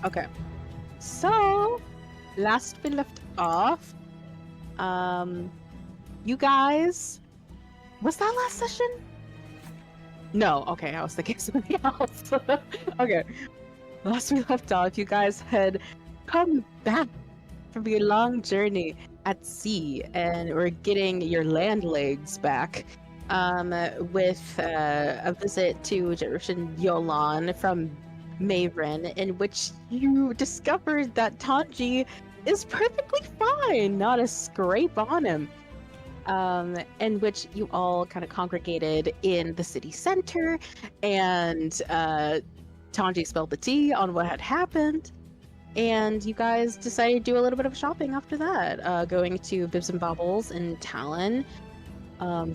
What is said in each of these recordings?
Okay. So, last we left off, you guys, was that last session? No, okay, I was thinking something else. Okay, last we left off, you guys had come back from your long journey at sea and were getting your land legs back. With a visit to Egyptian Yolan from Maeveryn, in which you discovered that Tanji is perfectly fine, not a scrape on him. In which you all kind of congregated in the city center, and Tanji spilled the tea on what had happened. And you guys decided to do a little bit of shopping after that, going to Bibs and Bobbles in Talon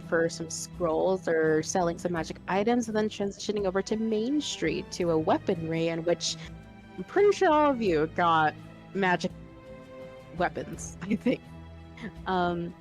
for some scrolls or selling some magic items, and then transitioning over to Main Street to a weaponry in which I'm pretty sure all of you got magic weapons, I think. And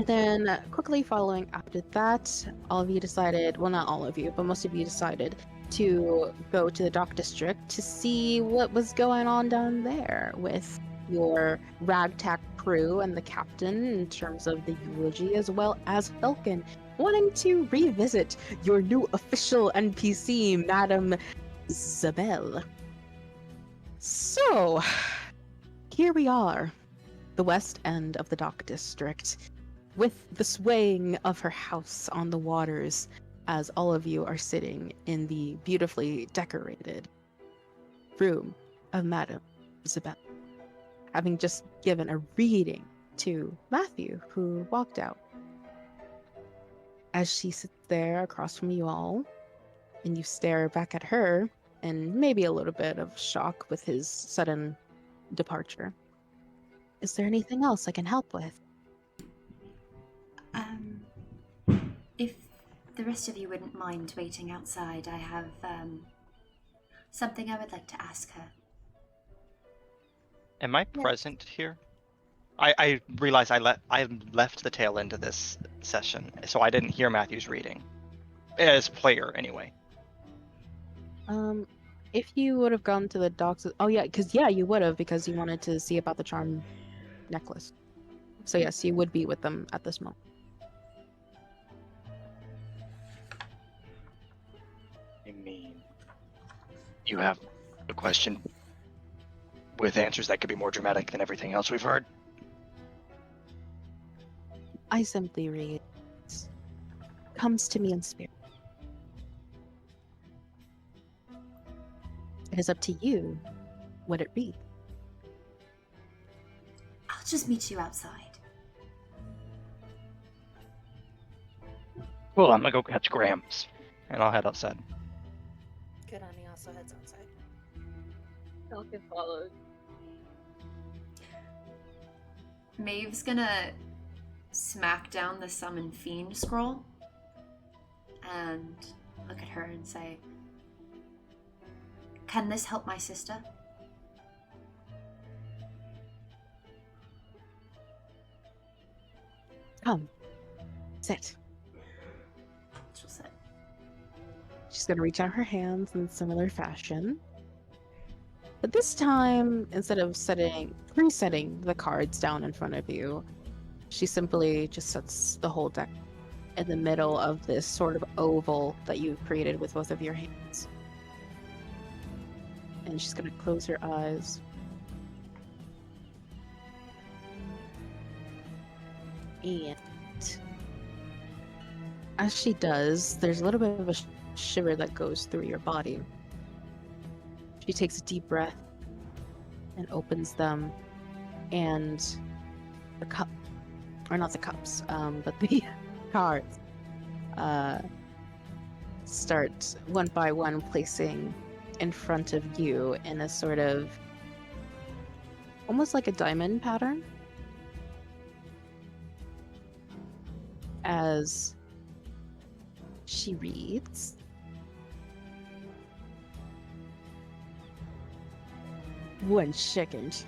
then quickly following after that, all of you decided, well, not all of you, but most of you decided to go to the dock district to see what was going on down there with your ragtag crew and the captain in terms of the eulogy, as well as Fellken wanting to revisit your new official NPC, Madame Zabel. So, here we are, the west end of the dock district, with the swaying of her house on the waters, as all of you are sitting in the beautifully decorated room of Madame Isabel, having just given a reading to Matthew, who walked out. As she sits there across from you all, and you stare back at her, and maybe a little bit of shock with his sudden departure. Is there anything else I can help with? If the rest of you wouldn't mind waiting outside, I have something I would like to ask her. Am I present here? I realize I left the tail end of this session, so I didn't hear Matthew's reading. As player, anyway. If you would have gone to the docks, oh yeah, because you would have, because you wanted to see about the charm necklace. So yes, you would be with them at this moment. I mean, you have a question with answers that could be more dramatic than everything else we've heard? I simply read. Comes to me in spirit. It is up to you what it reads. I'll just meet you outside. Well, I'm gonna go catch Grams, and I'll head outside. Kahdani also heads outside. Fellken follows. Maeve's gonna smack down the Summon Fiend scroll and look at her and say, "Can this help my sister?" Come. Sit. She'll say. She's going to reach out her hands in similar fashion. But this time, instead of resetting the cards down in front of you, she simply just sets the whole deck in the middle of this sort of oval that you've created with both of your hands. And she's going to close her eyes. And as she does, there's a little bit of a shiver that goes through your body. She takes a deep breath and opens them, and the cup, or not the cups, but the cards start one by one placing in front of you in a sort of almost like a diamond pattern. As she reads, one second.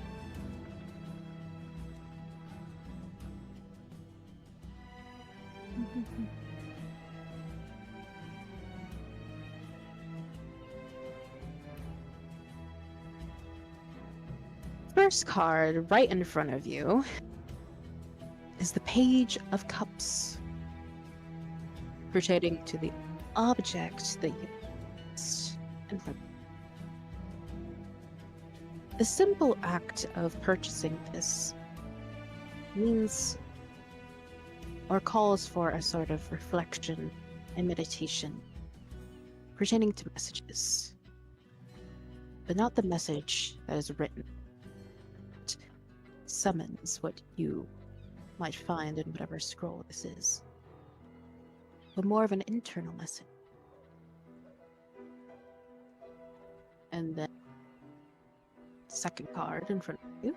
first card right in front of you is the Page of Cups, pertaining to the object that you placed in front of you. The simple act of purchasing this means or calls for a sort of reflection and meditation pertaining to messages, but not the message that is written. It summons what you might find in whatever scroll this is, but more of an internal message. And then second card in front of you,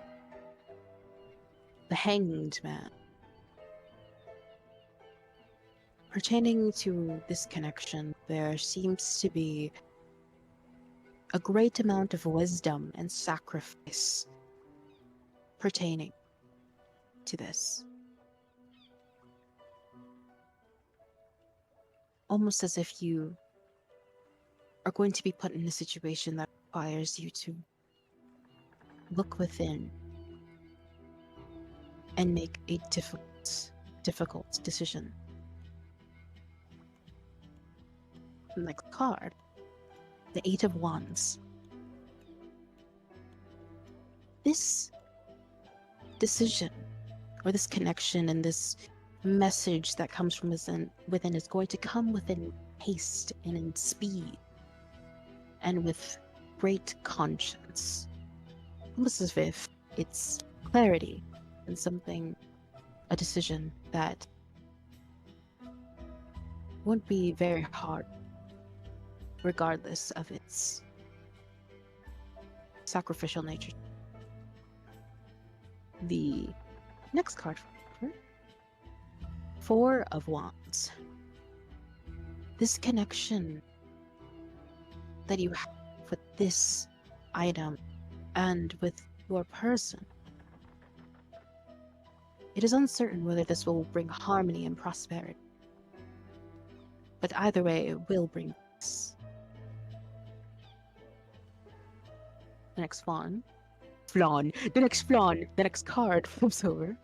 the Hanged Man. Pertaining to this connection, there seems to be a great amount of wisdom and sacrifice pertaining to this. Almost as if you are going to be put in a situation that requires you to look within and make a difficult decision. The next card, the Eight of Wands. This decision, or this connection, and this message that comes from within is going to come within haste and in speed, and with great conscience. Almost as if it's clarity and something, a decision that won't be very hard, regardless of its sacrificial nature. The next card, Four of Wands. This connection that you have with this item and with your person. It is uncertain whether this will bring harmony and prosperity, but either way, it will bring peace. The next the next card flips over.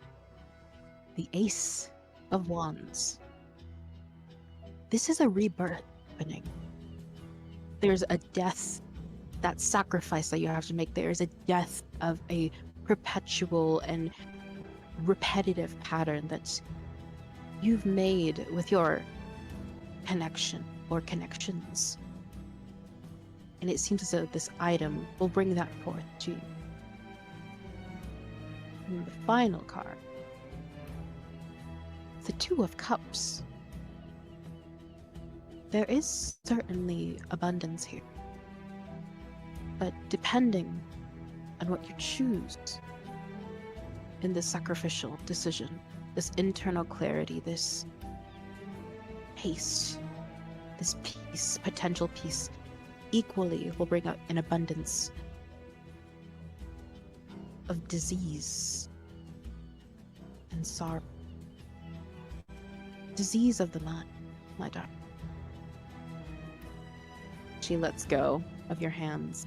The Ace of Wands. This is a rebirth happening. There's a death, that sacrifice that you have to make. There's a death of a perpetual and repetitive pattern that you've made with your connection or connections. And it seems as though this item will bring that forth to you. And the final card, the Two of Cups. There is certainly abundance here, but depending on what you choose in this sacrificial decision, this internal clarity, this haste, this peace, potential peace, equally will bring out an abundance of disease and sorrow. Disease of the mind, my darling. She lets go of your hands.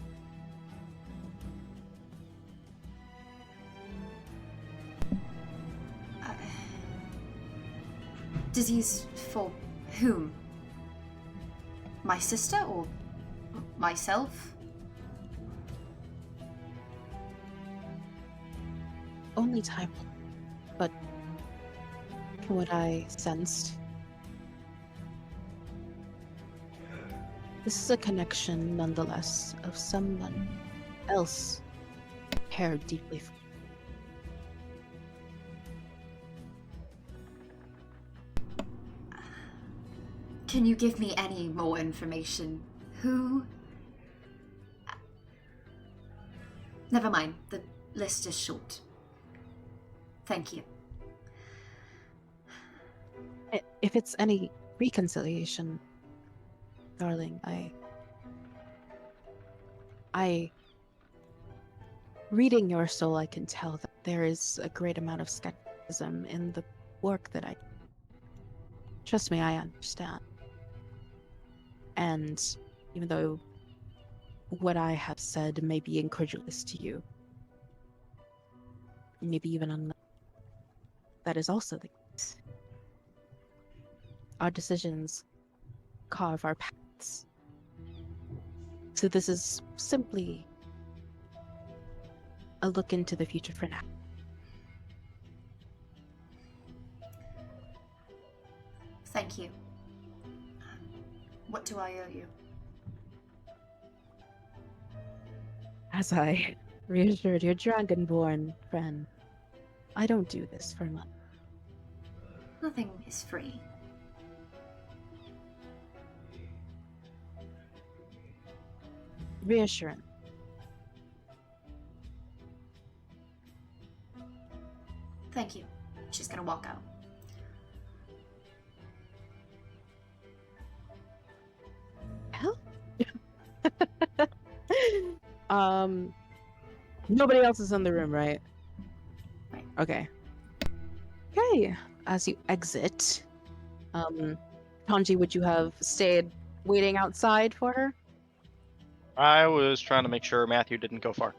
Disease for whom? My sister or myself? Only time, but from what I sensed, this is a connection nonetheless of someone else cared deeply for. Can you give me any more information? Who? Never mind, the list is short. Thank you. If it's any reconciliation, darling, I reading your soul, I can tell that there is a great amount of skepticism in the work that I do. Trust me, I understand. And even though what I have said may be incredulous to you, maybe even unlikely, that is also the case. Our decisions carve our paths. So this is simply a look into the future for now. Thank you. What do I owe you? As I reassured your Dragonborn friend, I don't do this for money. Nothing is free. Reassurance. Thank you. She's gonna walk out. Hell? Nobody else is in the room, right? Right. Okay. Okay. As you exit, Tanji, would you have stayed waiting outside for her? I was trying to make sure Matthew didn't go far.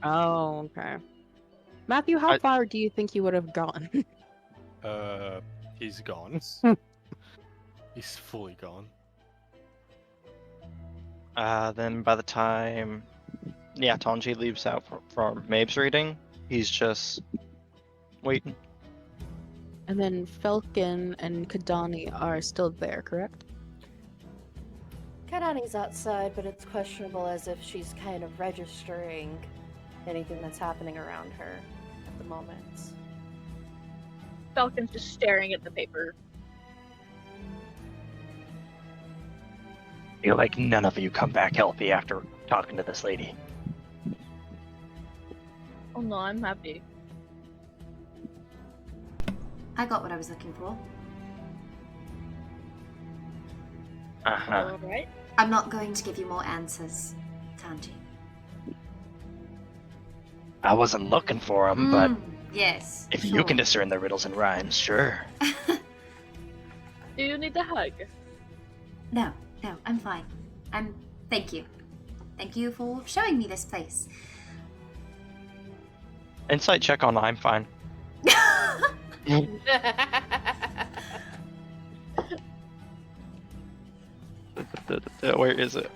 Oh, okay. Matthew, how far do you think you would have gone? He's gone. He's fully gone. Then by the time, Tanji leaves out for Maeve's reading, he's just waiting. And then Fellken and Kahdani are still there, correct? Kahdani's outside, but it's questionable as if she's kind of registering anything that's happening around her at the moment. Fellken's just staring at the paper. Feel like none of you come back healthy after talking to this lady. Oh no, I'm happy. I got what I was looking for. Alright. I'm not going to give you more answers, Tanji. I wasn't looking for them, but yes. if sure. you can discern the riddles and rhymes, sure. Do you need a hug? No, I'm fine. Thank you. Thank you for showing me this place. Insight check on I'm fine. Where is it?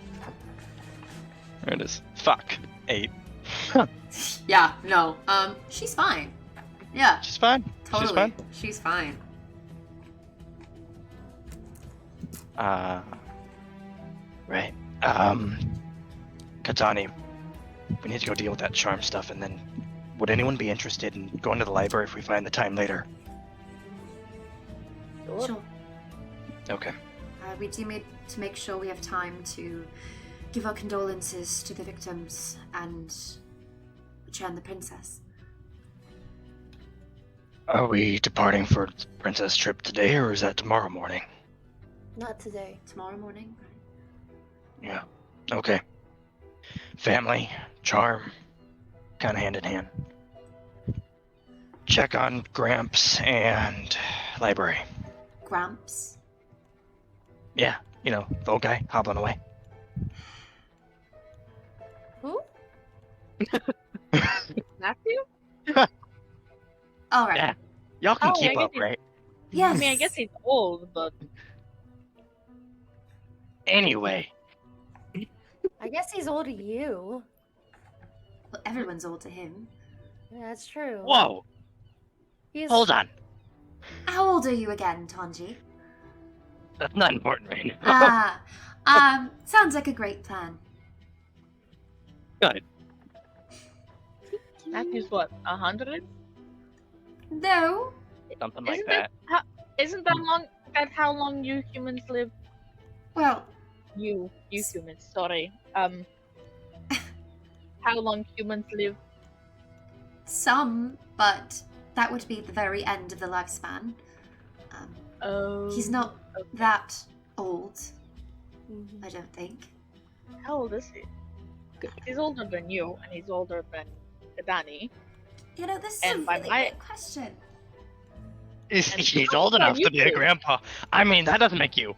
There it is. Fuck. 8. Yeah, no. She's fine. Yeah, She's fine. totally. She's fine. She's fine. Right. Kahdani, we need to go deal with that charm stuff, and then would anyone be interested in going to the library if we find the time later? Sure. Okay. We do need to make sure we have time to give our condolences to the victims and return the princess. Are we departing for the princess trip today, or is that tomorrow morning? Not today. Tomorrow morning? Yeah. Okay. Family, charm, kind of hand in hand. Check on Gramps and library. Gramps? Yeah, the old guy hobbling away. Who? Matthew? Alright. Yeah. Y'all can Oh, keep I up, guess right? Yes. I mean, I guess he's old, but Anyway. I guess he's old to you. Well, everyone's old to him. Yeah, that's true. Whoa! He's... Hold on. How old are you again, Tanji? That's not important right now. Sounds like a great plan. Good. Matthew's what, 100? No. Something like Isn't that. Isn't that how long you humans live? Well, You humans, sorry. How long humans live? some, but that would be the very end of the lifespan. Oh. He's not that old, Mhm. I don't think. How old is he? He's older than you, and he's older than Kahdani. This is And a by really my- good question. He's old enough to be a you too. grandpa. I mean, that doesn't make you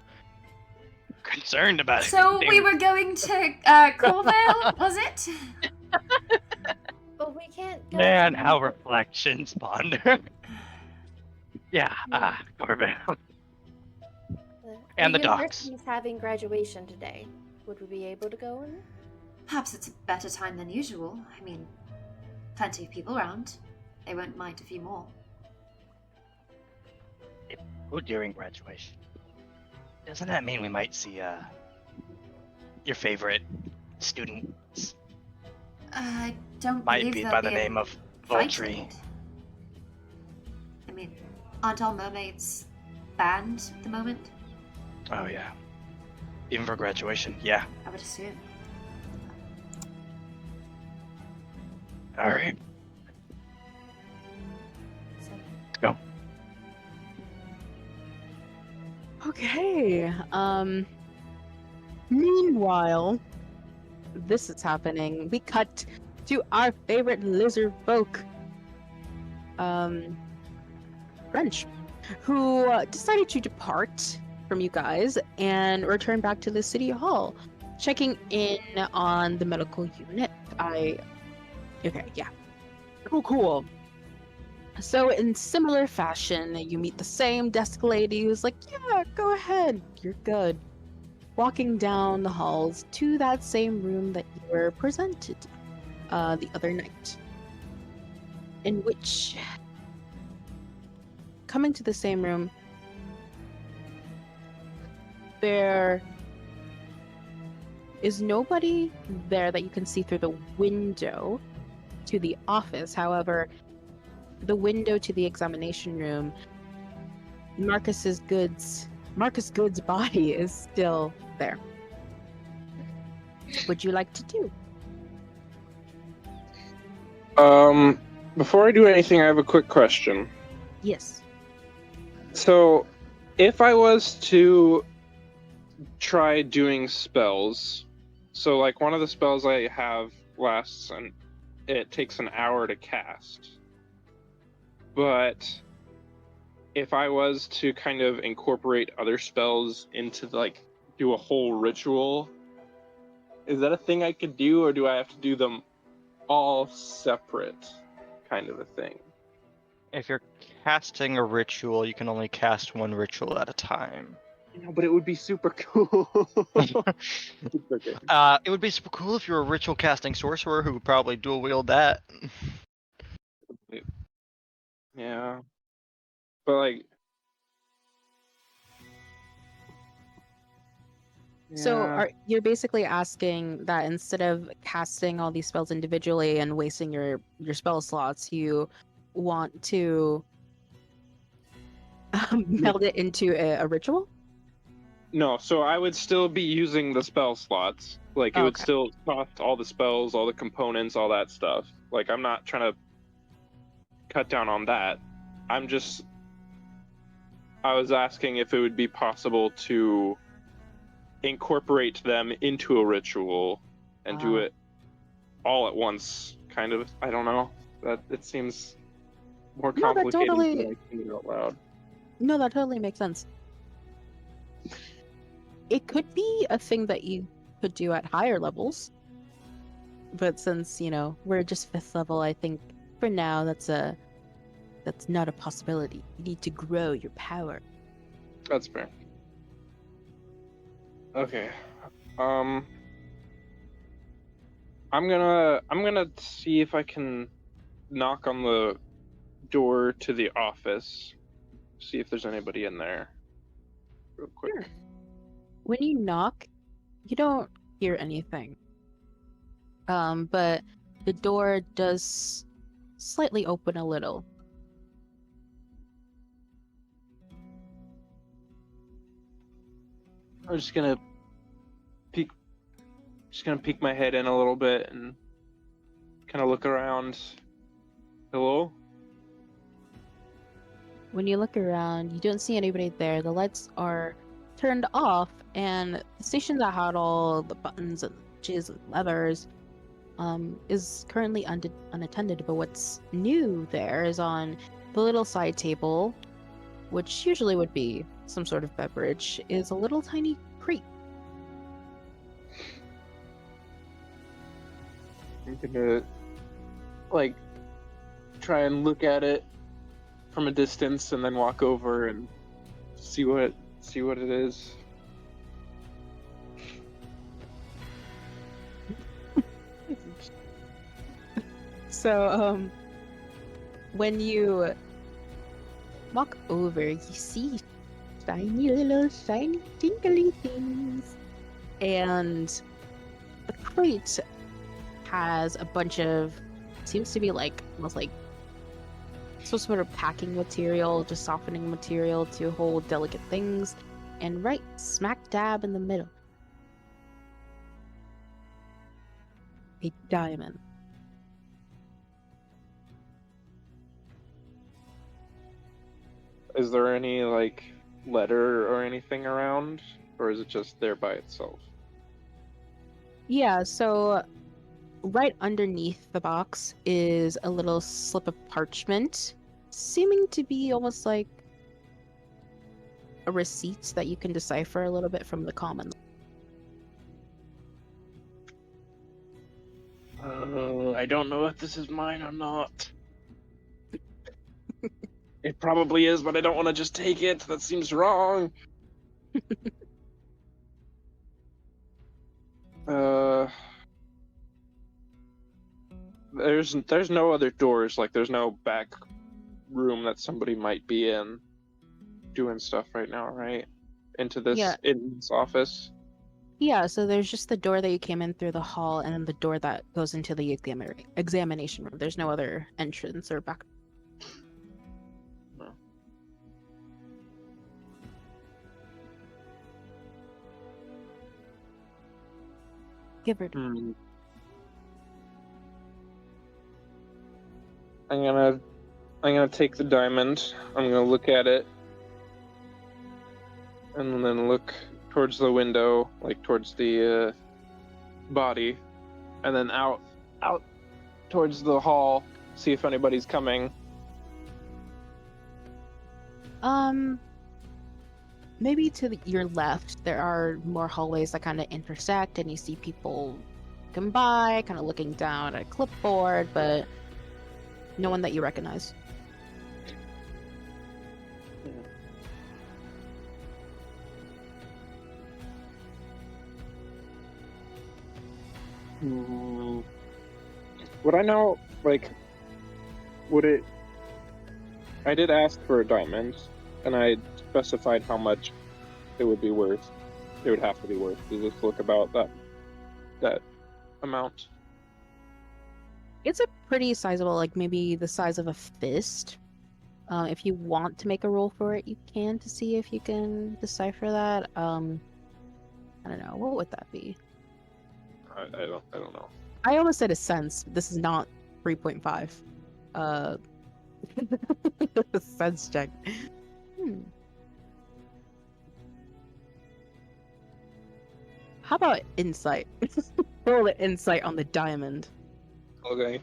concerned about it. So we were going to Corvale, was it? But we can't Man, how reflections ponder. Yeah, Corbin. And the docks. University's having graduation today. Would we be able to go in? Perhaps it's a better time than usual. I mean, plenty of people around. They won't mind a few more. Oh, during graduation. Doesn't that mean we might see your favorite students? I don't Might believe be they'll by the be name of Voltry. invited. I mean, aren't all mermaids banned at the moment? Oh yeah. Even for graduation, yeah. I would assume. All right. So, Go. Okay. Meanwhile, this is happening. We cut to our favorite Lizardfolk, Drench, who decided to depart from you guys and return back to the city hall, checking in on the medical unit. Okay, yeah. Cool. So in similar fashion, you meet the same desk lady who's like, yeah, go ahead, you're good. Walking down the halls to that same room that you were presented the other night. In which, coming to the same room, there is nobody there that you can see through the window to the office. However, the window to the examination room, Marcus Good's body is still there. What would you like to do? Before I do anything, I have a quick question. Yes. So, if I was to try doing spells, so like one of the spells I have lasts and it takes an hour to cast. But if I was to kind of incorporate other spells into like do a whole ritual, is that a thing I could do, or do I have to do them all separate, kind of a thing? If you're casting a ritual, you can only cast one ritual at a time. You know, but it would be super cool. Okay. It would be super cool if you're a ritual casting sorcerer who would probably dual wield that. Yeah. But like So yeah. you're basically asking that instead of casting all these spells individually and wasting your spell slots, you want to meld it into a ritual? No, so I would still be using the spell slots. Like it would Okay. still cost all the spells, all the components, all that stuff. Like I'm not trying to cut down on that. I was asking if it would be possible to incorporate them into a ritual and do it all at once, kind of. I don't know. That it seems more No, that complicated totally- than I think out loud. No, that totally makes sense. It could be a thing that you could do at higher levels. But since, we're just 5th level, I think for now that's not a possibility. You need to grow your power. That's fair. Okay. I'm gonna see if I can knock on the door to the office. See if there's anybody in there. Real quick. Sure. When you knock, you don't hear anything. But the door does slightly open a little. I'm just gonna peek my head in a little bit and kind of look around. Hello? When you look around, you don't see anybody there. The lights are turned off, and the station that had all the buttons and switches and levers is currently unattended. But what's new there is on the little side table, which usually would be some sort of beverage, is a little tiny crate. I'm gonna try and look at it from a distance and then walk over and see what it is. So, when you walk over, you see shiny tinkly things. And the crate has a bunch of, seems to be like, almost like some sort of packing material, just softening material to hold delicate things. And right smack dab in the middle, a diamond. Is there any like letter or anything around, or is it just there by itself? Yeah, so right underneath the box is a little slip of parchment, seeming to be almost like a receipt that you can decipher a little bit from the common. I don't know if this is mine or not. It probably is, but I don't want to just take it. That seems wrong. There's no other doors. Like, there's no back room that somebody might be in doing stuff right now, right? Into this, Yeah. in this office. Yeah, so there's just the door that you came in through the hall, and then the door that goes into the examination room. There's no other entrance or back. No. Give her. I'm gonna take the diamond. I'm gonna look at it, and then look towards the window, like towards the body, and then out towards the hall. See if anybody's coming. Maybe to your left, there are more hallways that kind of intersect, and you see people come by, kind of looking down at a clipboard, but no one that you recognize. Would I know, like, would it... I did ask for a diamond, and I specified how much it would be worth. It would have to be worth. Does this look about that amount? It's a pretty sizable, like maybe the size of a fist. If you want to make a roll for it, you can to see if you can decipher that. I don't know. What would that be? I don't know. I almost said a sense. But this is not 3.5. Sense check. How about insight? Roll the insight on the diamond. Okay.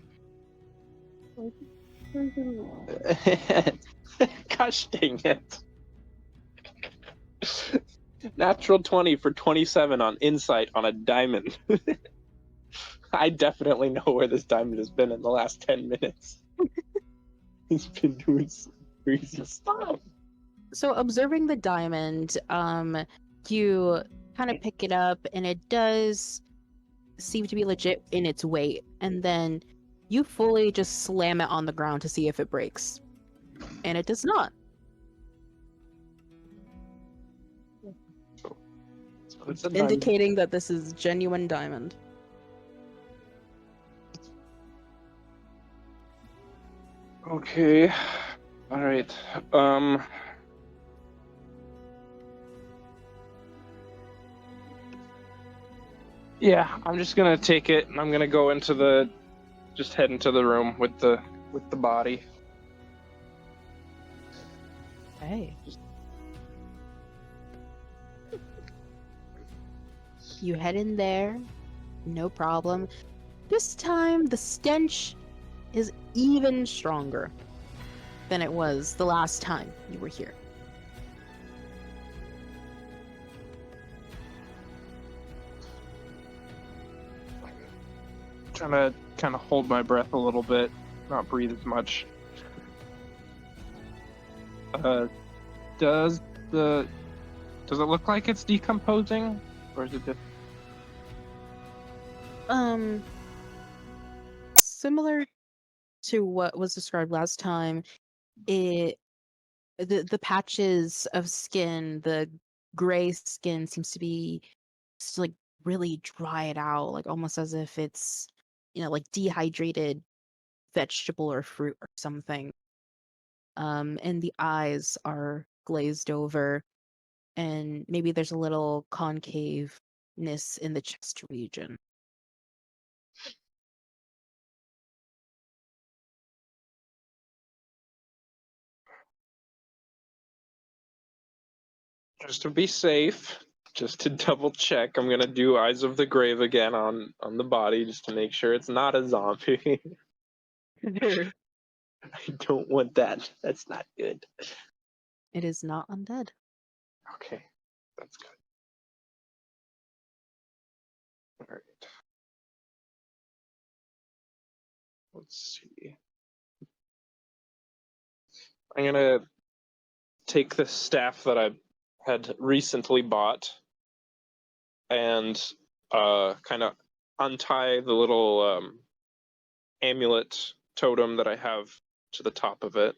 Gosh dang it. Natural 20 for 27 on insight on a diamond. I definitely know where this diamond has been in the last 10 minutes. He's been doing some crazy stuff. So observing the diamond, you kind of pick it up, and it does seem to be legit in its weight, and then you fully just slam it on the ground to see if it breaks, and it does not. So it's a diamond. Indicating that this is genuine diamond. Okay. All right. Yeah, I'm just gonna take it, and I'm gonna go just head into the room with the body. Hey. You head in there, no problem. This time, the stench is even stronger than it was the last time you were here. Trying to kind of hold my breath a little bit, not breathe as much. Does it look like it's decomposing, or is it just? Similar to what was described last time, the patches of skin, the gray skin seems to be just like really dried out, like almost as if it's like dehydrated vegetable or fruit or something. And the eyes are glazed over, and maybe there's a little concaveness in the chest region. Just to be safe, just to double check, I'm gonna do Eyes of the Grave again on the body, just to make sure it's not a zombie. I don't want that. That's not good. It is not undead. Okay, that's good. All right. Let's see. I'm gonna take the staff that I had recently bought and kind of untie the little amulet totem that I have to the top of it.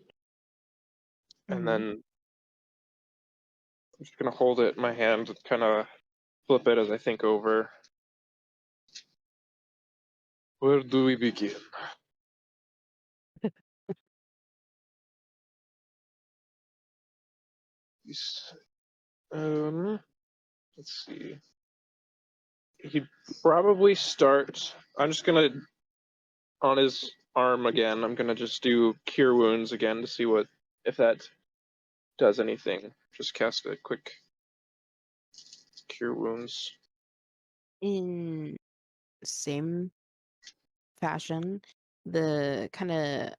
And then I'm just gonna hold it in my hand and kind of flip it as I think over. Where do we begin? Let's see. He'd probably start. I'm just gonna on his arm again. I'm gonna just do Cure Wounds again to see if that does anything. Just cast a quick Cure Wounds. In same fashion, the kind of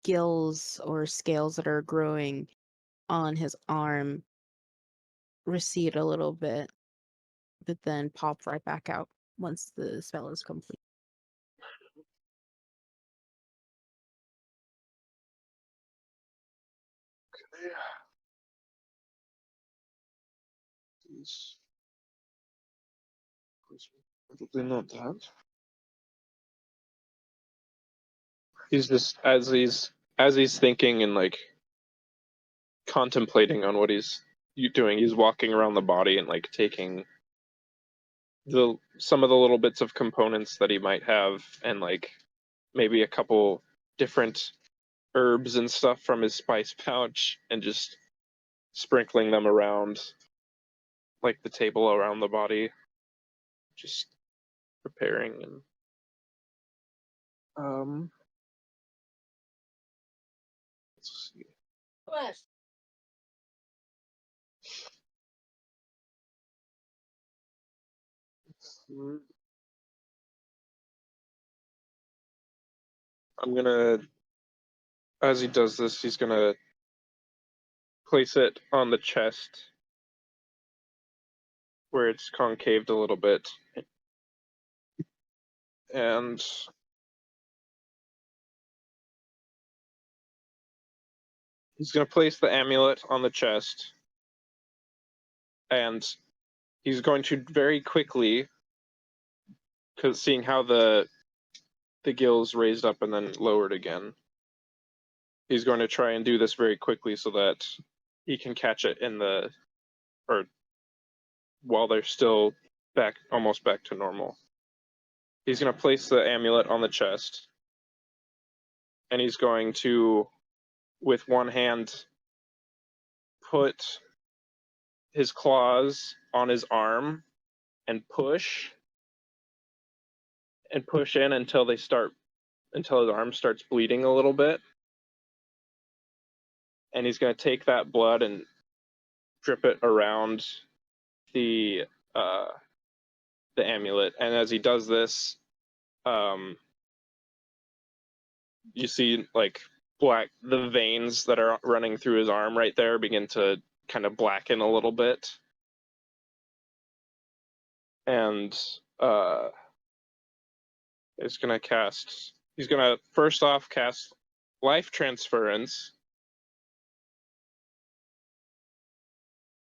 gills or scales that are growing on his arm recede a little bit, but then pop right back out once the spell is complete. Probably not that. He's just as he's thinking and like contemplating on what he's doing. He's walking around the body and like taking some of the little bits of components that he might have and like maybe a couple different herbs and stuff from his spice pouch and just sprinkling them around like the table around the body, just preparing and let's see. I'm gonna, as he does this, he's gonna place it on the chest where it's concaved a little bit. And he's going to place the amulet on the chest. And he's going to very quickly, because seeing how the gills raised up and then lowered again, he's going to try and do this very quickly so that he can catch it or while they're still almost back to normal. He's going to place the amulet on the chest, and he's going to, with one hand, put his claws on his arm and push in until his arm starts bleeding a little bit. And he's going to take that blood and drip it around the amulet. And as he does this, you see like the veins that are running through his arm right there begin to kind of blacken a little bit. And he's going to first off cast Life Transference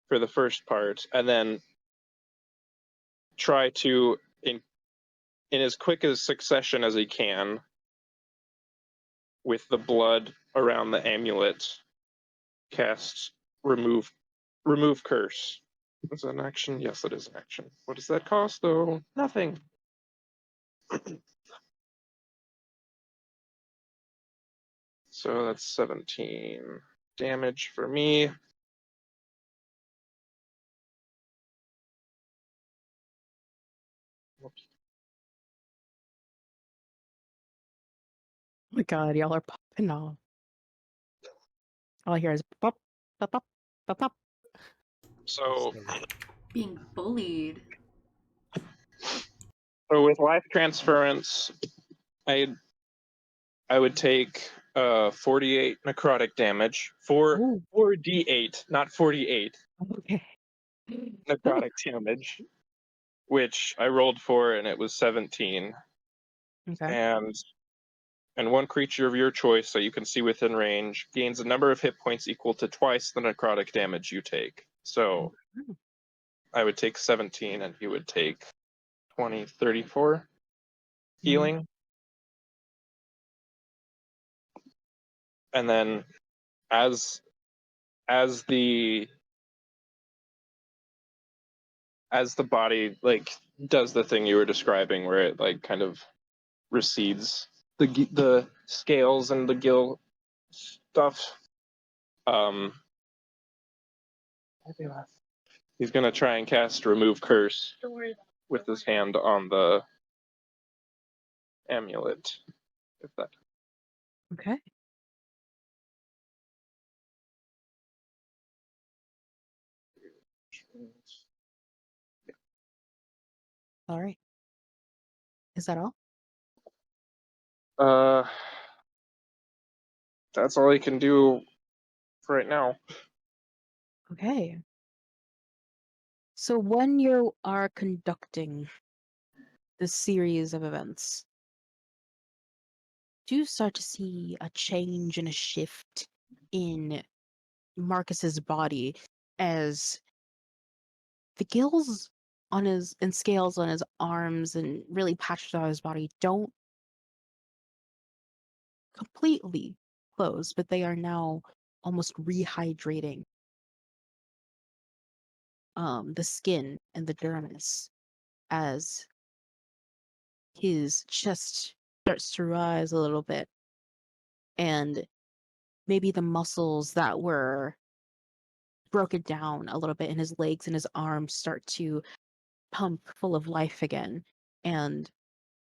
for the first part, and then try to, in as quick a succession as he can, with the blood around the amulet, cast remove curse. Is that an action? Yes, it is an action. What does that cost, though? Nothing. So that's 17 damage for me. Whoops. Oh my god, y'all are popping off. All I hear is pop, pop, pop, pop, pop. So Being bullied. with life transference, I would take 48 necrotic damage. Ooh. 4d8, not 48 Okay. necrotic damage, which I rolled for, and it was 17. Okay. And one creature of your choice that you can see within range gains a number of hit points equal to twice the necrotic damage you take. So I would take 17, and he would take 20, 34 healing. And then as the body like does the thing you were describing, where it like kind of recedes the scales and the gill stuff, he's gonna try and cast remove curse Don't worry. with his hand on the amulet. If that. Okay. All right. Is that all? That's all he can do for right now. Okay. So when you are conducting this series of events, do you start to see a change and a shift in Marcus's body as the gills on his and scales on his arms and really patches on his body don't completely close, but they are now almost rehydrating the skin and the dermis as his chest starts to rise a little bit, and maybe the muscles that were broken down a little bit in his legs and his arms start to pump full of life again, and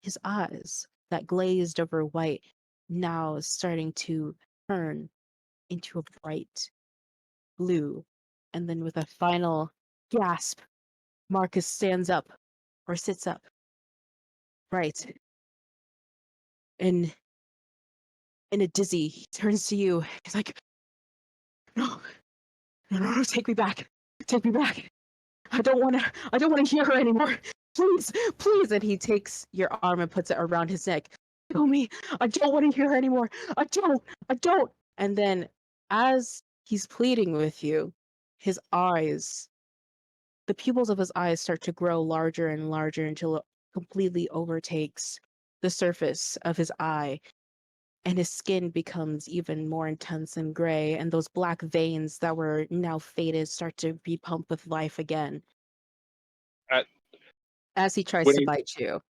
his eyes that glazed over white now is starting to turn into a bright blue. And then with a final gasp, Marcus stands up or sits up. Right. And in a dizzy, he turns to you. He's like, no, take me back. Take me back. I don't want to hear her anymore. Please, please. And he takes your arm and puts it around his neck. Kill me. I don't want to hear her anymore. I don't. And then as he's pleading with you, his eyes, the pupils of his eyes start to grow larger and larger until it completely overtakes the surface of his eye. And his skin becomes even more intense and gray, and those black veins that were now faded start to be pumped with life again. As he tries to bite you.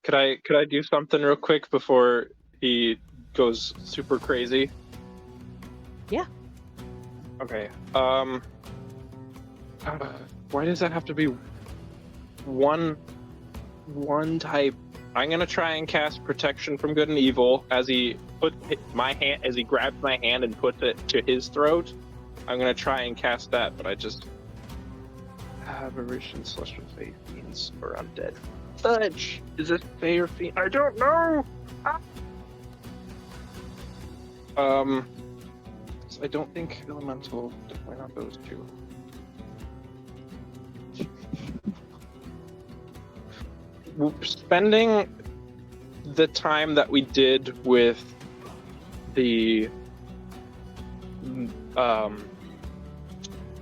Could I do something real quick before he goes super crazy? Yeah. Okay. Why does that have to be one type? I'm gonna try and cast Protection from Good and Evil as he grabs my hand and puts it to his throat. I'm gonna try and cast that, but I just Aberration, Celestial Fae, Fiends, or Undead. Fudge! Is this Fae or Fiend? I don't know! So I don't think Elemental, definitely not those two. Spending the time that we did with the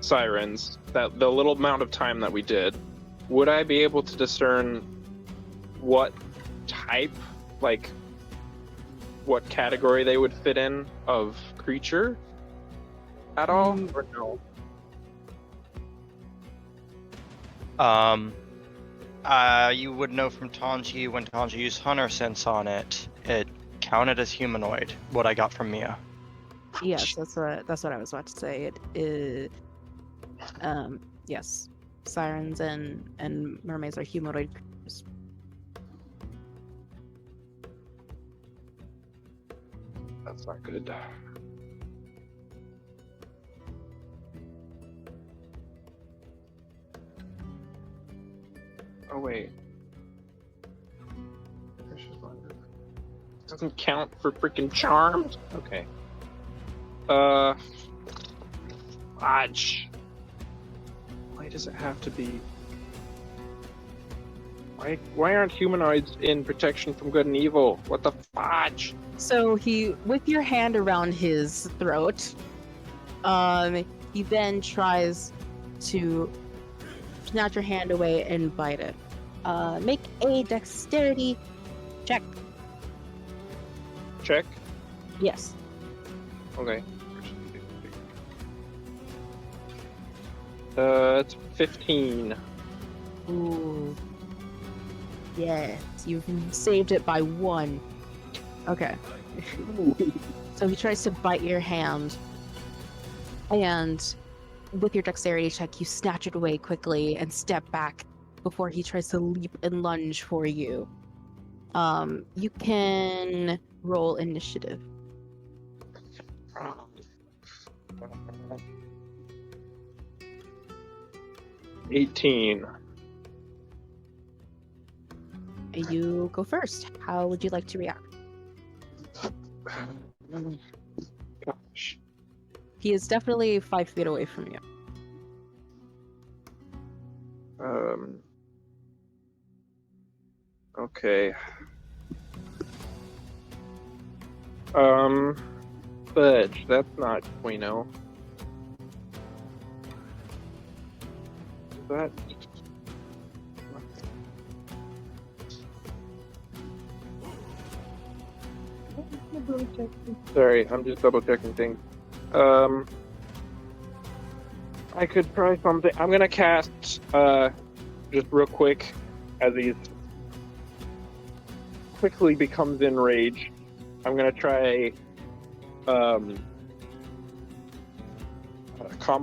sirens, that the little amount of time that we did, would I be able to discern what type, like what category they would fit in of creature at all, or no? You would know from Tanji when Tanji used Hunter Sense on it. It counted as humanoid. What I got from Mia. Yes, that's what I was about to say. It is, yes, sirens and mermaids are humanoid creatures. That's not good. Oh wait. Doesn't count for freaking charms? Okay. Fudge. Why does it have to be? Why aren't humanoids in protection from good and evil? What the fudge? So he, with your hand around his throat, he then tries to snatch your hand away and bite it. Make a dexterity check. Check. Yes. Okay. It's 15. Ooh. Yes, you've saved it by 1. Okay. So he tries to bite your hand, and with your dexterity check, you snatch it away quickly and step back before he tries to leap and lunge for you. You can roll initiative. 18. You go first. How would you like to react? Gosh. He is definitely 5 feet away from you. Okay. Fudge, that's not Quino. That. Sorry, I'm just double checking things. I could try something. I'm gonna cast, just real quick, as he quickly becomes enraged. I'm gonna try, calm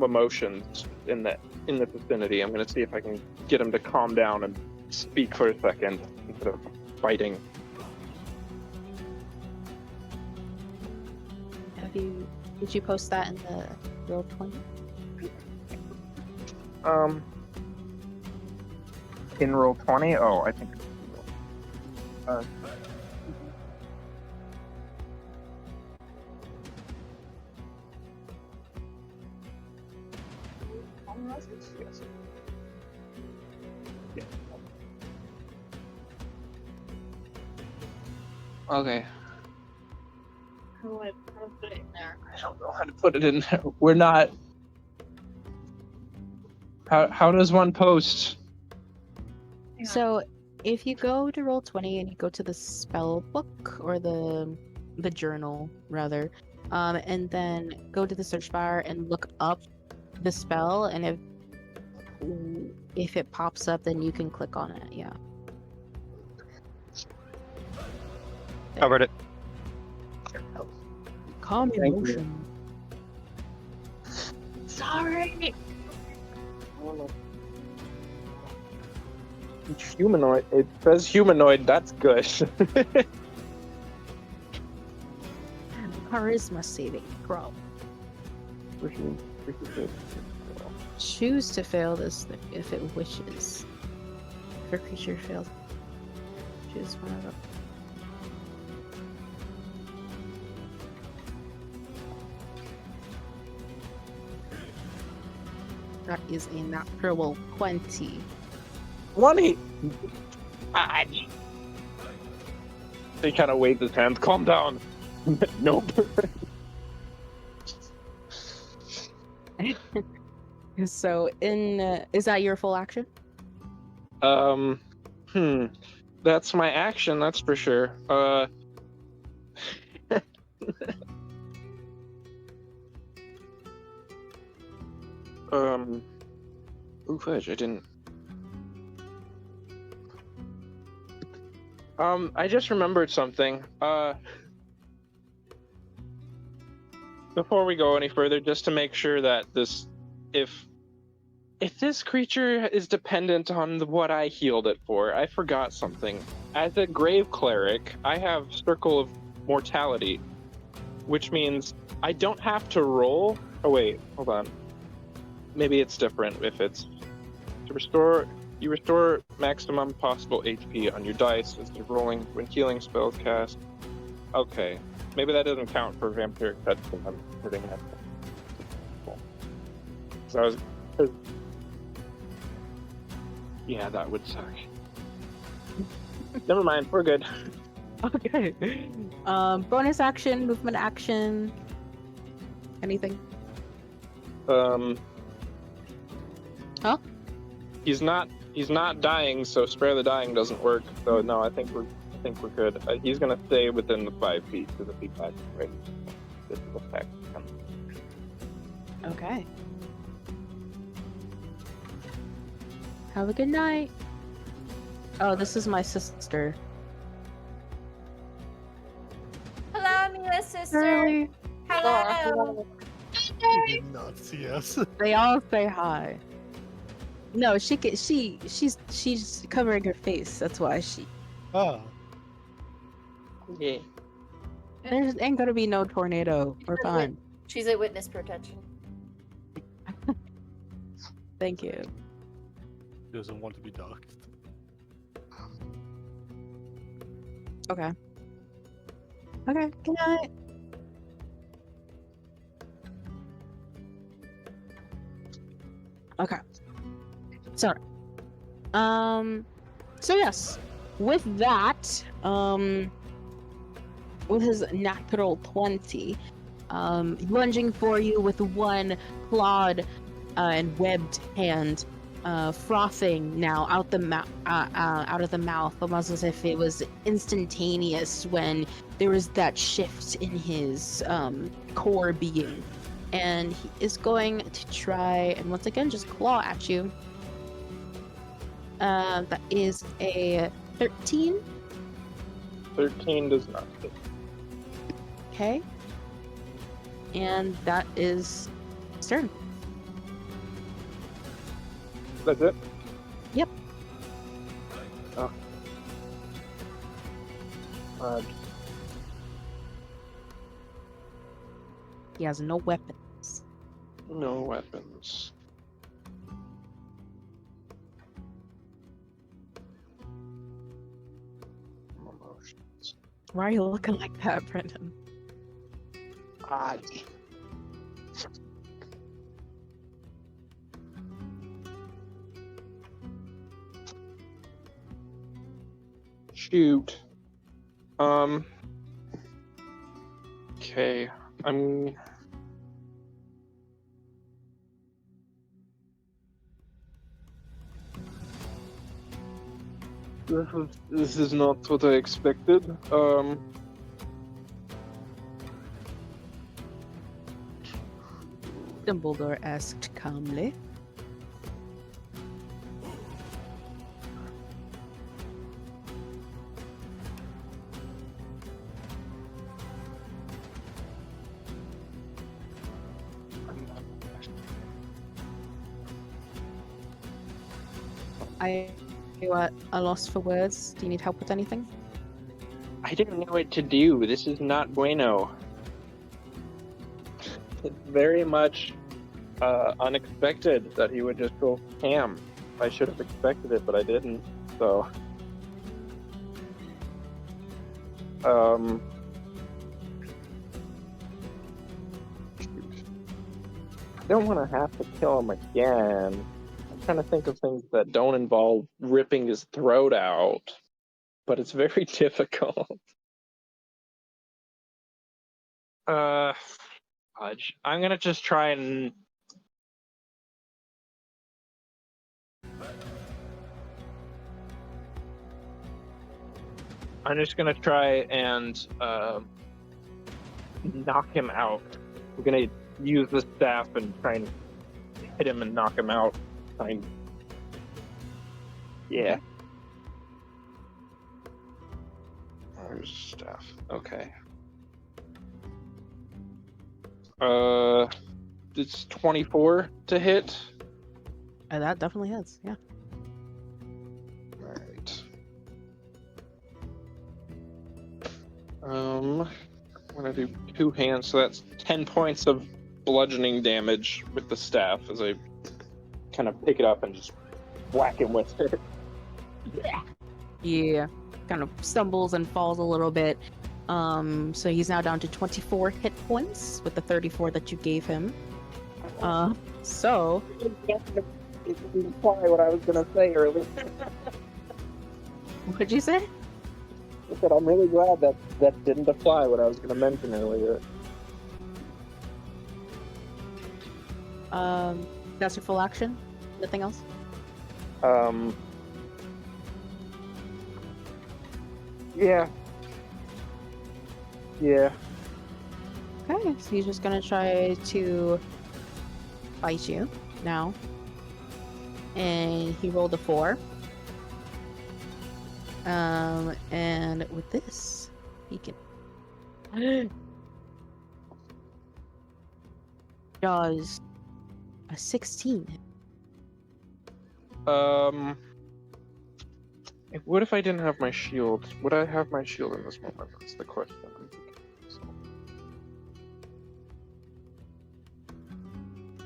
emotions in the vicinity. I'm gonna see if I can get him to calm down and speak for a second instead of fighting. Did you post that in the roll 20? In roll 20? Oh, I think. Yes. Yeah. Okay. How do I put it in there? I don't know how to put it in there. We're not. How does one post? Hang on. So if you go to roll 20 and you go to the spell book or the journal rather, and then go to the search bar and look up the spell, and if it pops up, then you can click on it. Yeah. Covered it. Calm Thank you. emotion. Sorry. It's humanoid. It says humanoid. That's good. Charisma saving throw. Choose to fail this if it wishes. If a creature fails, choose one of them. That is a natural 20. 20. Fudge. He kind of waves his hands. Calm down. Nope. So, is that your full action? That's my action, that's for sure. Ooh, fudge, I didn't. I just remembered something. Before we go any further, just to make sure that if this creature is dependent on what I healed it for, I forgot something. As a grave cleric, I have Circle of Mortality, which means I don't have to roll. Oh wait, hold on. Maybe it's different if it's to restore. You restore maximum possible HP on your dice instead of rolling when healing spells cast. Okay, maybe that doesn't count for vampiric touch because I'm hurting that. Cool. So yeah, that would suck. Never mind, we're good. Okay. Bonus action, movement action, anything? Huh? He's not dying, so spare the dying doesn't work. So no, I think we're good. He's gonna stay within the 5 feet to the feedback right. This is attack. Okay. Have a good night. Oh, this is my sister. Hello, Mila sister. Really? Hello. You did not see us. They all say hi. No, she's covering her face. That's why she. Oh. Yeah. There ain't gonna be no tornado. We're fine. She's a witness protection. Thank you. He doesn't want to be docked. Okay. Okay. Good night. Okay. Sorry. So yes, with that, with his natural 20, lunging for you with one clawed and webbed hand, frothing now out of the mouth, almost as if it was instantaneous when there was that shift in his core being. And he is going to try and once again just claw at you. That is a 13. 13 does not hit. Okay. And that is his turn. That's it? Yep. Oh. He has no weapons. No weapons. Emotions. Why are you looking like that, Brendan? Odd. Shoot. Okay. This is not what I expected. Dumbledore asked calmly. I lost for words. Do you need help with anything? I didn't know what to do. This is not bueno. It's very much unexpected that he would just go ham. I should have expected it, but I didn't. So, I don't want to have to kill him again. I'm trying to think of things that don't involve ripping his throat out, but it's very difficult. Fudge. I'm gonna just try and I'm just gonna try and knock him out. I'm gonna use the staff and try and hit him and knock him out. Yeah. Where's staff? Okay. It's 24 to hit. That definitely hits. Yeah. Alright. I'm gonna do 2 hands, so that's 10 points of bludgeoning damage with the staff as I kind of pick it up and just whack him with it. Yeah. Kind of stumbles and falls a little bit. So he's now down to 24 hit points with the 34 that you gave him. So It didn't apply what I was gonna say earlier. what'd you say? I said I'm really glad that didn't apply what I was gonna mention earlier. That's your full action? Nothing else? Yeah. Yeah. Okay, so he's just gonna try to fight you now. And he rolled a 4. And with this, he can does a 16. What if I didn't have my shield? Would I have my shield in this moment? That's the question.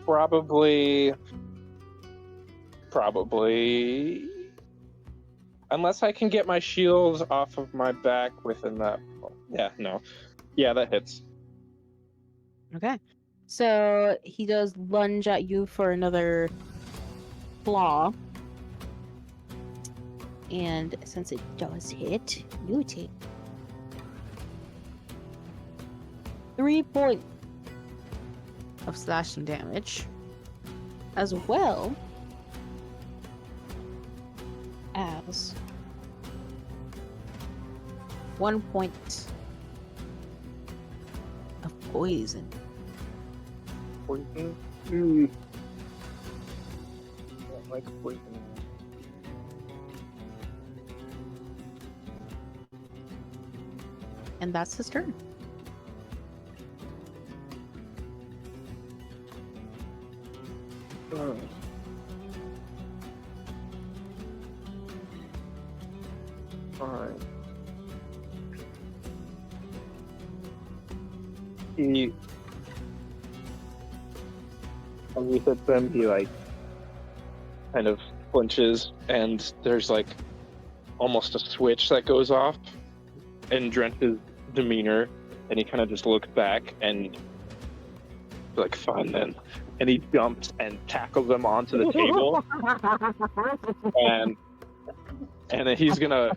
Probably. Unless I can get my shields off of my back within that. Yeah, no. Yeah, that hits. Okay. So he does lunge at you for another claw. And since it does hit, you take 3 points of slashing damage, as well as 1 point of poison. Poison? I don't like poison. And that's his turn. Alright. He hits him, he like kind of flinches and there's like almost a switch that goes off in Drench's demeanor, and he kind of just looks back and like, fine then. And he jumps and tackles him onto the table. and then he's gonna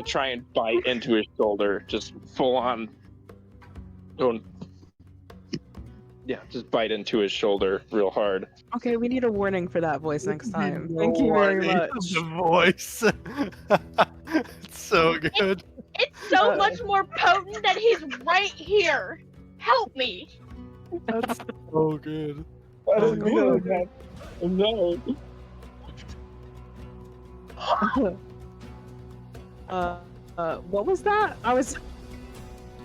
try and bite into his shoulder, just full on. Just bite into his shoulder real hard. Okay, we need a warning for that voice next time. Thank you very much. The voice. It's so good. It's so much more potent that he's right here. Help me. That's so good. I don't Oh, know God. that. No. What was that? I was.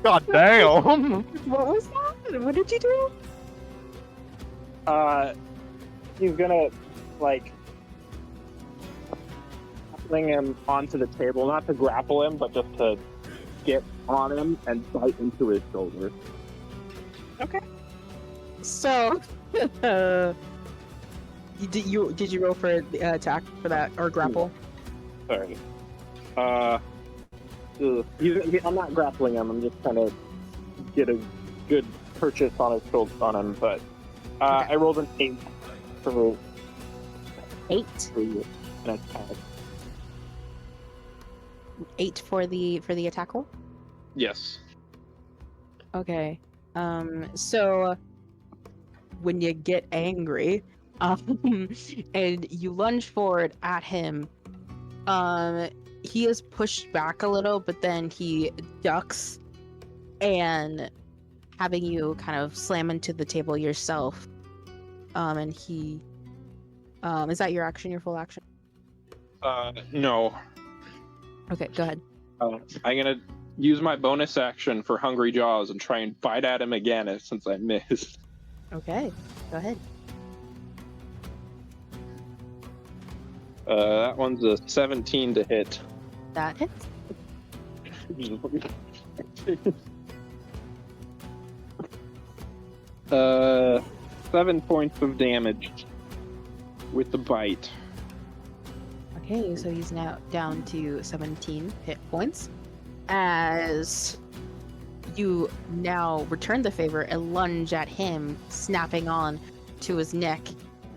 God damn. What was that? What did you do? He's gonna like fling him onto the table, not to grapple him, but just to get on him and bite into his shoulder. Okay. So, did you roll for attack for that or grapple? Sorry. I'm not grappling him. I'm just trying to get a good purchase on his shoulder on him. But Okay. I rolled an 8 for 8. an attack. 8 for the attack roll. Yes. Okay. So when you get angry, and you lunge forward at him, he is pushed back a little, but then he ducks and having you kind of slam into the table yourself. And he is that your action, your full action? No. Okay, go ahead. I'm gonna use my bonus action for Hungry Jaws and try and bite at him again since I missed. Okay, go ahead. That one's a 17 to hit. That hits. 7 points of damage with the bite. Okay, so he's now down to 17 hit points. As you now return the favor and lunge at him, snapping on to his neck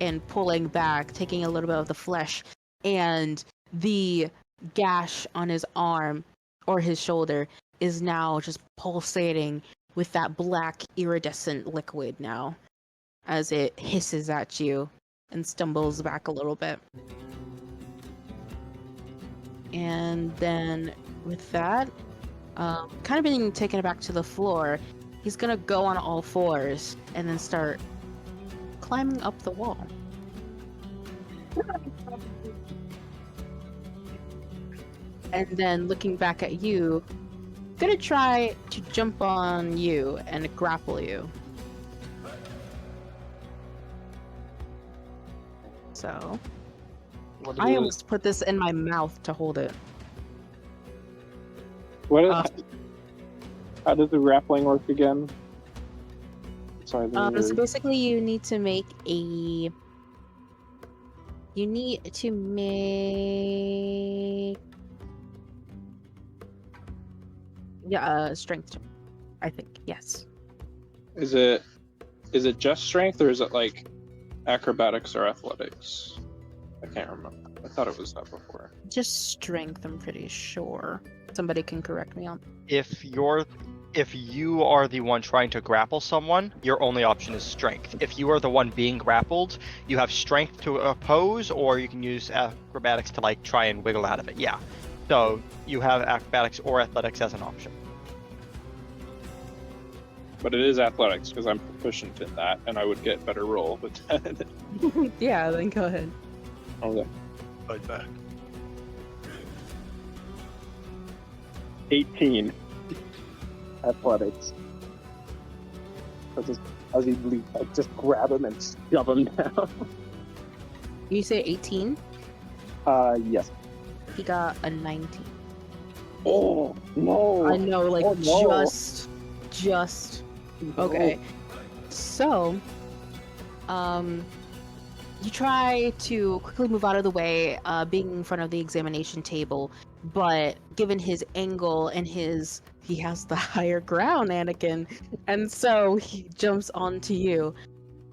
and pulling back, taking a little bit of the flesh, and the gash on his arm or his shoulder is now just pulsating with that black iridescent liquid now as it hisses at you and stumbles back a little bit. And then with that, kind of being taken back to the floor, he's gonna go on all fours and then start climbing up the wall. And then looking back at you, gonna try to jump on you and grapple you. So I almost put this in my mouth to hold it. How does the grappling work again? Sorry. So basically, you need to make a. You need to make. Yeah, strength check. I think yes. Is it just strength or is it like acrobatics or athletics? I can't remember. I thought it was that before. Just strength, I'm pretty sure. Somebody can correct me on. If you are the one trying to grapple someone, your only option is strength. If you are the one being grappled, you have strength to oppose, or you can use acrobatics to like try and wiggle out of it. Yeah. So you have acrobatics or athletics as an option. But it is athletics because I'm proficient in that, and I would get better roll with that. Yeah, then go ahead. Okay. Fight back. 18. Athletics. As he bleeds, I just grab him and shove him down. You say 18? Yes. He got a 19. Oh no! I know, like Oh, no. just. Okay. So, you try to quickly move out of the way, being in front of the examination table, but given his angle and he has the higher ground, Anakin, and so he jumps onto you.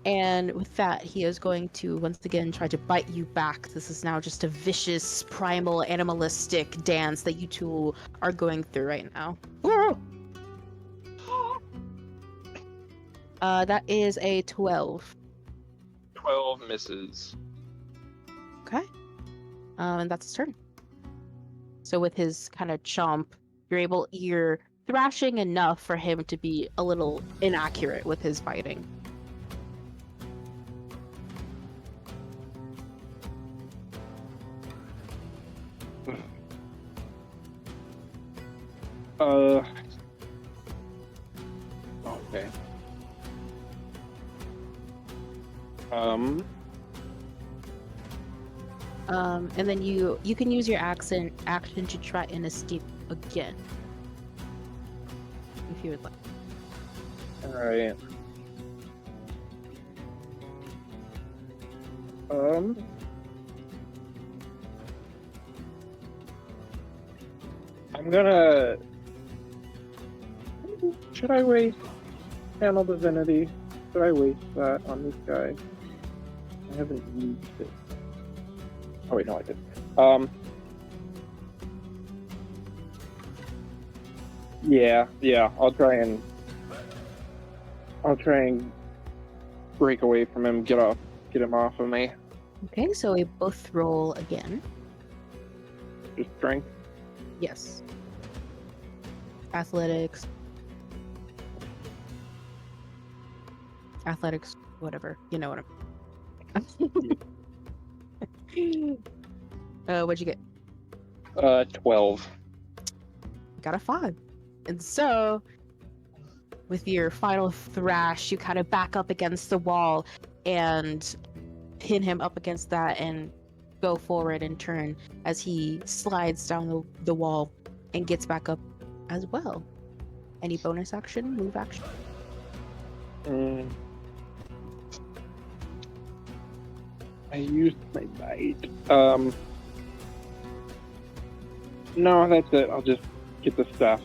And with that, he is going to once again try to bite you back. This is now just a vicious, primal, animalistic dance that you two are going through right now. That is a 12. 12 misses. Okay. And that's his turn. So with his kind of chomp, you're thrashing enough for him to be a little inaccurate with his biting. Okay. And then you can use your action to try and escape again, if you would like. Alright. I'm gonna... Should I waste Channel Divinity? Should I waste that on this guy? I haven't used it. Oh wait, no I didn't. Yeah, I'll try and break away from him, get him off of me. Okay, so we both roll again. Just strength. Yes. Athletics. Athletics, whatever. You know what I'm. What'd you get? 12. Got a 5. And so, with your final thrash, you kind of back up against the wall and pin him up against that and go forward and turn as he slides down the wall and gets back up as well. Any bonus action, move action? I used my bite. No, that's it. I'll just get the stuff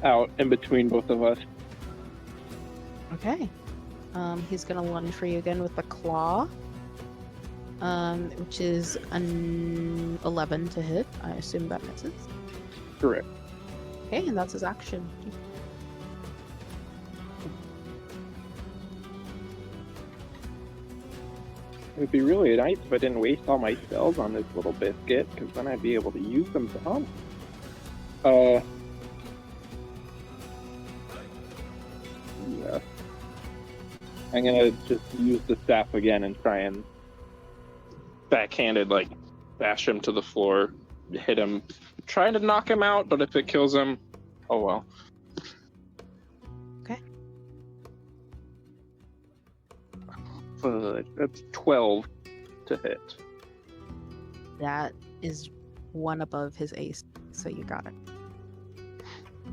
out in between both of us. Okay. He's gonna lunge for you again with the claw. Which is an 11 to hit. I assume that misses. Correct. Okay, and that's his action. It would be really nice if I didn't waste all my spells on this little biscuit, because then I'd be able to use them to hunt. Yeah. I'm gonna just use the staff again and try and backhanded, like, bash him to the floor, hit him, trying to knock him out, but if it kills him, oh well. Okay. That's 12 to hit. That is one above his ace, so you got it.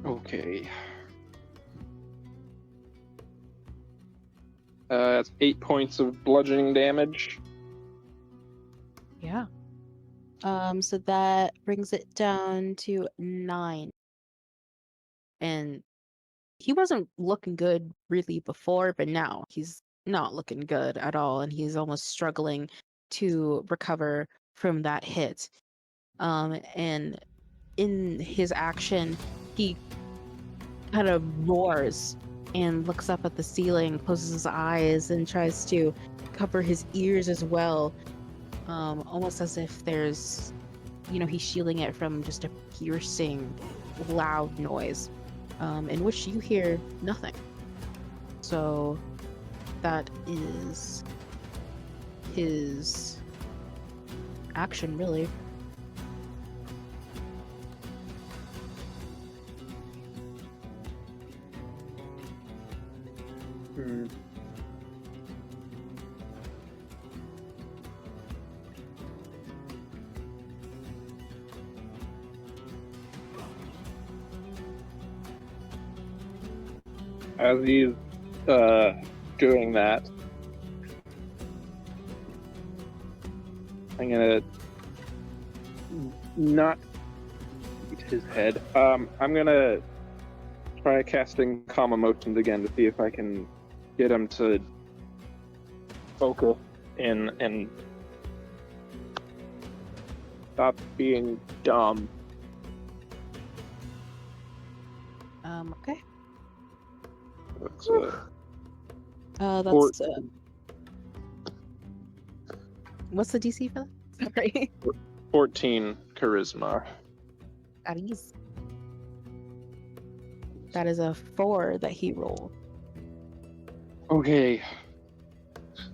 Okay. That's 8 points of bludgeoning damage. Yeah. So that brings it down to 9. And he wasn't looking good really before, but now he's not looking good at all, and he's almost struggling to recover from that hit. And in his action, he kind of roars and looks up at the ceiling, closes his eyes, and tries to cover his ears as well. Almost as if there's, he's shielding it from just a piercing, loud noise, in which you hear nothing. So that is his action, really. As he's doing that, I'm gonna not eat his head. I'm gonna try casting Calm Emotions again to see if I can get him to focus in and stop being dumb. Okay. That's, That's what's the DC for that? Sorry. 14 charisma. At ease. That is a 4 that he rolled. Okay.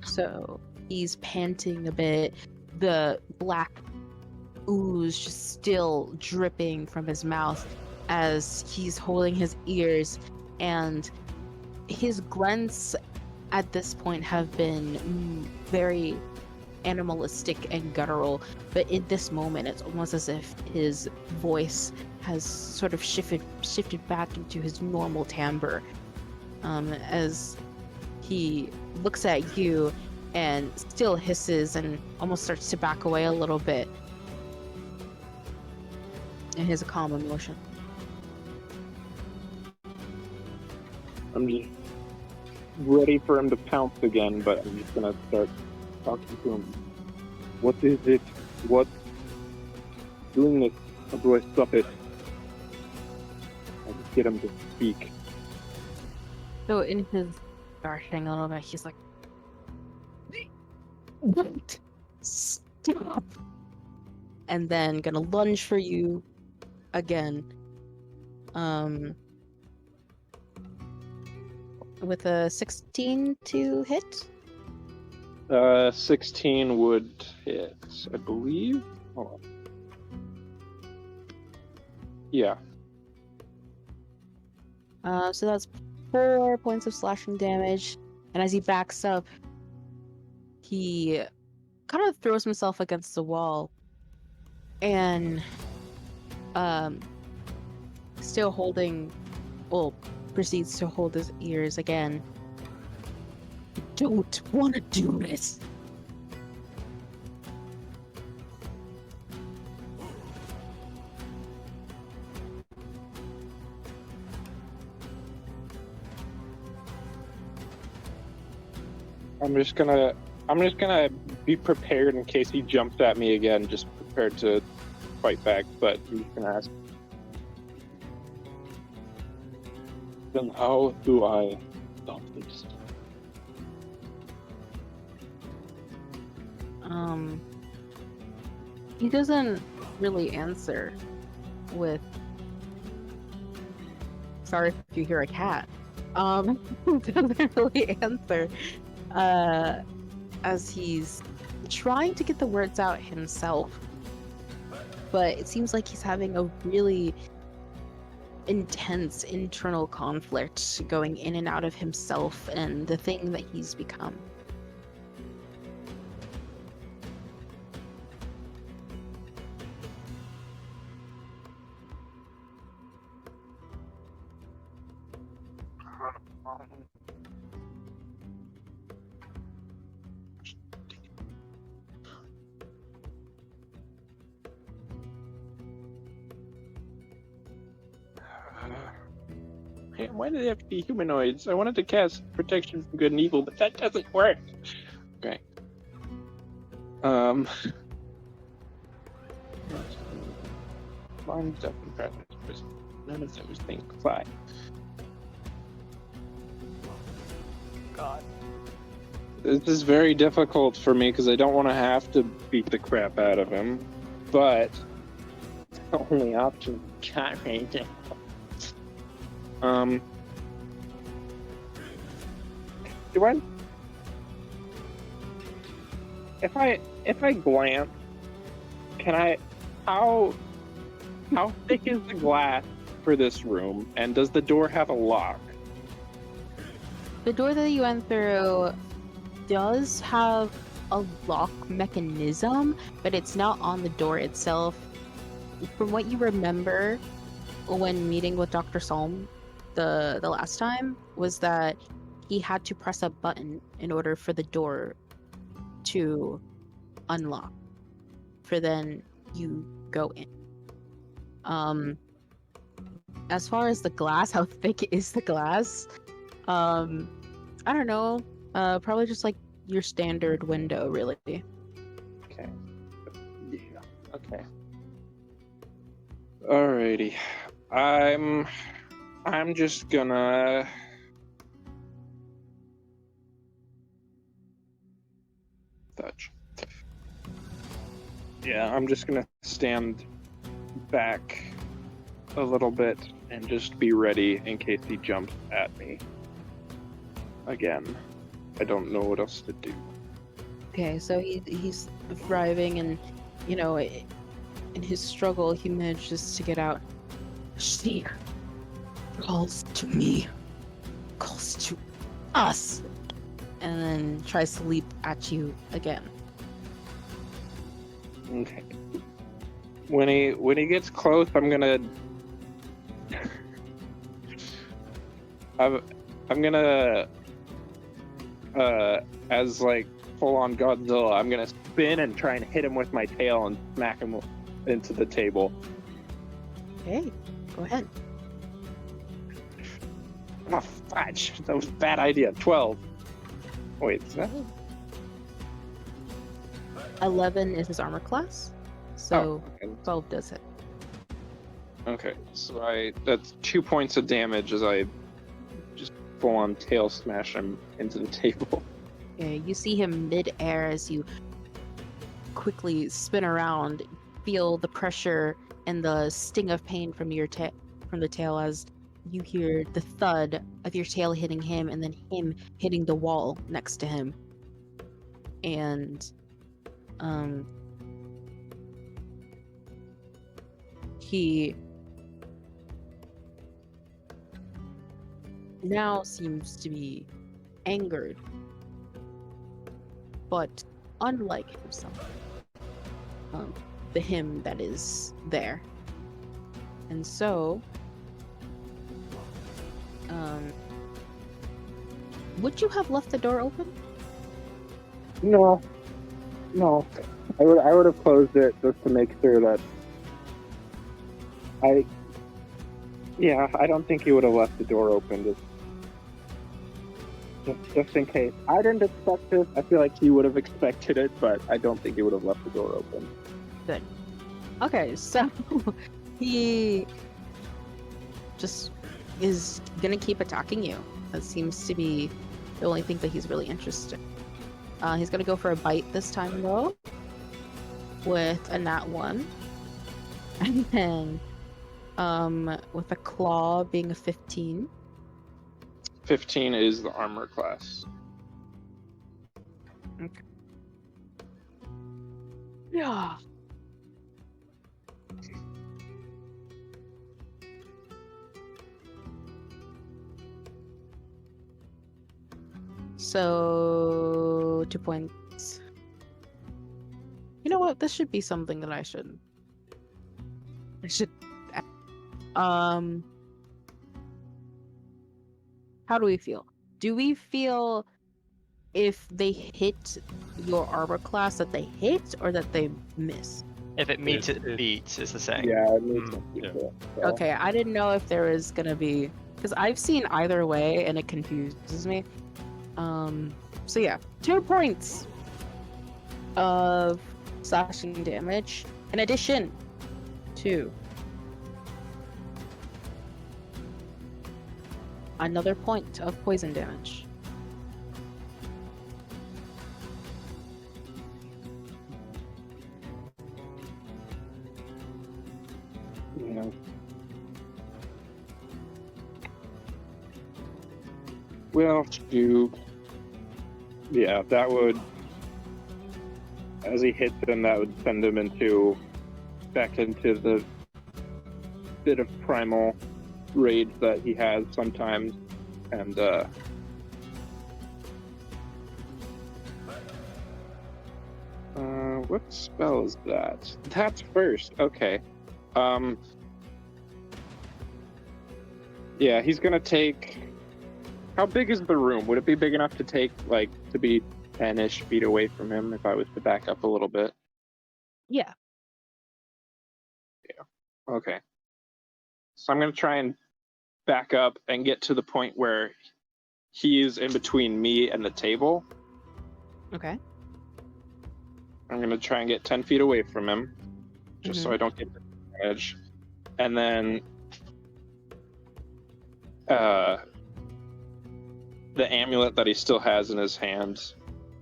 So he's panting a bit. The black ooze just still dripping from his mouth as he's holding his ears, and his grunts at this point have been very animalistic and guttural, but in this moment it's almost as if his voice has sort of shifted back into his normal timbre, as he looks at you and still hisses and almost starts to back away a little bit in his calm emotion. I'm just ready for him to pounce again, but I'm just gonna start talking to him. What is it? What's doing this? How do I stop it? I'll just get him to speak. So in his garshing a little bit, he's like, "What? Stop!" And then gonna lunge for you again. With a 16 to hit. 16 would hit, I believe. Hold on. Yeah. So that's 4 points of slashing damage, and as he backs up, he kind of throws himself against the wall, and still holding, well, proceeds to hold his ears again. Don't want to do this. I'm just gonna be prepared in case he jumps at me again, just prepared to fight back, but I'm just gonna ask. Then how do I stop this? He doesn't really answer with, sorry if you hear a cat. Doesn't really answer as he's trying to get the words out himself, but it seems like he's having a really intense internal conflict going in and out of himself and the thing that he's become. Man, why do they have to be humanoids? I wanted to cast protection from good and evil, but that doesn't work. Okay. Lines up and presence. None of those things apply. God. This is very difficult for me because I don't want to have to beat the crap out of him, but it's the only option I've got right now. Do I? If I glance, can I? How thick is the glass for this room, and does the door have a lock? The door that you went through does have a lock mechanism, but it's not on the door itself. From what you remember when meeting with Dr. Solm the last time, was that he had to press a button in order for the door to unlock, for then you go in. As far as the glass, how thick is the glass? I don't know. Probably just like your standard window, really. Okay. Yeah. Okay. Alrighty. I'm just gonna touch. Yeah, I'm just gonna stand back a little bit and just be ready in case he jumps at me again. I don't know what else to do. Okay, so he's thriving, and you know, in his struggle, he manages to get out. She calls to me, calls to us, and then tries to leap at you again. Okay. When he gets close, I'm gonna as like full on Godzilla, I'm gonna spin and try and hit him with my tail and smack him into the table. Okay, go ahead. Oh, fudge. That was a bad idea. 12. Wait, is that? 11 is his armor class, so okay. 12 does hit. Okay, so that's 2 points of damage as I just full on tail smash him into the table. Yeah, you see him mid-air as you quickly spin around, feel the pressure and the sting of pain from from the tail as you hear the thud of your tail hitting him and then him hitting the wall next to him. And he now seems to be angered, but unlike himself, the him that is there. And so, would you have left the door open? No. I would have closed it just to make sure that I don't think he would have left the door open just in case. I didn't expect this. I feel like he would have expected it, but I don't think he would have left the door open. Good. Okay, so he just is gonna keep attacking you. That seems to be the only thing that he's really interested in. He's gonna go for a bite this time though, with a nat 1. And then with a claw being a 15. 15 is the armor class. Okay. Yeah. So 2 points. You know what? This should be something that I should. How do we feel? Do we feel if they hit your armor class that they hit or that they miss? If it meets, it beats, is the saying. Yeah, it makes Mm, yeah. sense. Okay, I didn't know if there was gonna be, because I've seen either way and it confuses me. So yeah, 2 points of slashing damage in addition to another point of poison damage. Yeah. Well, yeah, that would, as he hits him, that would send him back into the bit of primal rage that he has sometimes, and what spell is that? That's first. Okay. Yeah, he's gonna take. How big is the room? Would it be big enough to take, like, to be 10-ish feet away from him if I was to back up a little bit? Yeah. Okay. So I'm gonna try and back up and get to the point where he is in between me and the table. Okay. I'm gonna try and get 10 feet away from him, just so I don't get the edge. And then the amulet that he still has in his hand,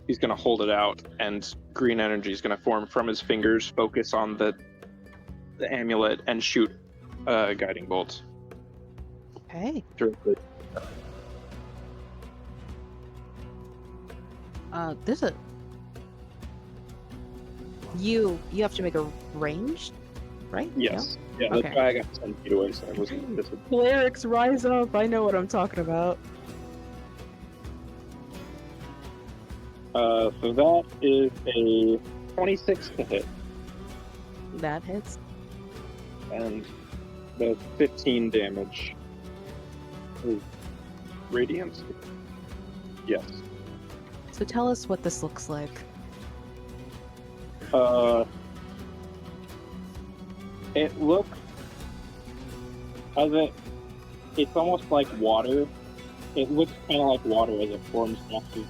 he's gonna hold it out, and green energy is gonna form from his fingers, focus on the amulet, and shoot a guiding bolt. Okay. Directly. There's a. You have to make a ranged, right? Yes. Yeah, that's Okay. why I got 10 feet away, so I wasn't. This would... Clerics rise up. I know what I'm talking about. So that is a 26 to hit, That hits. and the 15 damage is radiant. Yes. So tell us what this looks like. It looks it's almost like water. It looks kind of like water as it forms off of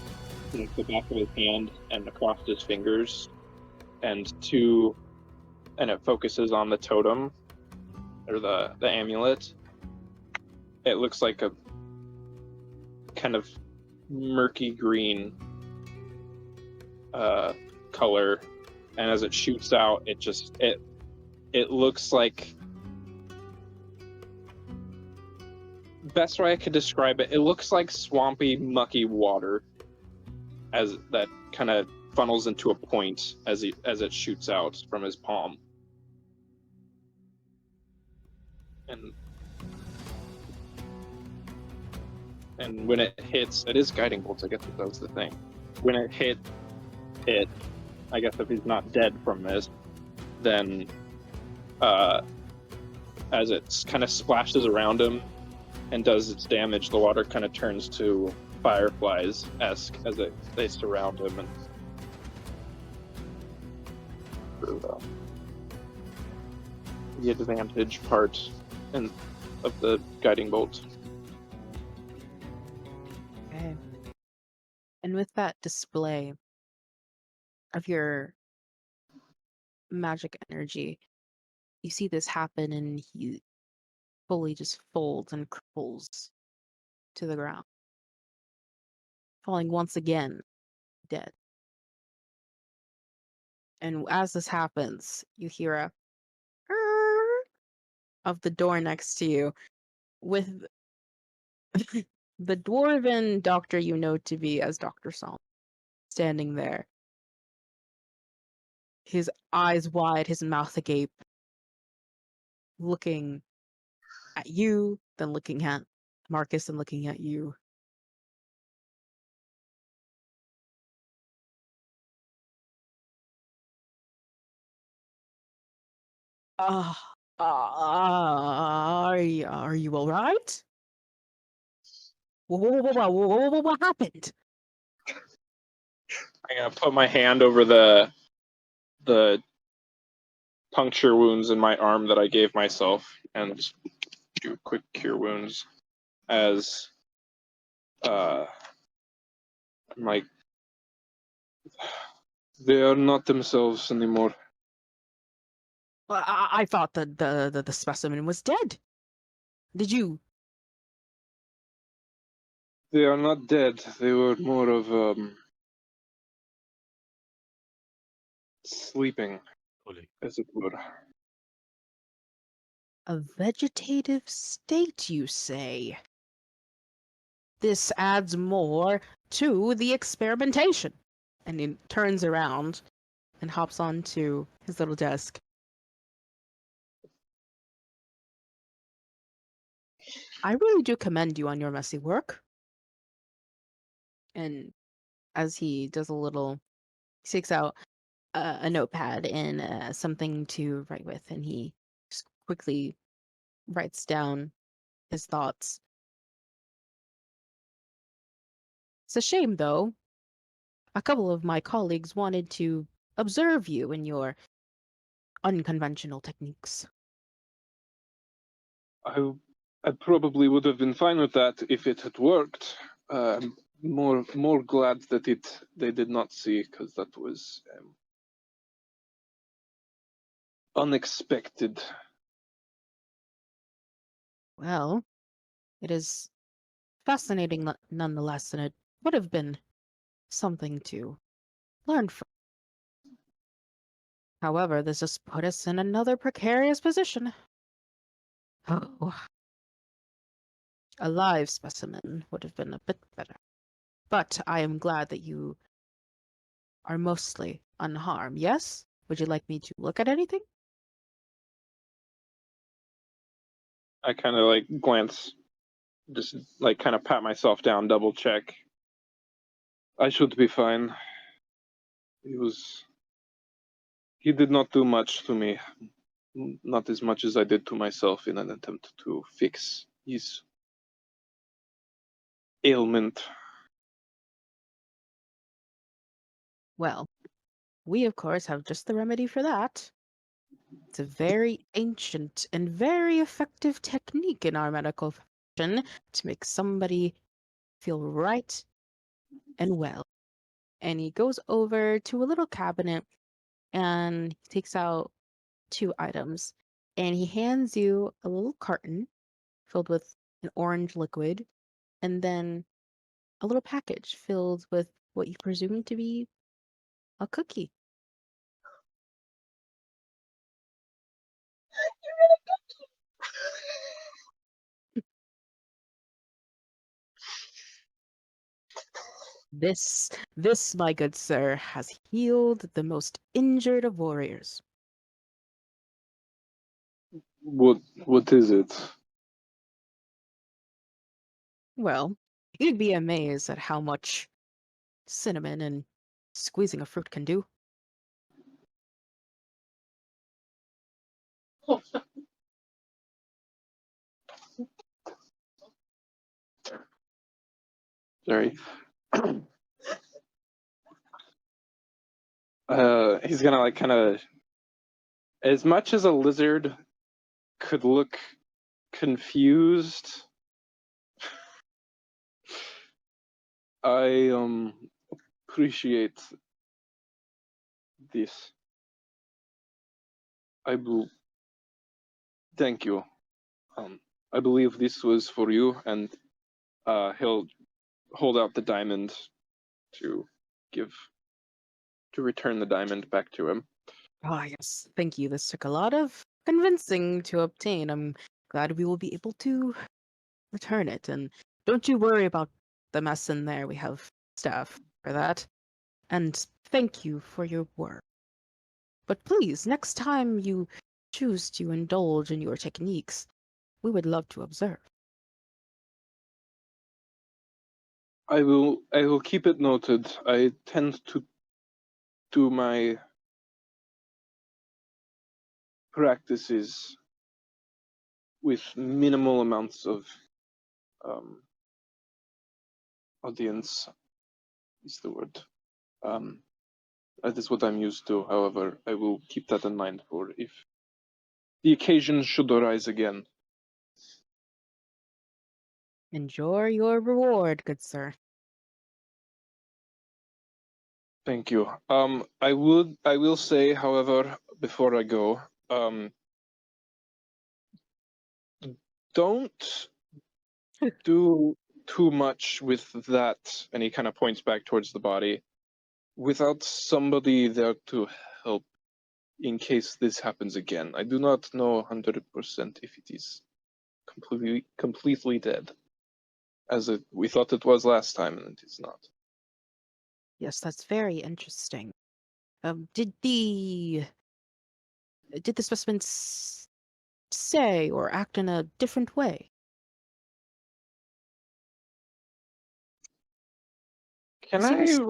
the back of his hand and across his fingers, and it focuses on the totem or the amulet. It looks like a kind of murky green color, and as it shoots out, it it looks like, best way I could describe it, it looks like swampy, mucky water as that kind of funnels into a point as it shoots out from his palm. And when it hits, it is guiding bolts, I guess that was the thing. When it hit it, I guess if he's not dead from this, then as it kind of splashes around him and does its damage, the water kind of turns to fireflies-esque as they surround him and the advantage part of the guiding bolt. Okay. And with that display of your magic energy, you see this happen and he fully just folds and cripples to the ground, falling once again dead. And as this happens, you hear a of the door next to you with the dwarven doctor you know to be as Dr. Song standing there, his eyes wide, his mouth agape, looking at you, then looking at Marcus and looking at you. Are you all right? What happened? I'm gonna put my hand over the puncture wounds in my arm that I gave myself and just do a quick cure wounds as I'm like, they are not themselves anymore. I thought that the specimen was dead. Did you? They are not dead. They were more of sleeping, Fully. as it were. A vegetative state, you say? This adds more to the experimentation. And he turns around and hops onto his little desk. I really do commend you on your messy work. And as he does he takes out a notepad and something to write with, and he just quickly writes down his thoughts. It's a shame, though. A couple of my colleagues wanted to observe you in your unconventional techniques. I probably would have been fine with that if it had worked. More glad that they did not see, because that was unexpected. Well, it is fascinating nonetheless, and it would have been something to learn from. However, this just put us in another precarious position. Oh, a live specimen would have been a bit better. But I am glad that you are mostly unharmed, yes? Would you like me to look at anything? I kind of like glance, just like kind of pat myself down, double check. I should be fine. He did not do much to me. Not as much as I did to myself in an attempt to fix his ailment. Well, we of course have just the remedy for that. It's a very ancient and very effective technique in our medical profession to make somebody feel right and well. And he goes over to a little cabinet and he takes out 2 items and he hands you a little carton filled with an orange liquid and then a little package filled with what you presume to be a cookie. This, my good sir, has healed the most injured of warriors. What is it? Well, you'd be amazed at how much cinnamon and squeezing a fruit can do. Sorry. He's gonna like kind of, as much as a lizard could look confused, I appreciate this. Thank you. I believe this was for you, and he'll hold out the diamond to return the diamond back to him. Ah, yes, thank you. This took a lot of convincing to obtain. I'm glad we will be able to return it. And don't you worry about the mess in there. We have staff for that. And thank you for your work. But please, next time you choose to indulge in your techniques, we would love to observe. I will keep it noted. I tend to do my practices with minimal amounts of audience is the word. That is what I'm used to. However, I will keep that in mind for if the occasion should arise again. Enjoy your reward, good sir. Thank you. I will say, however, before I go, don't do too much with that. And he kind of points back towards the body, without somebody there to help in case this happens again. I do not know 100% if it is completely dead, as we thought it was last time, and it is not. Yes, that's very interesting. Did the specimen say or act in a different way? Can Seems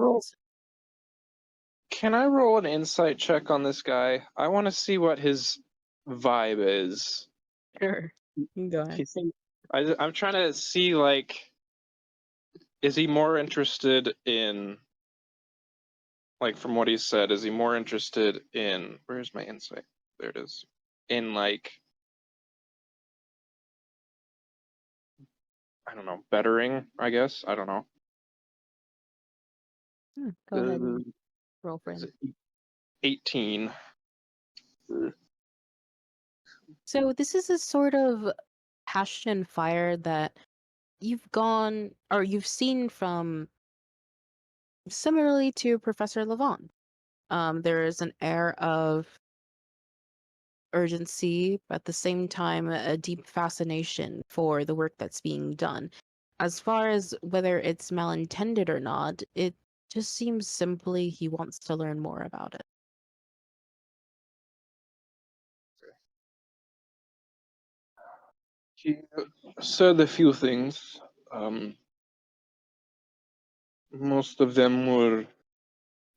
I roll an insight check on this guy? I want to see what his vibe is. sure. Go ahead. I'm trying to see, like, is he more interested in, like, from what he said, is he more interested in, where's my insight? There it is. In, like, I don't know, bettering, I guess? I don't know. Go ahead and roll for Is him. it 18. So this is a sort of passion and fire that you've seen from similarly to Professor Levant. There is an air of urgency, but at the same time, a deep fascination for the work that's being done. As far as whether it's malintended or not, it just seems simply he wants to learn more about it. He said a few things. Most of them were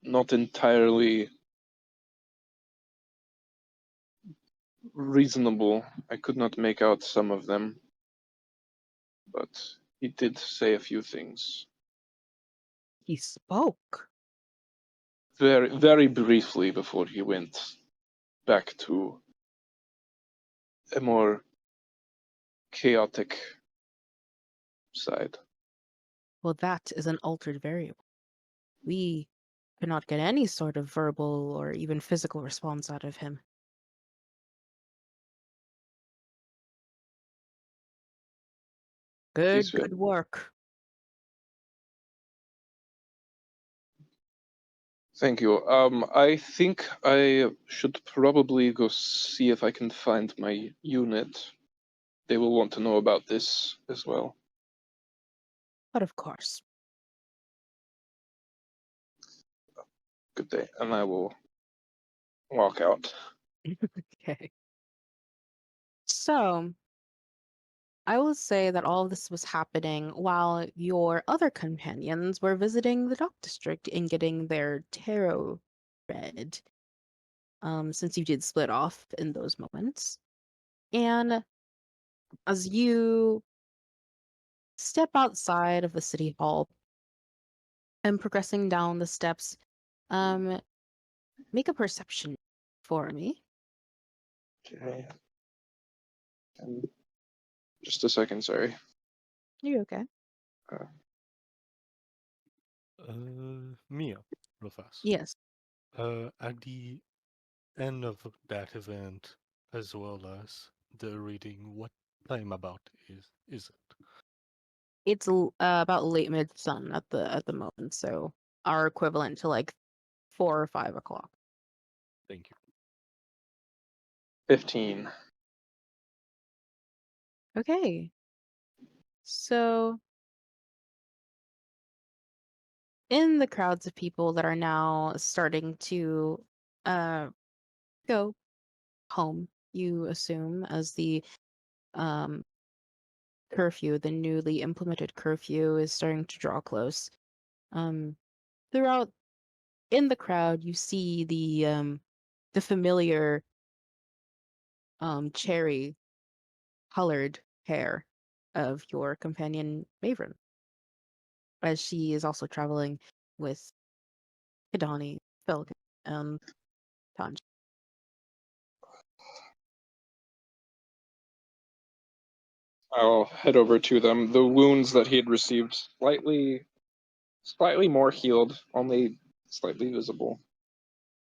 not entirely reasonable. I could not make out some of them, but he did say a few things. He spoke. Very, very briefly before he went back to a more chaotic side. Well, that is an altered variable. We cannot get any sort of verbal or even physical response out of him. He's Good work. Thank you. I think I should probably go see if I can find my unit. They will want to know about this as well. But of course. good day, and I will walk out. Okay. So, I will say that all of this was happening while your other companions were visiting the Dock District and getting their tarot read. Since you did split off in those moments. And as you step outside of the city hall and progressing down the steps, make a perception for me. Okay. Just a second, sorry. You're okay. Mia, real fast. Yes. At the end of that event, as well as the reading, what time about is it? It's about late mid-sun at the moment, so our equivalent to like 4 or 5 o'clock. Thank you. 15. Okay. So in the crowds of people that are now starting to go home, you assume, as the curfew, the newly implemented curfew, is starting to draw close. Throughout in the crowd, you see the familiar cherry colored hair of your companion Maeveryn, as she is also traveling with Kahdani, Fellken, and Tanji. I'll head over to them. The wounds that he had received slightly more healed, only slightly visible.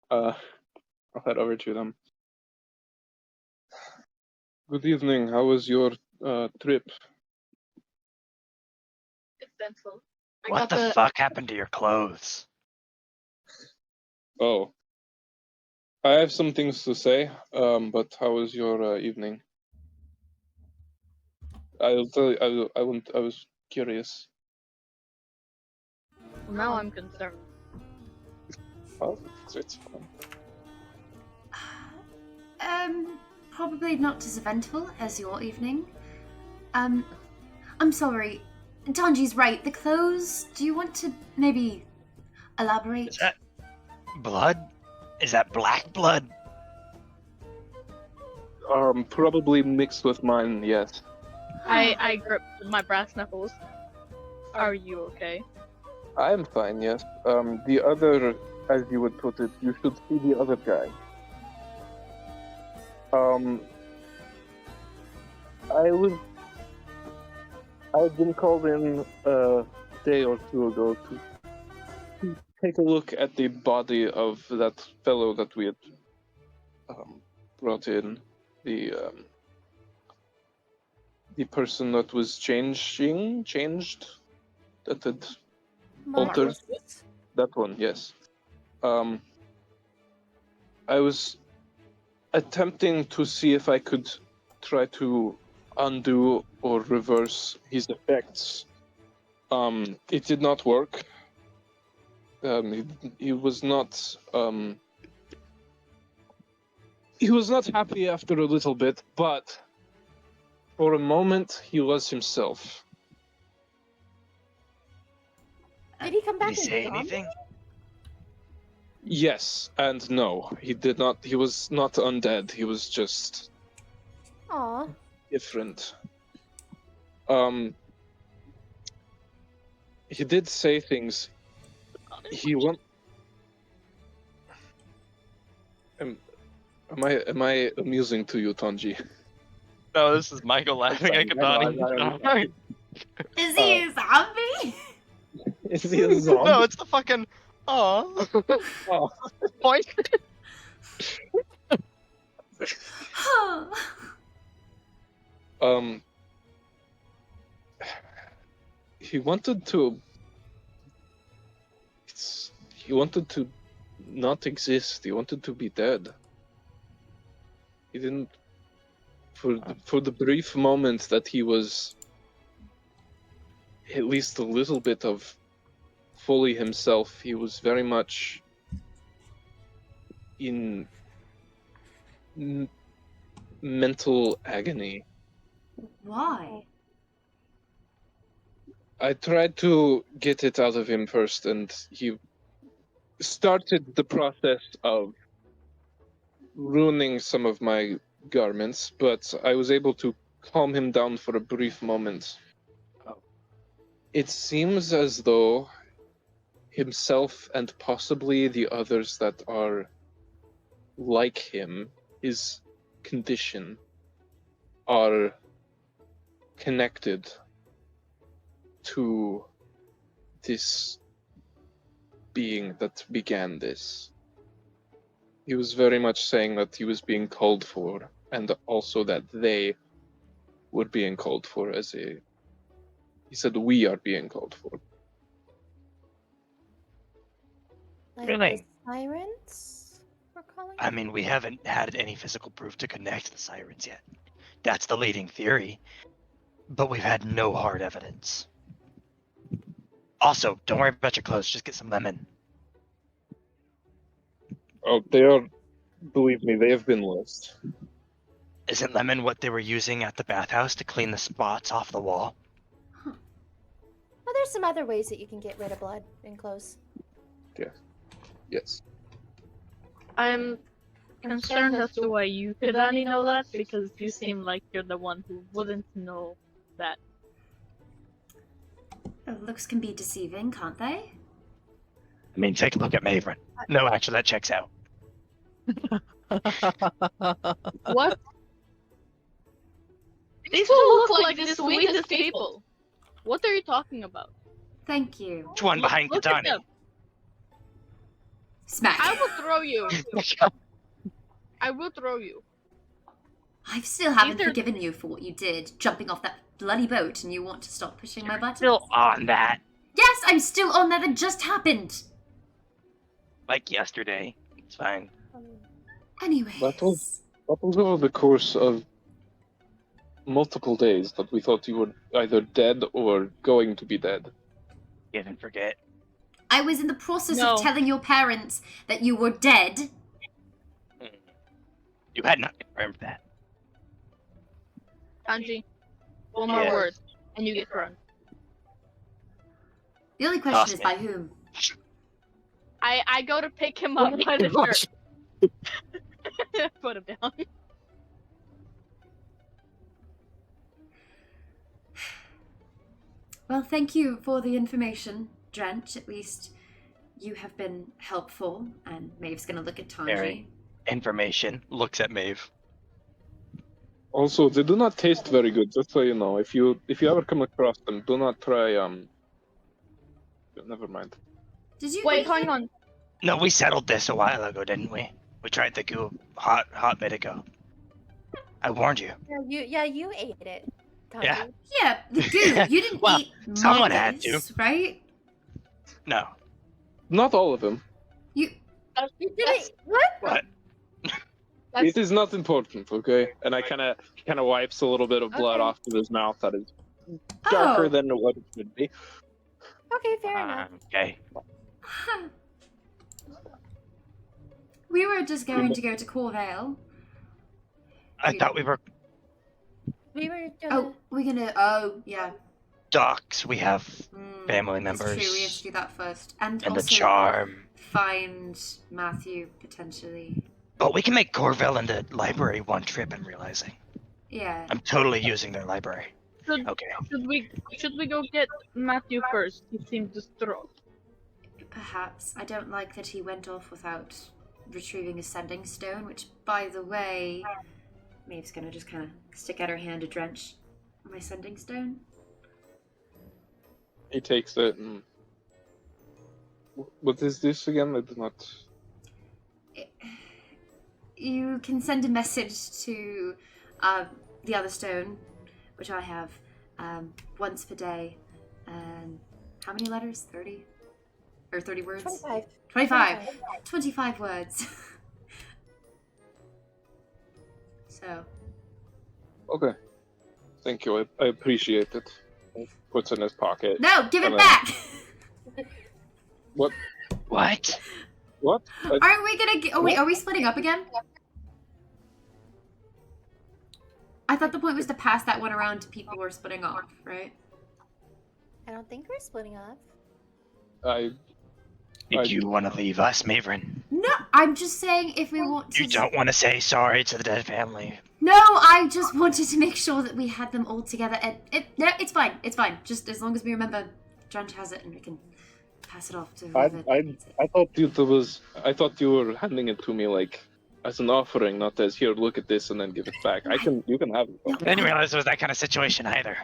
I'll head over to them. Good evening. How was your trip? Eventful. What the fuck happened to your clothes? Oh, I have some things to say. But how was your evening? I'll tell you. I was curious. Now I'm concerned. Oh, it's fine. Probably not as eventful as your evening. I'm sorry. Tanji's right. The clothes. Do you want to maybe elaborate? Is that blood? Is that black blood? Probably mixed with mine. Yes. I grip my brass knuckles. Are you okay? I am fine. Yes. The other, as you would put it, you should see the other guy. I've been called in a day or two ago to take a look at the body of that fellow that we had brought in, the person that was changed, that had altered. That one, yes. I was attempting to see if I could try to undo or reverse his effects. It did not work. He was not. He was not happy after a little bit, but for a moment he was himself. Did he come back Did he and say zombie? anything? Yes and no. He did not. He was not undead. He was just Aw. different. He did say things. He want. Am I amusing to you, Tanji? No, this is Michael laughing at Kahdani. Is he a zombie? Is he a zombie? No, it's the fucking oh point. He wanted to. He wanted to not exist. He wanted to be dead. He didn't. For the brief moment that he was at least a little bit of fully himself, he was very much in mental agony. Why? I tried to get it out of him first, and he started the process of ruining some of my garments, but I was able to calm him down for a brief moment. It seems as though himself and possibly the others that are like him, his condition, are connected to this being that began this. He was very much saying that he was being called for, and also that they were being called for as a... He said we are being called for. Like Really? the sirens we're calling? I mean, we haven't had any physical proof to connect the sirens yet. That's the leading theory. But we've had no hard evidence. Also, don't worry about your clothes, just get some lemon. Oh, they are... Believe me, they have been lost. Isn't lemon what they were using at the bathhouse to clean the spots off the wall? Well, there's some other ways that you can get rid of blood in clothes. Yes. I'm concerned as to why you could only know that, because you seem like you're the one who wouldn't know that. Looks can be deceiving, can't they? I mean, take a look at Maeveryn. No, actually, that checks out. What? These two look like the sweetest people. What are you talking about? Thank you. Which one behind Look at Kahdani? them. Smack. I will throw you. I will throw you. I still haven't These are- forgiven you for what you did, jumping off that bloody boat, and you want to stop pushing my buttons? Still on that. Yes, I'm still on that. That just happened. Like yesterday. It's fine. Anyways. That was over the course of multiple days that we thought you were either dead or going to be dead. Forgive and forget. I was in the process No. of telling your parents that you were dead. You had not confirmed that. Tanji, one more Yeah. word, and you get thrown. The only question is Dawson. by whom. I go to pick him up by the shirt. Put him down. Well, thank you for the information, Drench. At least you have been helpful. And Maeve's gonna look at Tanji. Very. Information. Looks at Maeve. Also, they do not taste very good, just so you know. If you ever come across them, do not try never mind. Did you Wait, eat hang it? on. No, we settled this a while ago, didn't we? We tried the goo hot bit ago. I warned you. You ate it. Tanji. Yeah. Yeah, the goo. You didn't Well, eat someone my had to. guess, right? No. Not all of them. You. You didn't. What? What? It is not important, okay? And I kind of wipes a little bit of blood Okay. off of his mouth that is darker Oh. than what it should be. Okay, fair enough. Okay. We were just going to go to Corvale. I thought we were We were gonna. Oh, we're gonna. Oh, yeah. docs. We have family That's members. true. We have to do that first, and And the also charm. find Matthew potentially. But we can make Corville into library one trip, I'm realizing. Yeah. I'm totally using their library. Should, Okay. should we go get Matthew first? He seemed distraught. Perhaps. I don't like that he went off without retrieving a sending stone, which, by the way, Maeve's gonna just kind of stick out her hand to Drench. My sending stone? He takes it and... What is this again? I do not... You can send a message to the other stone, which I have, once per day. And how many letters? 30? Or 30 words? 25. 25. 25 words. So, Okay. Thank you. I appreciate it. He puts it in his pocket. no, give it And then- back! What? What? What? Aren't we gonna get... Oh, wait, are we splitting up again? I thought the point was to pass that one around to people who are splitting off, right? I don't think we're splitting up. Did you want to leave us, Maeveryn? No, I'm just saying if we want to... You don't want to say sorry to the dead family. No, I just wanted to make sure that we had them all together. And no, it's fine. It's fine. Just as long as we remember Drench has it and we can pass it off to whoever needs it. I thought you were handing it to me like as an offering, not as here. Look at this and then give it back. You can have it. No, I didn't realize it was that kind of situation either.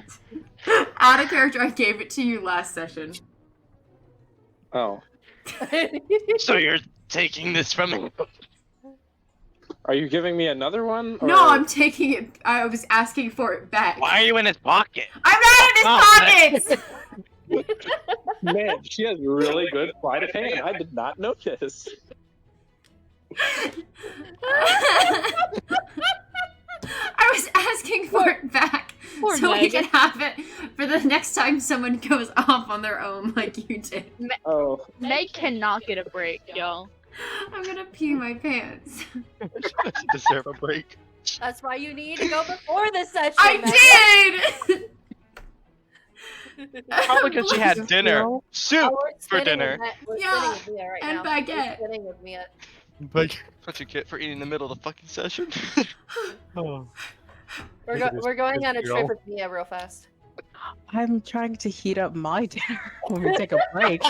Out of character, I gave it to you last session. Oh, So you're taking this from me? are you giving me another one? Or... No, I'm taking it. I was asking for it back. Why are you in his pocket? I'm not in his pockets! Man, she has really good sleight of hand. I did not notice. I was asking for it back Poor so we Meg. can have it for the next time someone goes off on their own like you did. Oh, Meg cannot get a break, y'all. I'm gonna pee my pants. Doesn't deserve a break. That's why you need to go before this session. I did! Probably because she had dinner. Soup for dinner. We're Yeah, spinning with Mia right and now. baguette. We're spinning with Mia. But What you get for eating in the middle of the fucking session? oh, We're going on a Girl. trip with Mia real fast. I'm trying to heat up my dinner when we take a break.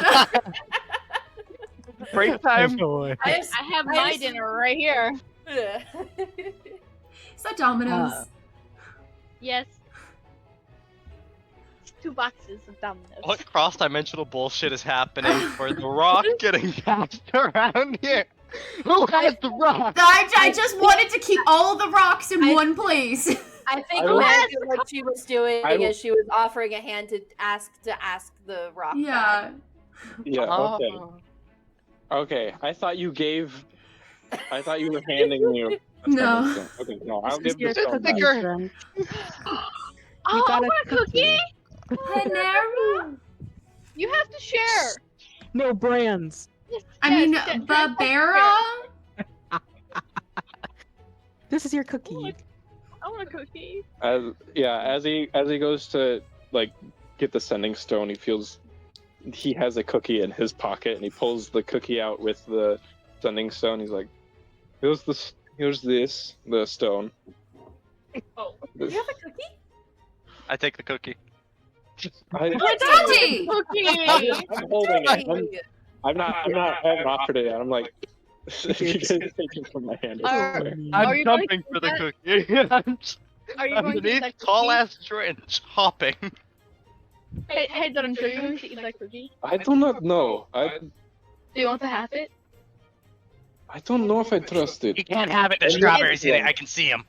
Break time. no way. I have my just- dinner right here. Is that Domino's? Yes. 2 boxes of Domino's. What cross-dimensional bullshit is happening for the rock getting passed around here? Who has the rock? I just wanted to keep all the rocks in one place. I think I will- what she was doing is she was offering a hand to ask the rock. Yeah. yeah. Okay. Okay. I thought you were handing me. No. Okay. No, I'll This give is this your one back. cookie, Drench. Oh, got I a want a cookie! Panera? You have to share! No brands. I mean, Yes, Drench has to Barbara? This is your cookie. share. I want a cookie. As he goes to like get the sending stone, he feels he has a cookie in his pocket, and he pulls the cookie out with the sending stone. He's like, here's the stone. Oh. You have a cookie? I take the cookie. Tanji! Cookie! I'm holding it. I'm not. I haven't offered it yet. I'm like, if you guys take it from my hand. It's Are- fair. Are I'm you going jumping to for the that? cookie. Are you going to eat Underneath that tall cookie? ass Drench, hopping. Hey, Drench, are you going to eat that cookie? I do not know. Do you want to have it? I don't know if I trust You it. can't have it. There's strawberries in it. I can see them.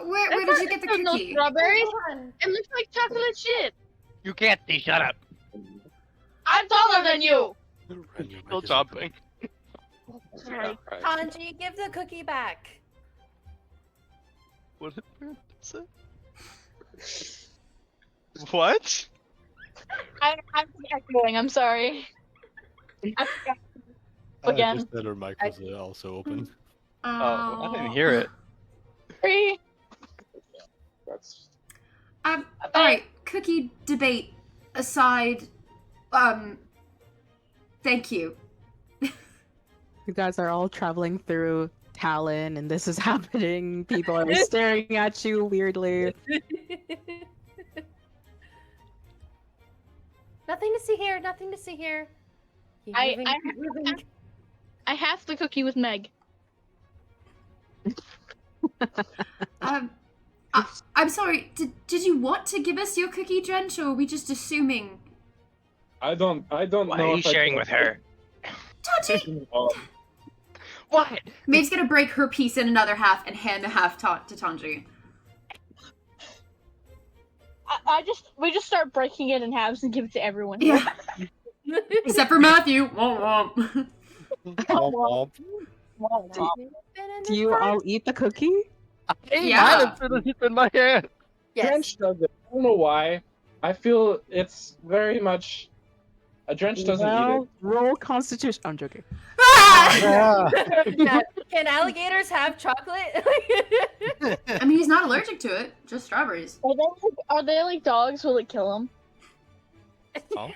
Where did you get the There's no cookie? strawberries. Hold on. It looks like chocolate chip. You can't see. Shut up. I'm taller than you. Still jumping. Sorry. Alright. Tanji, give the cookie back. What did Brandon say? What? I'm echoing. I'm sorry. I forgot. Again. Just that her mic was also open. Oh, I didn't hear it. Sorry. That's Alright, cookie debate aside, thank you. You guys are all traveling through Talon, and this is happening. People are staring at you weirdly. Nothing to see here. Nothing to see here. Keep moving, keep moving. I have the cookie with Meg. I'm sorry, did you want to give us your cookie, Drench, or are we just assuming? I don't Why know. are you if I sharing can- with her? Tanji! What? Maeve's gonna break her piece in another half and hand the half to Tanji. We just start breaking it in halves and give it to everyone. Yeah. Except for Matthew. Womp womp. Do you all eat the cookie? Yeah. It's in my hand. Yes. Drench does it. I don't know why. I feel it's very much A Drench doesn't eat it. Well, roll Constitution. I'm joking. Ah! Yeah, can alligators have chocolate? I mean, he's not allergic to it. Just strawberries. Are they like dogs? Will it kill them? Oh.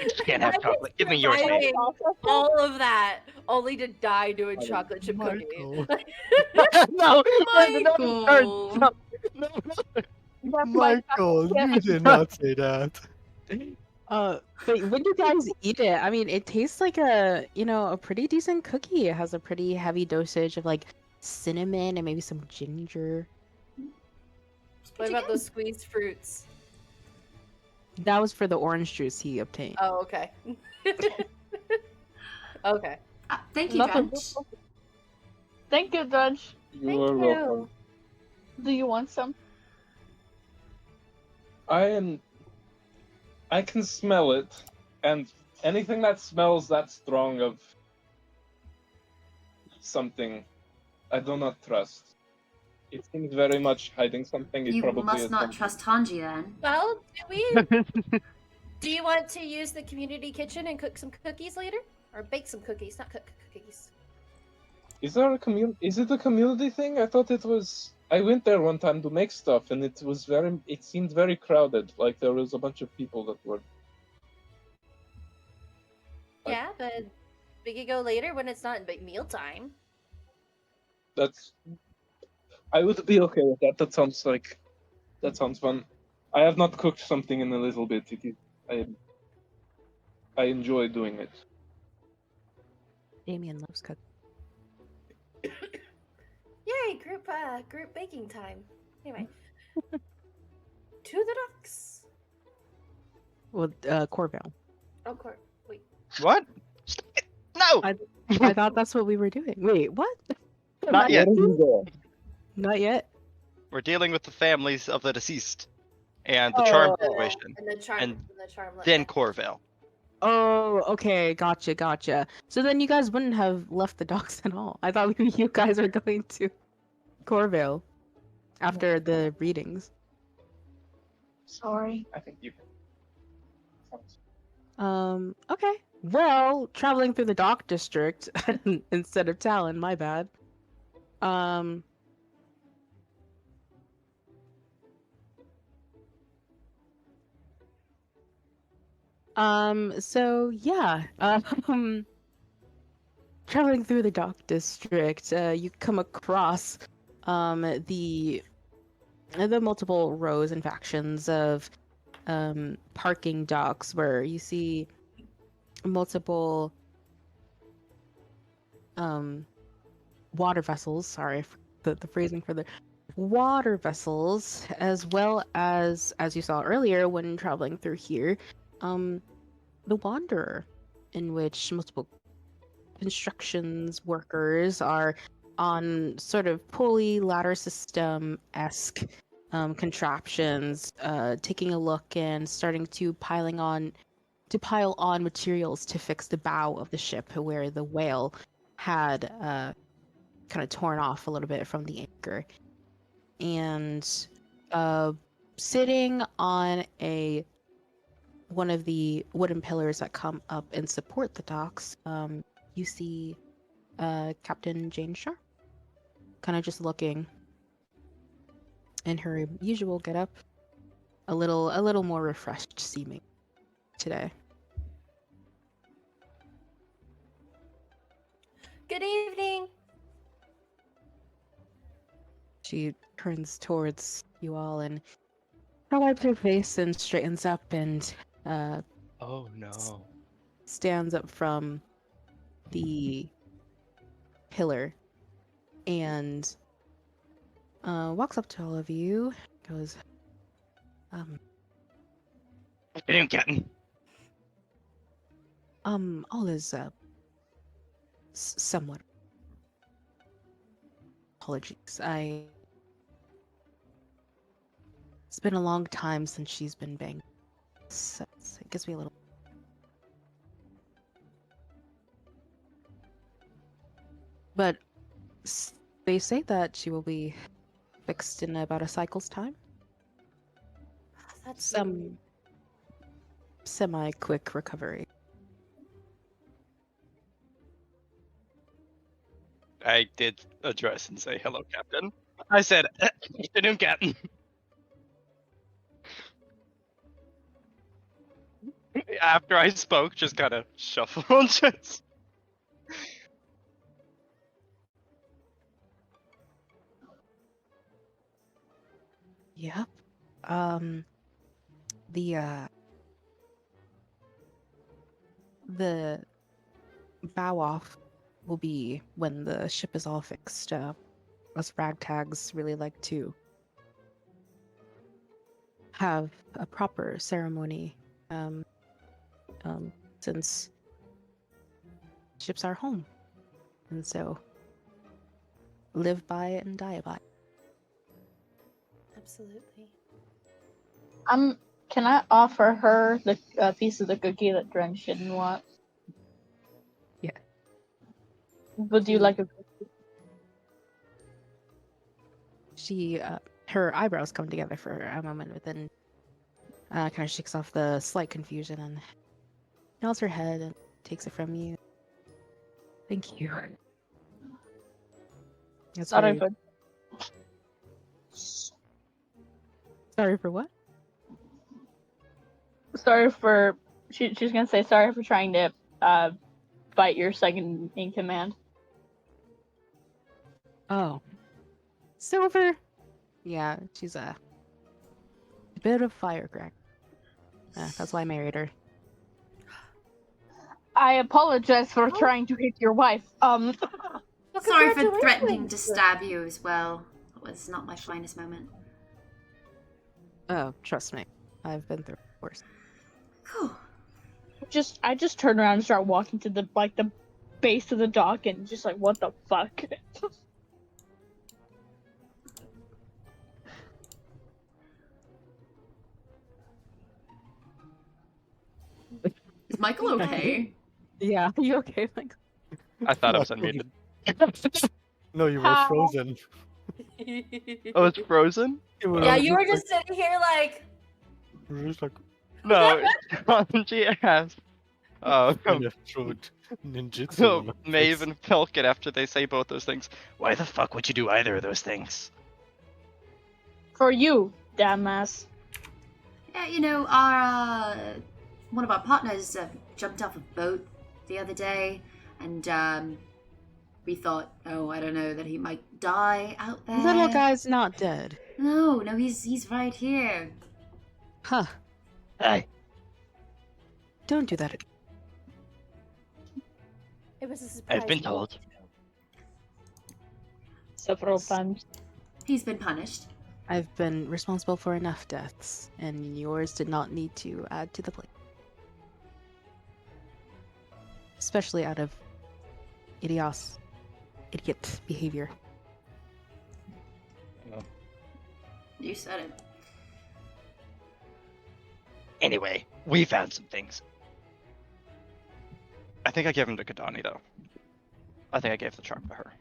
You can't have chocolate. Give me yours, mate. Surviving all of that, only to die doing chocolate chip cookies. No, Michael. Michael, you did not say that. But when you guys eat it, I mean, it tastes like a pretty decent cookie. It has a pretty heavy dosage of like cinnamon and maybe some ginger. What about those squeezed fruits? That was for the orange juice he obtained. Oh, okay. Okay. Thank you, Nothing. Drench. Thank you, Drench. You are welcome. Do you want some? I can smell it, and anything that smells that strong of something, I do not trust. It seems very much hiding something. It You probably must is not something. trust Tanji then. Well, do you want to use the community kitchen and cook some cookies later? Or bake some cookies, not cook cookies. Is there a Is it a community thing? I thought it was. I went there one time to make stuff, and it was very. It seemed very crowded. Like there was a bunch of people that were. Yeah, but we could go later when it's not mealtime. That's. I would be okay with that. That sounds fun. I have not cooked something in a little bit. I enjoy doing it. Damien loves cooking. Yay, group baking time. Anyway. To the ducks. Well, Corville. Oh, wait. What? No! I thought that's what we were doing. Wait, what? Not yet. Not yet. We're dealing with the families of the deceased and the charm situation. And the charm. And the charm. Then Corville. Oh, okay, gotcha. So then you guys wouldn't have left the docks at all. I thought you guys were going to Corville after the readings. Sorry. I think you. Okay. Well, traveling through the dock district instead of Talon, my bad. So yeah, traveling through the dock district, you come across the multiple rows and factions of parking docks where you see multiple water vessels. Sorry for the phrasing for the water vessels, as well as you saw earlier when traveling through here, the Wanderer, in which multiple constructions workers are on sort of pulley ladder system-esque contraptions, taking a look and starting to pile on materials to fix the bow of the ship where the whale had kind of torn off a little bit from the anchor. And sitting on one of the wooden pillars that come up and support the docks, you see Captain Jane Shar, kind of just looking in her usual getup, a little more refreshed seeming today. Good evening. She turns towards you all and wipes her face and straightens up and Oh no. stands up from the pillar and walks up to all of you, goes, Captain. all is somewhat. Apologies. It's been a long time since she's been banged. So it gives me a little. But they say that she will be fixed in about a cycle's time. That's Some semi-quick recovery. I did address and say hello, Captain. I said, afternoon, Captain. After I spoke, just kind of shuffled. Just... Yep. Um, the bow off will be when the ship is all fixed. Us ragtags really like to have a proper ceremony, since ships are home, and so live by it and die by it. Absolutely. Can I offer her the piece of the cookie that Drench didn't want? Yeah. Would you like a cookie? She, her eyebrows come together for a moment, but then kind of shakes off the slight confusion and nods her head and takes it from you. Thank you. That's Sorry very... Sorry for what? She's gonna say sorry for trying to fight your second in command. Oh. Silver? Yeah, she's a bit of firecracker. That's why I married her. I apologize for trying to hit your wife. Well, Sorry for threatening congratulations. to stab you as well. That was not my finest moment. Oh, trust me. I've been through worse. Cool. I just turn around and start walking to the base of the dock and just like, what the fuck? Is Michael okay? Yeah, you okay, Mike? I thought I was unmuted. No, you were How? frozen. Oh, it's frozen? Yeah, you were just sitting here like. You were just like No, Tanji asked. kind of through ninjutsu. So on my face. Maeve and Fellken, after they say both those things, why the fuck would you do either of those things? For you, dumbass. Yeah, you know, our one of our partners jumped off a boat the other day, and we thought, oh, I don't know, that he might die out there. The little guy's not dead. No, he's right here. Huh. Hey. Don't do that again. It was a surprise. I've been told. Several times. He's been punished. I've been responsible for enough deaths, and yours did not need to add to the plate. Especially out of idiot behavior. You said it. Anyway, we found some things. I think I gave him to Kahdani, though. I think I gave the truck to her.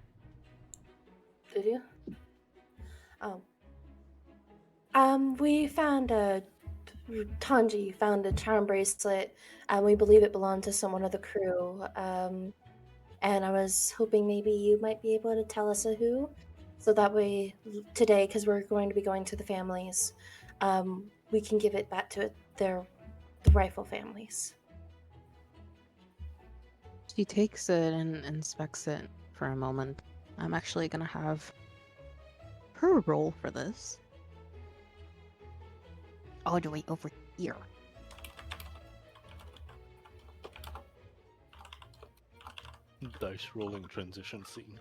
Did you? Oh. We found Tanji found a charm bracelet, and we believe it belonged to someone of the crew. And I was hoping maybe you might be able to tell us who, so that way today, because we're going to be going to the families, we can give it back to the rifle families. She takes it and inspects it for a moment. I'm actually gonna have her roll for this. All the way over here. Dice rolling transition scene.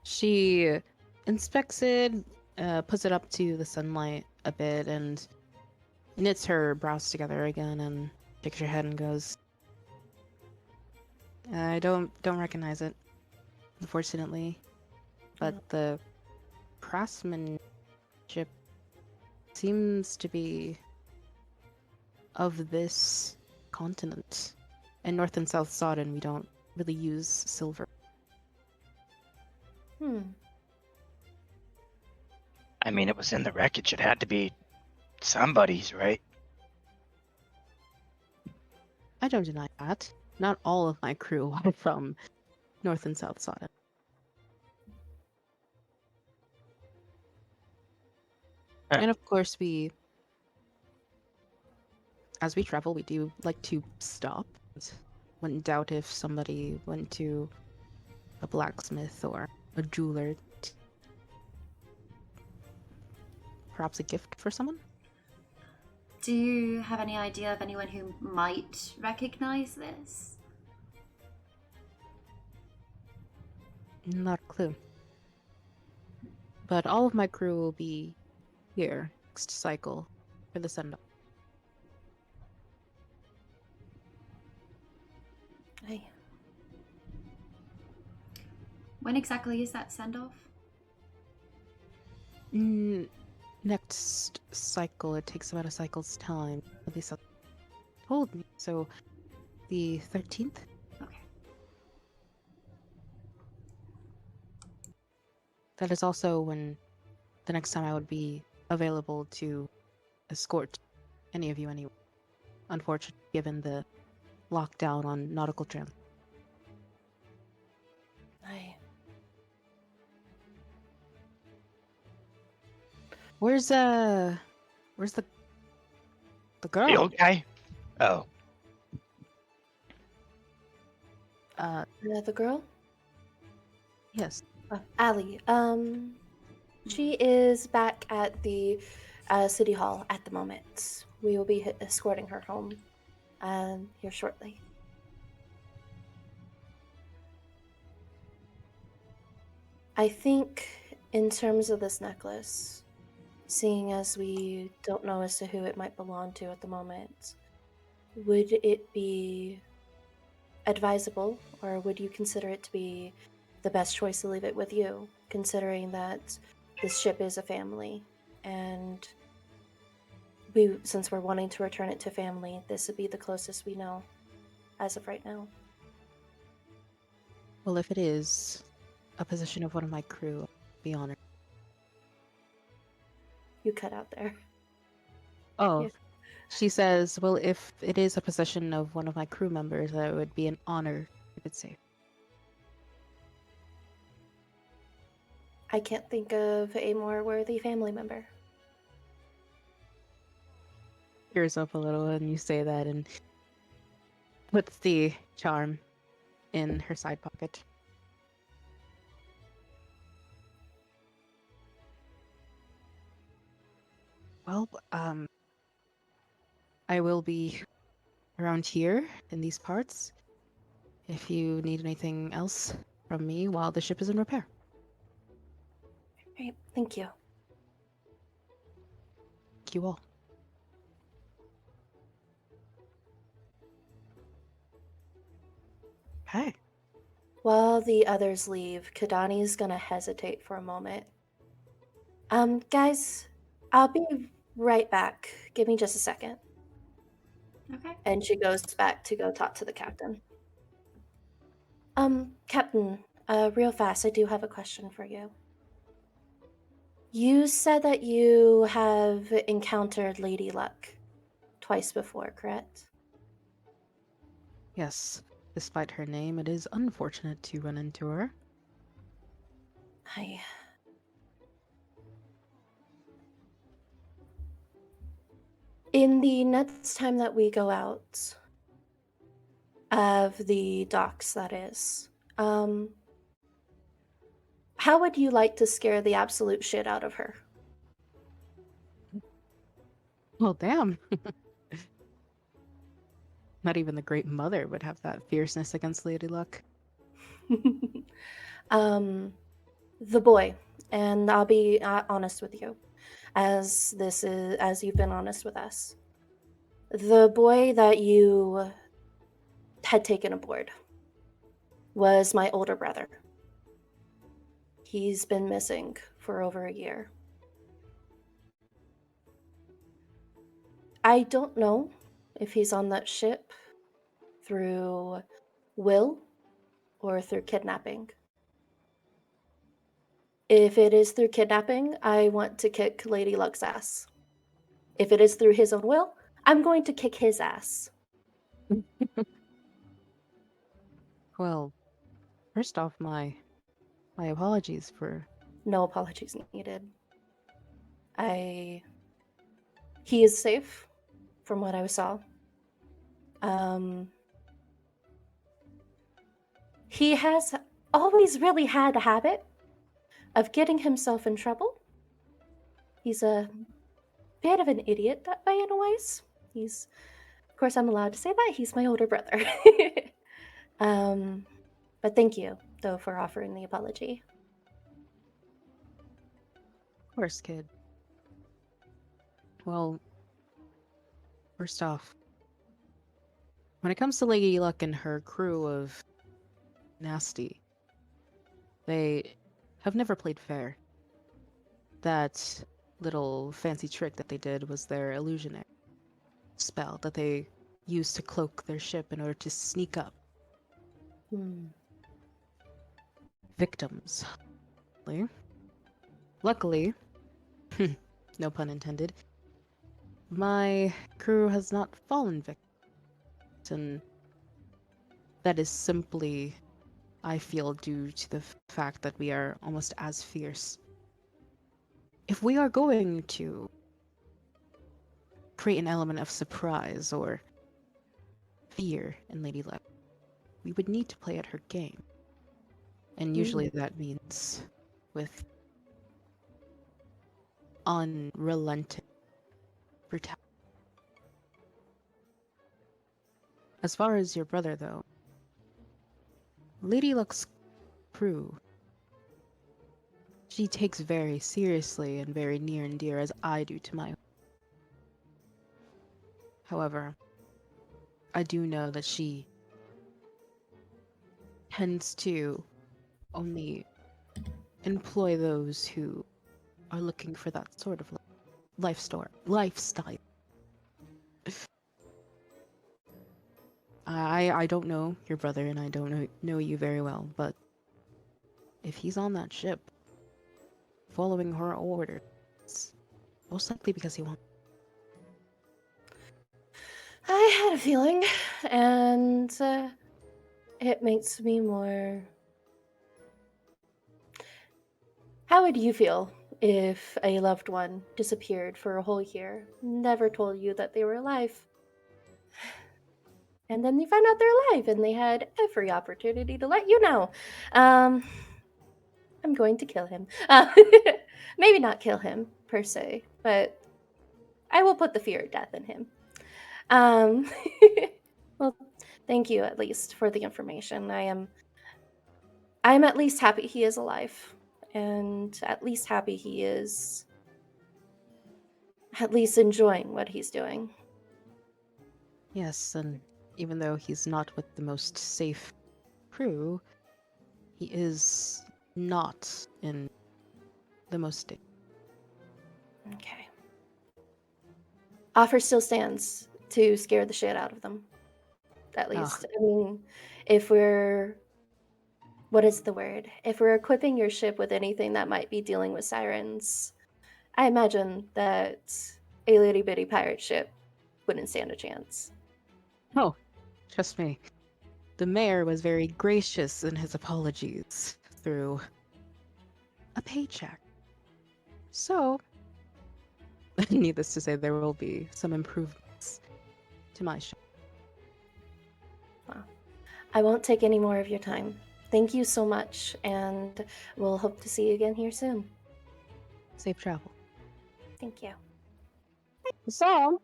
She inspects it, puts it up to the sunlight a bit, and knits her brows together again and shakes her head and goes, I don't recognize it, unfortunately. But the craftsmanship seems to be of this continent. In North and South Sodden, we don't really use silver. I mean, it was in the wreckage. It had to be somebody's, right? I don't deny that. Not all of my crew are from North and South Sodden. And of course, as we travel, we do like to stop. Wouldn't doubt if somebody went to a blacksmith or a jeweler. Perhaps a gift for someone? Do you have any idea of anyone who might recognize this? Not a clue. But all of my crew will be here next cycle for the send-off. Aye. When exactly is that send-off? Next cycle, it takes about a cycle's time. At least that told me. So, the 13th? Okay. That is also when the next time I would be available to escort any of you anyway. Unfortunately, given the lockdown on nautical tram. Aye. Where's the girl? You okay? Oh. The girl? Yes. Allie. She is back at the city hall at the moment. We will be escorting her home here shortly. I think in terms of this necklace, seeing as we don't know as to who it might belong to at the moment, would it be advisable, or would you consider it to be the best choice to leave it with you, considering that this ship is a family, and since we're wanting to return it to family, this would be the closest we know as of right now. Well, if it is a position of one of my crew, I'd be honored. You cut out there. Oh, Yeah. she says, well, if it is a possession of one of my crew members, that would be an honor if it's safe. I can't think of a more worthy family member. Tears up a little and you say that and puts the charm in her side pocket. Well, I will be around here in these parts if you need anything else from me while the ship is in repair. Great, thank you. Thank you all. Hey. While the others leave, Kahdani's gonna hesitate for a moment. Guys, I'll be right back. Give me just a second. Okay. And she goes back to go talk to the captain. Captain, real fast, I do have a question for you. You said that you have encountered Lady Luck twice before, correct? Yes, despite her name, it is unfortunate to run into her. In the next time that we go out of the docks, that is, how would you like to scare the absolute shit out of her? Well, damn. Not even the Great Mother would have that fierceness against Lady Luck. The boy, and I'll be honest with you, as you've been honest with us. The boy that you had taken aboard was my older brother. He's been missing for over a year. I don't know if he's on that ship through will or through kidnapping. If it is through kidnapping, I want to kick Lady Luck's ass. If it is through his own will, I'm going to kick his ass. Well, first off, my apologies for. No apologies needed. He is safe, from what I saw. He has always really had a habit of getting himself in trouble. He's a bit of an idiot that way in a ways. He's, of course, I'm allowed to say that. He's my older brother. But thank you, though, for offering the apology. Of course, kid. Well, first off, when it comes to Lady Luck and her crew of nasty, they have never played fair. That little fancy trick that they did was their illusionary spell that they used to cloak their ship in order to sneak up victims. Luckily, no pun intended, my crew has not fallen victim, and that is simply, I feel, due to the fact that we are almost as fierce. If we are going to create an element of surprise or fear in Lady Luck, we would need to play at her game. And usually that means with unrelenting brutality. As far as your brother, though, Lady Luck's crew, she takes very seriously and very near and dear as I do to my own. However, I do know that she tends to only employ those who are looking for that sort of lifestyle. I don't know your brother, and I don't know you very well, but if he's on that ship, following her orders, it's most likely because he wants. I had a feeling, and it makes me more... How would you feel if a loved one disappeared for a whole year, never told you that they were alive, and then you found out they're alive and they had every opportunity to let you know? I'm going to kill him. Maybe not kill him, per se, but I will put the fear of death in him. Well, thank you at least for the information. I'm at least happy he is alive, and at least happy he is at least enjoying what he's doing. Yes, and even though he's not with the most safe crew, he is not in the most Okay. Offer still stands to scare the shit out of them. At least. I mean, if we're... What is the word? If we're equipping your ship with anything that might be dealing with sirens, I imagine that a little bitty pirate ship wouldn't stand a chance. Oh, trust me. The mayor was very gracious in his apologies through a paycheck. So, needless to say, there will be some improvements to my ship. Wow. I won't take any more of your time. Thank you so much, and we'll hope to see you again here soon. Safe travel. Thank you. So,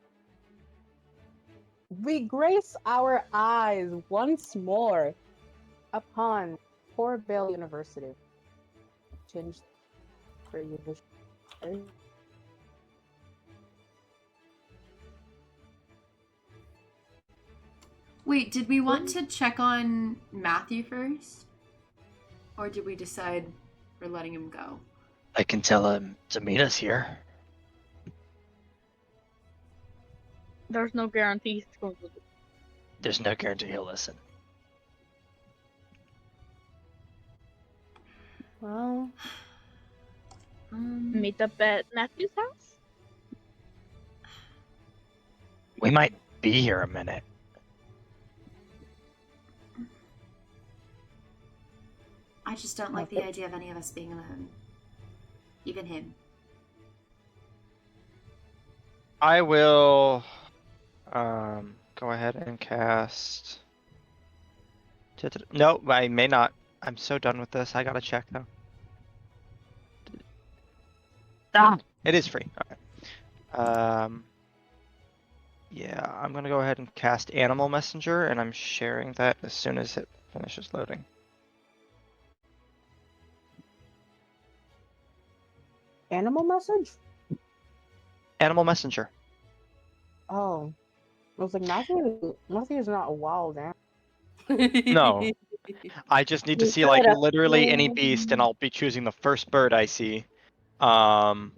we grace our eyes once more upon Corvale University. Change for your vision. Wait, did we want to check on Matthew first? Or did we decide we're letting him go? I can tell him to meet us here. There's no guarantee he's going to. There's no guarantee he'll listen. Well, Meet up at Matthew's house? We might be here a minute. I just don't like the idea of any of us being alone. Even him. I will go ahead and cast. No, I may not. I'm so done with this. I gotta check though. Ah, it is free. Okay. Yeah, I'm gonna go ahead and cast Animal Messenger, and I'm sharing that as soon as it finishes loading. Animal message? Animal Messenger. Oh. I was like, Matthew's not a wild animal. No. I just need to You see put like a literally any full- beast, and I'll be choosing the first bird I see. And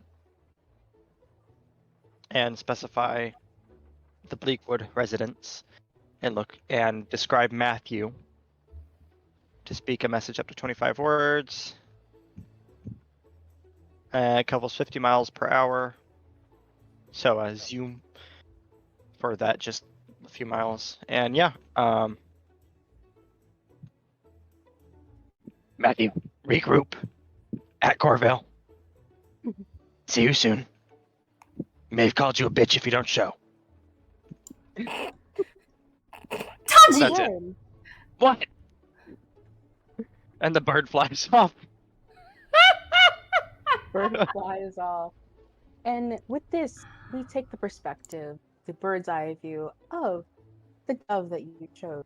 specify the Bleakwood residence, and look and describe Matthew to speak a message up to 25 words. Covers 50 miles per hour. So zoom for that, just a few miles. And yeah, Matthew, regroup at Corville. See you soon. May have called you a bitch if you don't show. Tanji! That's it. What? And the bird flies off. Bird flies off. And with this, we take the perspective, the bird's eye view of the dove that you chose.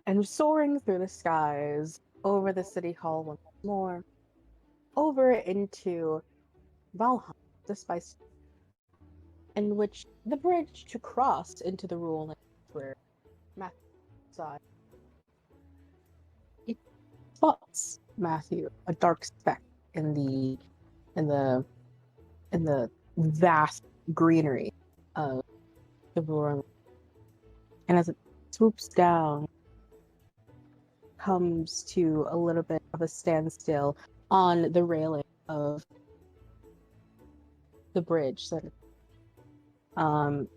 And soaring through the skies, over the city hall once more, over into Valhalla, the spice, in which the bridge to cross into the rural where Matthew side. It spots Matthew, a dark speck in the vast greenery of the rural. And as it swoops down, comes to a little bit of a standstill on the railing of the bridge. So,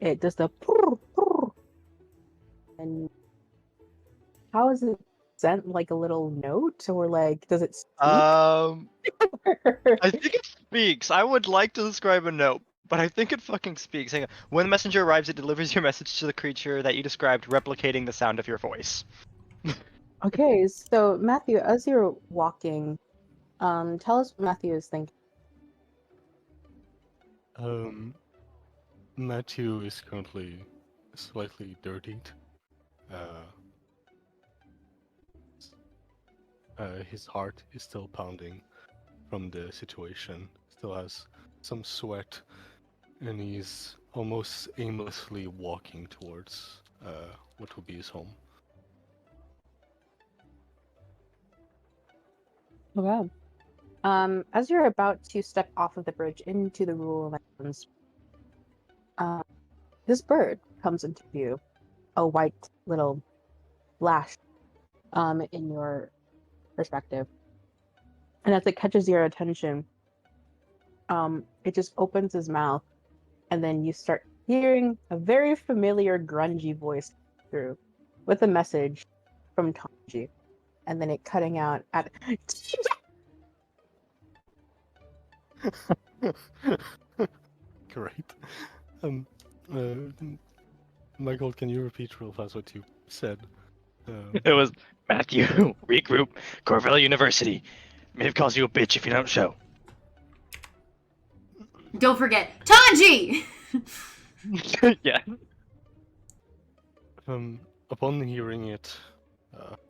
it does the purr, purr. And how is it sent? Like a little note, or like does it speak? I think it speaks. I would like to describe a note, but I think it fucking speaks. Hang on. When the messenger arrives, it delivers your message to the creature that you described, replicating the sound of your voice. Okay, so Matthew, as you're walking, tell us what Matthew is thinking. Matthew is currently slightly dirtied. His heart is still pounding from the situation. Still has some sweat, and he's almost aimlessly walking towards what will be his home. Okay. As you're about to step off of the bridge into the rural lands, this bird comes into view, a white little flash, in your perspective. And as it catches your attention, it just opens his mouth, and then you start hearing a very familiar grungy voice through with a message from Tanji, and then it cutting out at Great. Michael, can you repeat real fast what you said? It was Matthew, regroup, Corville University. May have called you a bitch if you don't show. Don't forget, Tanji! Yeah. Upon hearing it,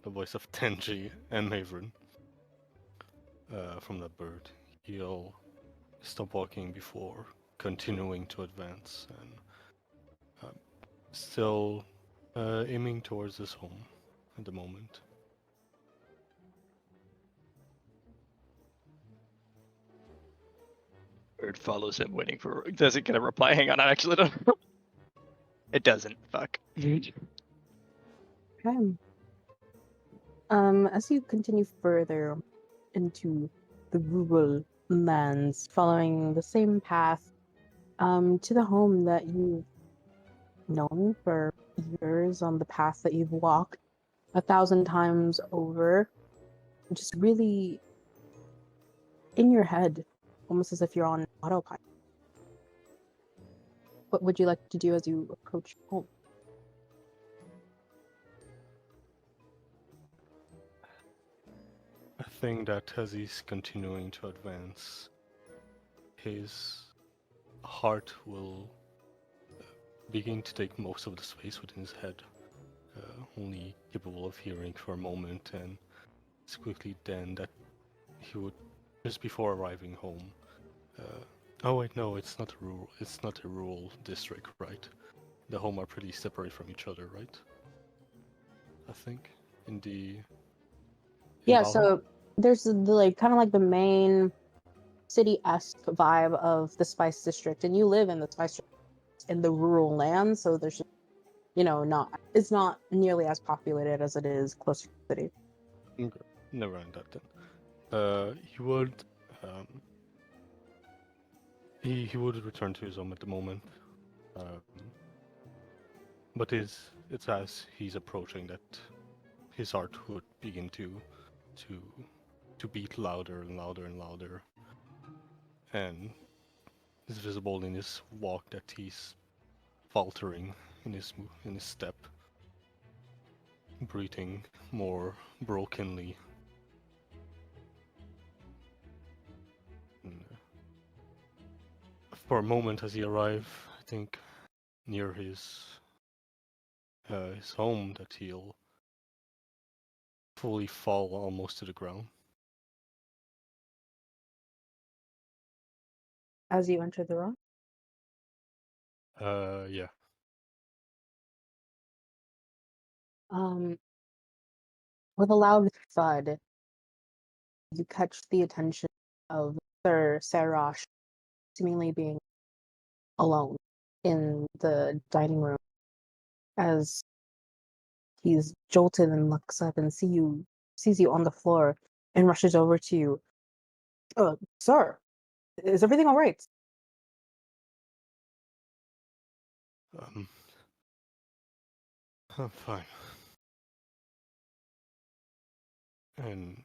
the voice of Tanji and Maeveryn from that bird, he'll stop walking before continuing to advance and still aiming towards his home at the moment. Bird follows him, waiting for. Does it get a reply? Hang on, I actually don't know. It doesn't. Fuck. Okay. As you continue further into the rural lands, following the same path, to the home that you've known for years, on the path that you've walked, 1,000 times over, just really in your head, almost as if you're on autopilot. What would you like to do as you approach home? I think that as he's continuing to advance, his heart will begin to take most of the space within his head, only capable of hearing for a moment, and it's quickly then that he would, just before arriving home, oh wait, no, it's not a rural district, right? The home are pretty separate from each other, right? I think in Yeah, Valheim? so there's the like kind of like the main city-esque vibe of the Spice District, and you live in the Spice District in the rural land, so there's it's not nearly as populated as it is closer to the city. Okay. Never mind that then. He would he would return to his home at the moment, but it's as he's approaching that his heart would begin to beat louder and louder and louder, and it's visible in his walk that he's faltering in his step, breathing more brokenly. And, for a moment, as he arrives, I think near his home, that he'll fully fall almost to the ground. As you enter the room, Yeah. with a loud thud, you catch the attention of Sir Sarash, seemingly being alone in the dining room, as he's jolted and looks up and sees you on the floor and rushes over to you. Sir, is everything all right? I'm fine. And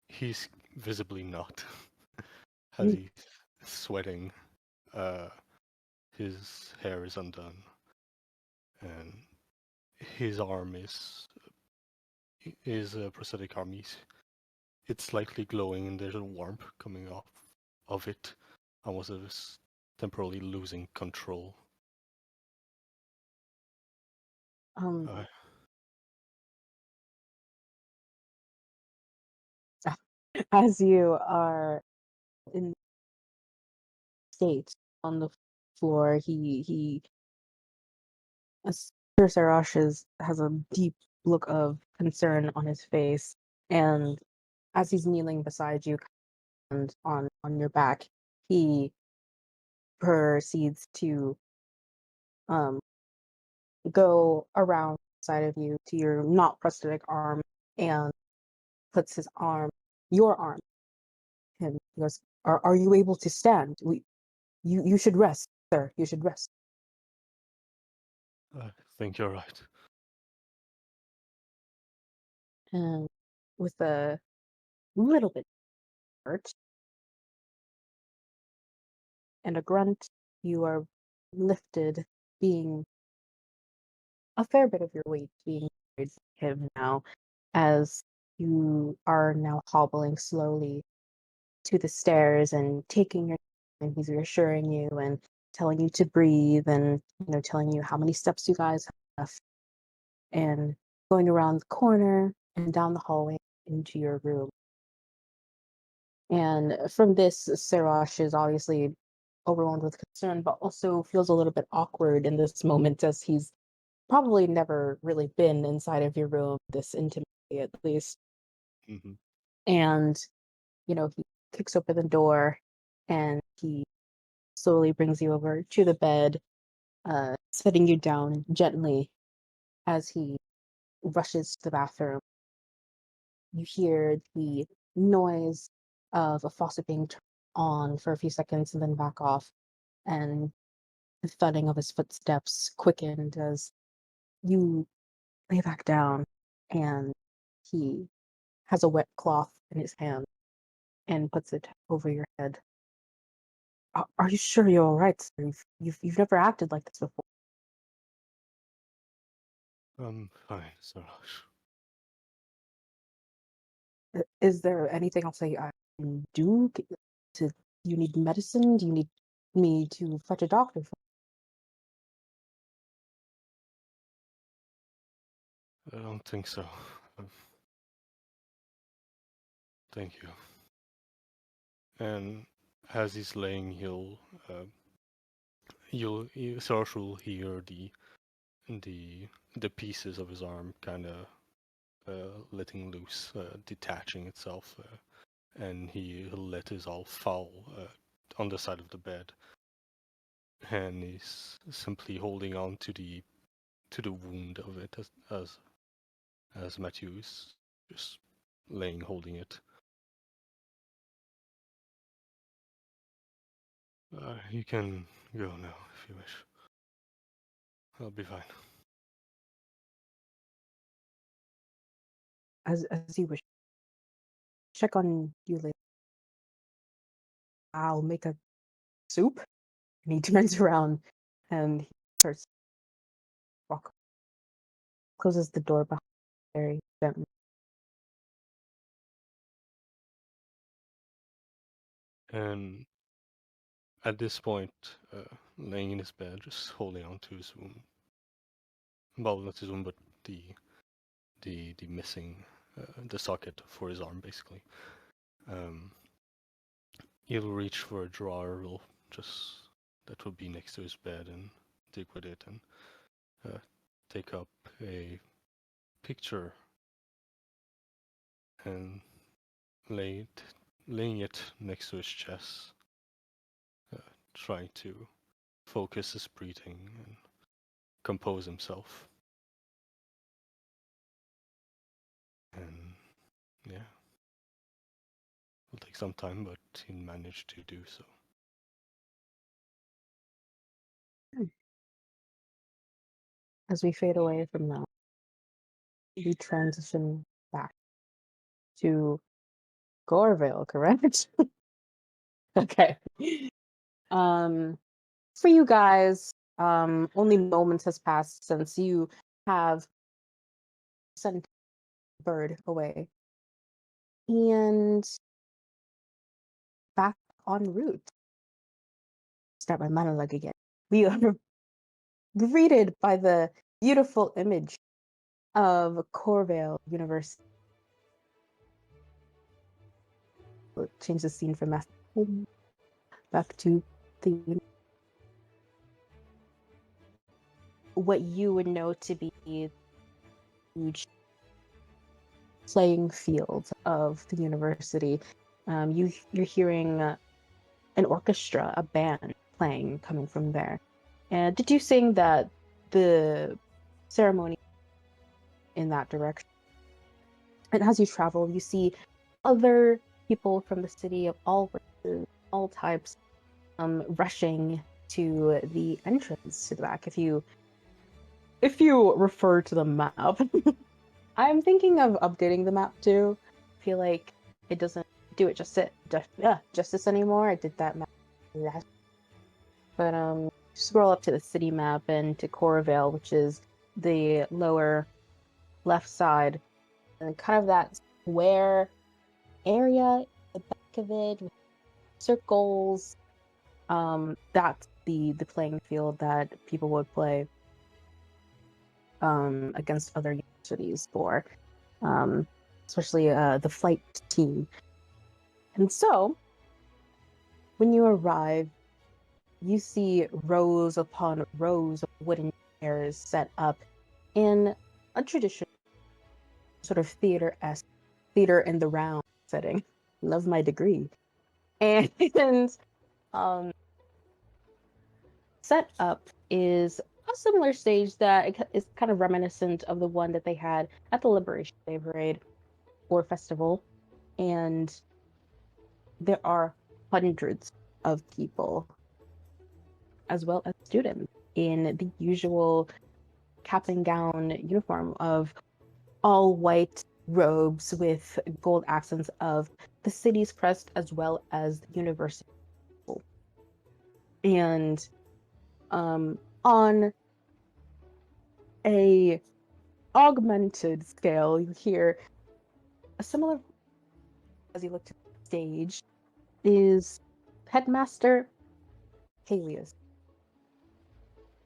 he's visibly not, as he's sweating. His hair is undone, and his arm is a prosthetic arm. It's slightly glowing, and there's a warmth coming off of it, almost as temporarily losing control. As you are in state on the floor, Sir Sarash has a deep look of concern on his face, and as he's kneeling beside you and on your back, he proceeds to go around the side of you to your not prosthetic arm and puts your arm, him. He goes, "Are you able to stand? You should rest, sir. You should rest." I think you're right. And with a little bit of hurt and a grunt, you are lifted, being a fair bit of your weight being carried by him now, as you are now hobbling slowly to the stairs and taking your time, and he's reassuring you and telling you to breathe, and telling you how many steps you guys have left, and going around the corner and down the hallway into your room. And from this, Sarash is obviously overwhelmed with concern, but also feels a little bit awkward in this moment, as he's probably never really been inside of your room this intimately, at least. Mm-hmm. And he kicks open the door and he slowly brings you over to the bed, setting you down gently. As he rushes to the bathroom, you hear the noise of a faucet being turned on for a few seconds and then back off, and the thudding of his footsteps quickened as you lay back down and he has a wet cloth in his hand and puts it over your head. Are you sure you're all right, sir? You've never acted like this before. Fine, Sarash. Is there anything else I can do? Do you need medicine? Do you need me to fetch a doctor? I don't think so. Thank you. And as he's laying, Sarash will hear the pieces of his arm kind of letting loose, detaching itself, and he'll let his all fall on the side of the bed, and he's simply holding on to the wound of it as Matthew is just laying holding it. You can go now if you wish. I'll be fine. As you wish. Check on you later. I'll make a soup. And he turns around and he starts walk. Closes the door behind very gently. And at this point, laying in his bed, just holding on to his wound. Well, not his wound, but the missing, the socket for his arm, basically. He'll reach for a drawer, that will be next to his bed, and dig with it and take up a picture and laying it next to his chest, trying to focus his breathing and compose himself. And yeah, it'll take some time, but he managed to do so. As we fade away from that, we transition back to Goreville, correct? Okay. For you guys, only moments has passed since you have sent Bird away. And back en route. Start my monologue again. We are greeted by the beautiful image of Corvale University. We'll change the scene from home back to the what you would know to be a huge playing field of the university. You're hearing an orchestra, a band playing coming from there. And did you sing that the ceremony in that direction? And as you travel, you see other people from the city of all races, all types, rushing to the entrance to the back. If you refer to the map, I'm thinking of updating the map too. I feel like it doesn't do it justice anymore. I did that map last, but scroll up to the city map and to Corvale, which is the lower left side, and kind of that square area, the back of it with circles. That's the playing field that people would play against other universities for, especially the flight team. And so, when you arrive, you see rows upon rows of wooden chairs set up in a traditional sort of theater-esque, theater in the round setting. Love my degree. And set up is a similar stage that is kind of reminiscent of the one that they had at the Liberation Day Parade or festival. And there are hundreds of people, as well as students, in the usual cap and gown uniform of all white robes with gold accents of the city's crest as well as the university. And on a augmented scale, you hear a similar as you look to the stage is Headmaster Helios.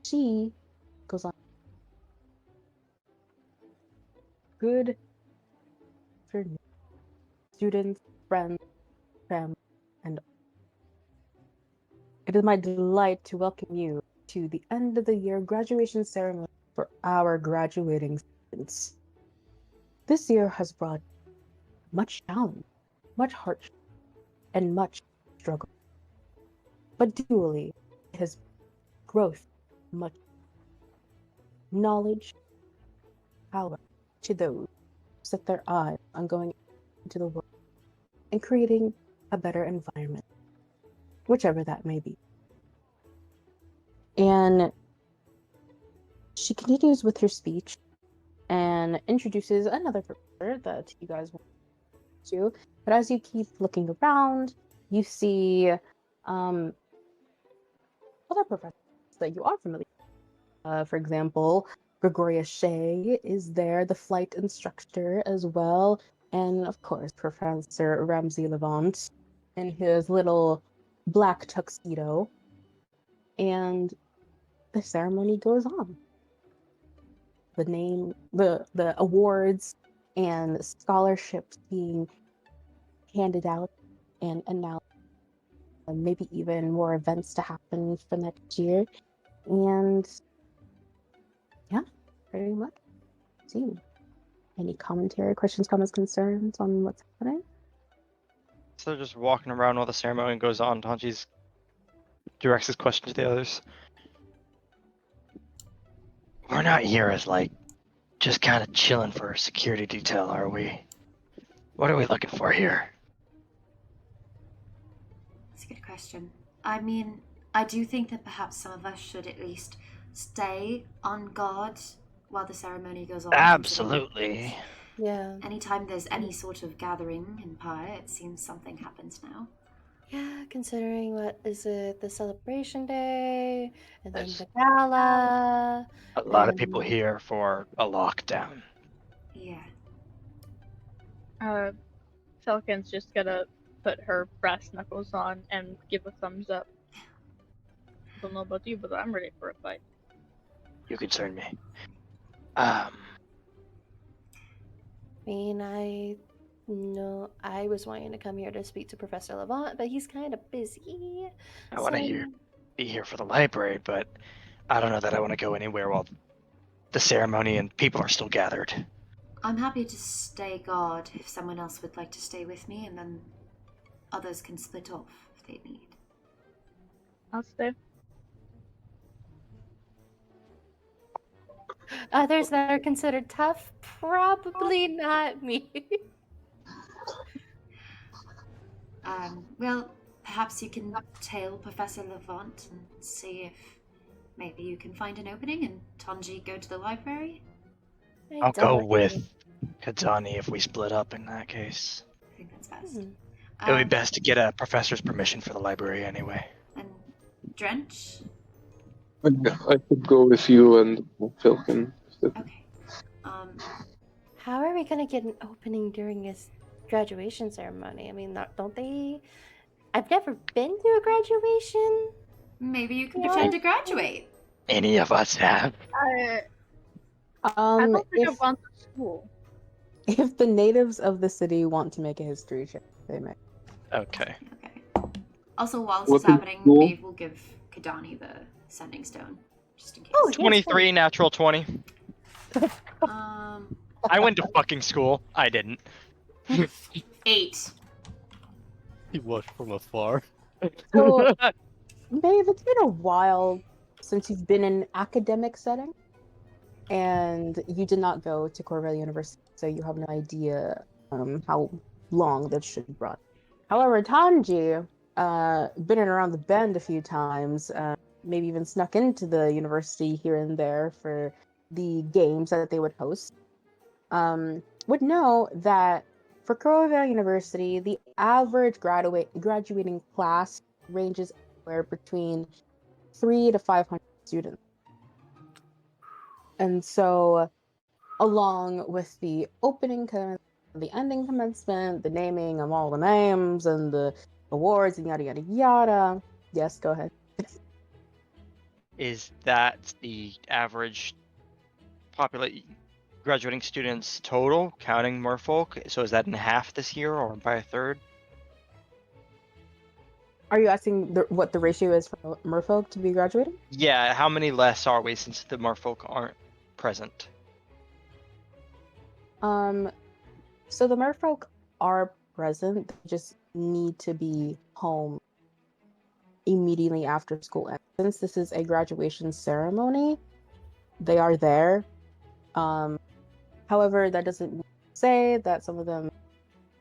She goes on. Good afternoon, students, friends, family, and it is my delight to welcome you to the end of the year graduation ceremony for our graduating students. This year has brought much challenge, much hardship, and much struggle. But dually, it has growth, much knowledge, power to those who set their eyes on going into the world and creating a better environment, whichever that may be. And she continues with her speech and introduces another professor that you guys want to. But as you keep looking around, you see other professors that you are familiar with. For example, Gregoria Chey is there, the flight instructor as well. And of course, Professor Ramsey Levant in his little black tuxedo. And the ceremony goes on. The awards and scholarships being handed out and announced, and maybe even more events to happen for next year. And yeah, pretty much. See, any commentary, questions, comments, concerns on what's happening? So they're just walking around while the ceremony goes on. Tanji's directs his question to the others. We're not here as, like, just kind of chilling for a security detail, are we? What are we looking for here? That's a good question. I mean, I do think that perhaps some of us should at least stay on guard while the ceremony goes on. Absolutely. Yeah. Anytime there's any sort of gathering in Pyre, it seems something happens now. Yeah, considering what is it, the celebration day, and then There's the gala. a lot of and- people here for a lockdown. Yeah. Fellken's just gonna put her brass knuckles on and give a thumbs up. Don't know about you, but I'm ready for a fight. You concern me. I mean, I was wanting to come here to speak to Professor Levant, but he's kind of busy. I want to be here for the library, but I don't know that I want to go anywhere while the ceremony and people are still gathered. I'm happy to stay guard if someone else would like to stay with me, and then others can split off if they need. I'll stay. Others that are considered tough, probably not me. Well, perhaps you can tail Professor Levant and see if maybe you can find an opening, and Tanji go to the library. I'll go with Kahdani if we split up in that case. I think that's best. It would be best to get a professor's permission for the library anyway. And Drench? I could go with you and Fellken. Okay. How are we gonna get an opening during this graduation ceremony? I mean, don't they? I've never been to a graduation. Maybe you can pretend to graduate. Any of us have. I don't think I've gone to school. If the natives of the city want to make a history check, they may. Okay. Also, while this What is happening, is cool? Maeve will give Kahdani the sending stone, just in case. Oh, yes, 23, natural 20. I I went to fucking school. I didn't. 8. He watched from afar. So, Maeve, it's been a while since you've been in an academic setting, and you did not go to Cornell University, so you have no idea how long that should run. However, Tanji, been in around the bend a few times, maybe even snuck into the university here and there for the games that they would host. would know that for Cornell University, the average graduating class ranges anywhere between 300 to 500 students. And so, along with the opening, the ending commencement, the naming of all the names, and the awards, and yada yada yada. Yes, go ahead. Is that the average graduating students total, counting merfolk? So is that in half this year or by a third? Are you asking what the ratio is for merfolk to be graduating? Yeah, how many less are we since the merfolk aren't present? So the merfolk are present, they just need to be home immediately after school ends. Since this is a graduation ceremony, they are there. However, that doesn't say that some of them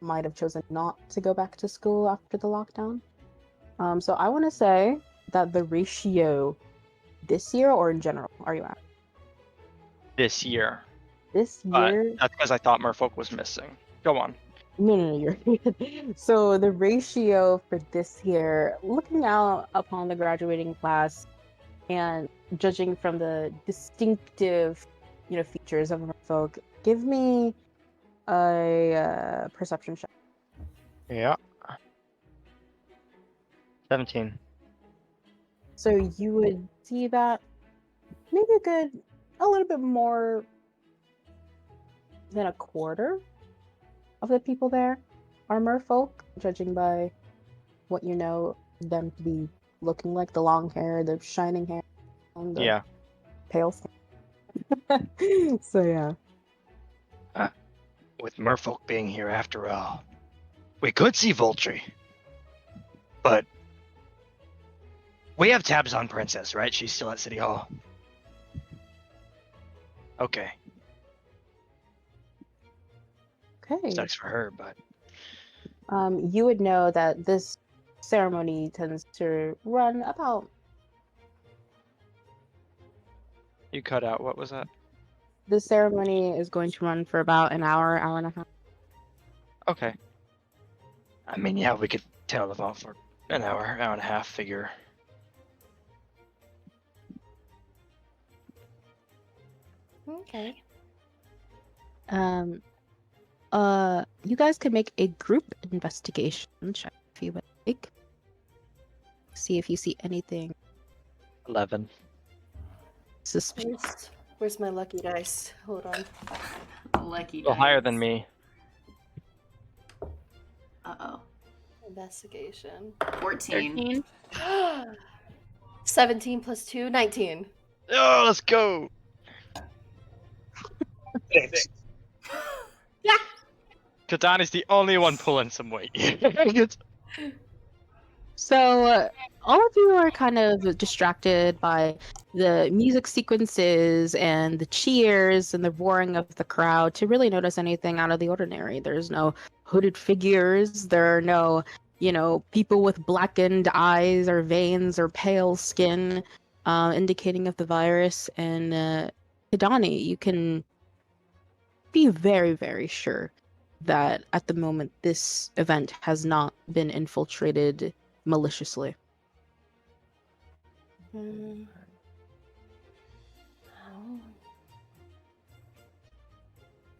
might have chosen not to go back to school after the lockdown. So I want to say that the ratio this year, or in general, are you at? This year. This year? That's because I thought merfolk was missing. Go on. No, you're good. So the ratio for this year, looking out upon the graduating class and judging from the distinctive, features of merfolk, give me a perception check. Yeah. 17. So you would see that maybe a little bit more than a quarter of the people there are merfolk, judging by what you know them to be looking like, the long hair, the shining hair, and the pale skin. So yeah. With merfolk being here after all, we could see Voltry. But we have tabs on Princess, right? She's still at City Hall. Okay. Okay. Sucks for her, but you would know that this ceremony tends to run about. You cut out. What was that? The ceremony is going to run for about an hour and a half. Okay. I mean, yeah, we could tail the phone for an hour and a half. Figure. Okay. You guys could make a group investigation check if you would like. See if you see anything 11. suspicious. Where's my lucky dice? Hold on. Lucky Well, higher than me. Uh-oh. Investigation. 14. 17 plus 2, 19. Oh, let's go. Thanks. Kahdani's the only one pulling some weight. So, all of you are kind of distracted by the music sequences and the cheers and the roaring of the crowd to really notice anything out of the ordinary. There's no hooded figures. There are no, people with blackened eyes or veins or pale skin, indicating of the virus. And Kahdani, you can be very, very sure that at the moment this event has not been infiltrated maliciously. Oh.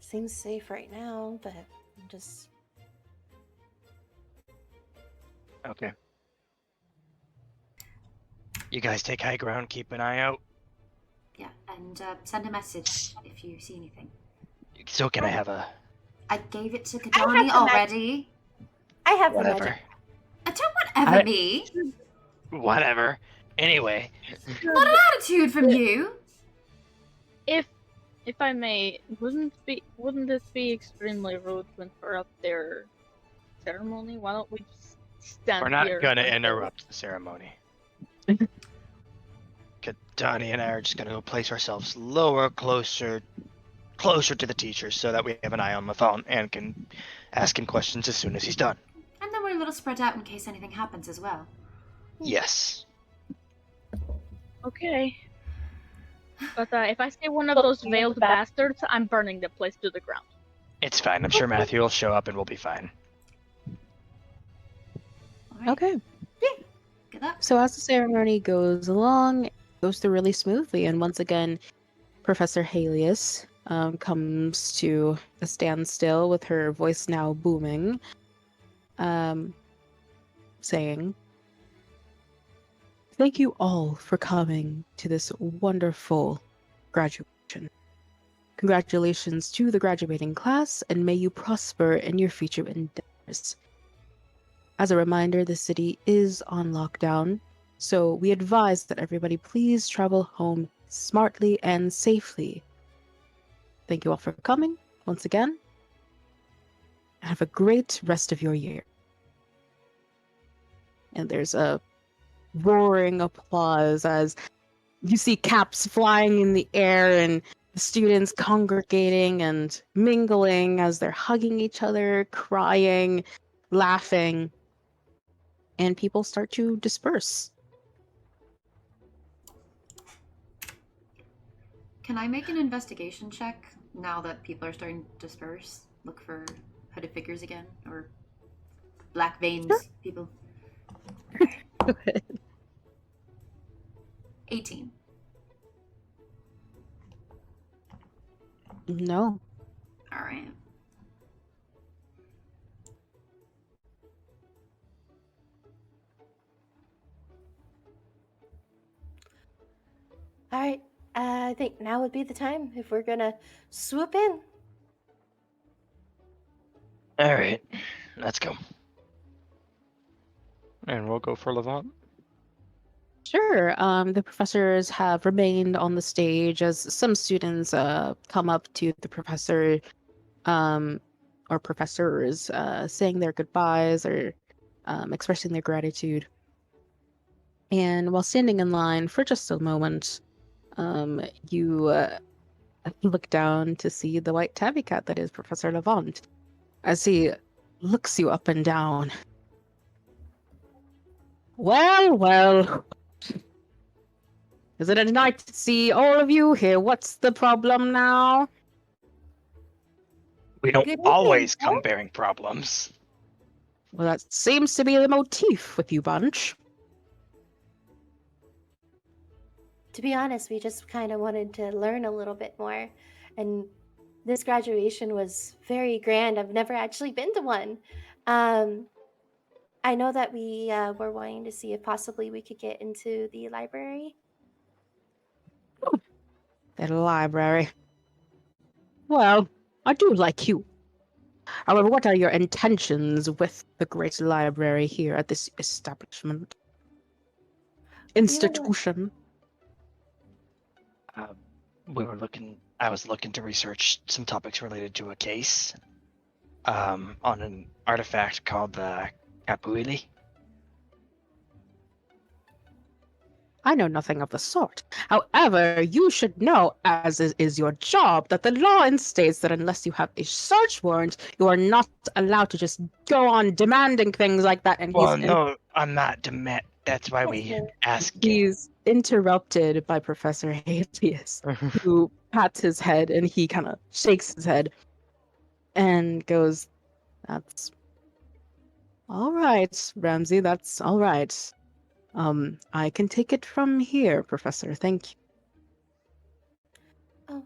Seems safe right now, but I'm just... Okay. You guys take high ground, keep an eye out. Yeah, and send a message if you see anything. So can I have a... I gave it to Kahdani already. I have the Whatever. magic. Don't whatever me. Whatever. Anyway. What an attitude from you. If I may, wouldn't this be extremely rude to interrupt their ceremony? Why don't we just stand We're not here? gonna interrupt the ceremony. Kahdani and I are just gonna go place ourselves lower, closer to the teachers so that we have an eye on the phone and can ask him questions as soon as he's done. And then we're a little spread out in case anything happens as well. Yes. Okay. But if I see one of those veiled bastards, I'm burning the place to the ground. It's fine. I'm sure Matthew will show up and we'll be fine. All right. Okay. Good luck. So as the ceremony goes along, it goes through really smoothly, and once again, Professor Halius comes to a standstill with her voice now booming, saying, "Thank you all for coming to this wonderful graduation. Congratulations to the graduating class, and may you prosper in your future endeavors. As a reminder, the city is on lockdown, so we advise that everybody please travel home smartly and safely. Thank you all for coming once again. Have a great rest of your year." And there's a roaring applause as you see caps flying in the air and the students congregating and mingling as they're hugging each other, crying, laughing, and people start to disperse. Can I make an investigation check now that people are starting to disperse? Look for hooded figures again, or black veins people. Go ahead. 18. No. All right. All right. I think now would be the time if we're gonna swoop in. All right, let's go. And we'll go for Levant. Sure. The professors have remained on the stage as some students come up to the professor, or professors, saying their goodbyes or expressing their gratitude. And while standing in line for just a moment, you look down to see the white tabby cat that is Professor Levant, as he looks you up and down. Well, well. Is it a night to see all of you here? What's the problem now? We don't Good evening, always sir. come bearing problems. Well, that seems to be the motif with you bunch. To be honest, we just kind of wanted to learn a little bit more. And this graduation was very grand. I've never actually been to one. I know that we were wanting to see if possibly we could get into the library. The library. Well, I do like you. However, what are your intentions with the great library here at this establishment? Institution? I was looking to research some topics related to a case on an artifact called the Capuili. I know nothing of the sort. However, you should know, as is your job, that the law states that unless you have a search warrant, you are not allowed to just go on demanding things like that. And Well, no, I'm not demand. That's why Yes, we sir. ask. he's interrupted by Professor Halius, who pats his head and he kind of shakes his head and goes, "That's all right, Ramsey. That's all right. I can take it from here, Professor. Thank you." Oh.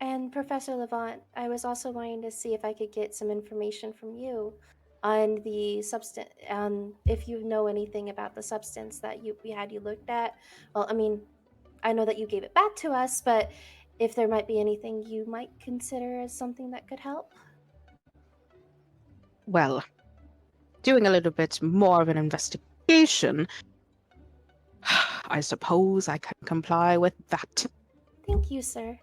And Professor Levant, I was also wanting to see if I could get some information from you on the substance, if you know anything about the substance that we had you looked at. Well, I mean, I know that you gave it back to us, but if there might be anything you might consider as something that could help. Well, doing a little bit more of an investigation, I suppose I can comply with that. Thank you, sir.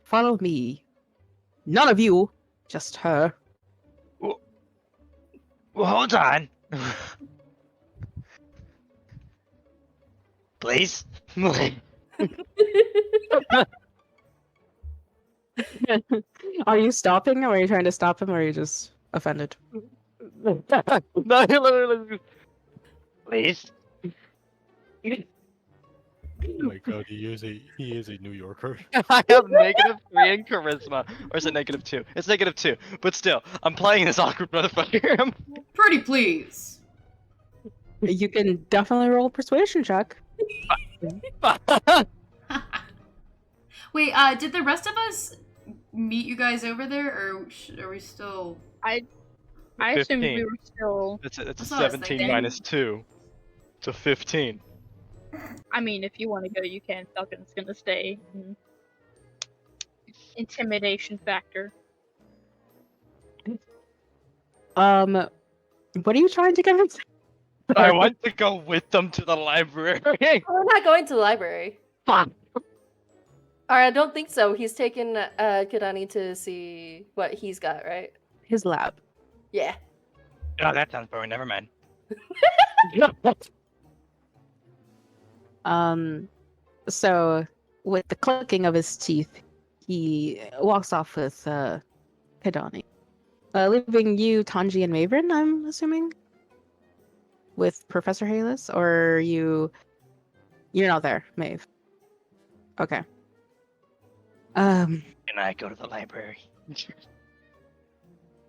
Follow me. None of you, just her. Well, hold on. Please. Are you stopping him? Or are you trying to stop him? Or are you just offended? Please. Oh my god, he is a New Yorker. I have -3 in charisma. Or is it -2? It's -2. But still, I'm playing this awkward motherfucker. Pretty please. You can definitely roll a persuasion check. Wait, did the rest of us meet you guys over there, or are we still? I assumed 15. we were still. It's a That's what I was 17 thinking. minus 2. So 15. I mean, if you want to go, you can. Fellken's gonna stay. Intimidation factor. What are you trying to get him to? I want to go with them to the library. We're not going to the library. Fuck. Or I don't think so. He's taken Kahdani to see what he's got, right? His lab. Yeah. Oh, that sounds boring. Never mind. So with the clicking of his teeth, he walks off with Kahdani, leaving you, Tanji, and Maeveryn, I'm assuming, with Professor Halis, or you're not there, Maeve. Okay. Can I go to the library?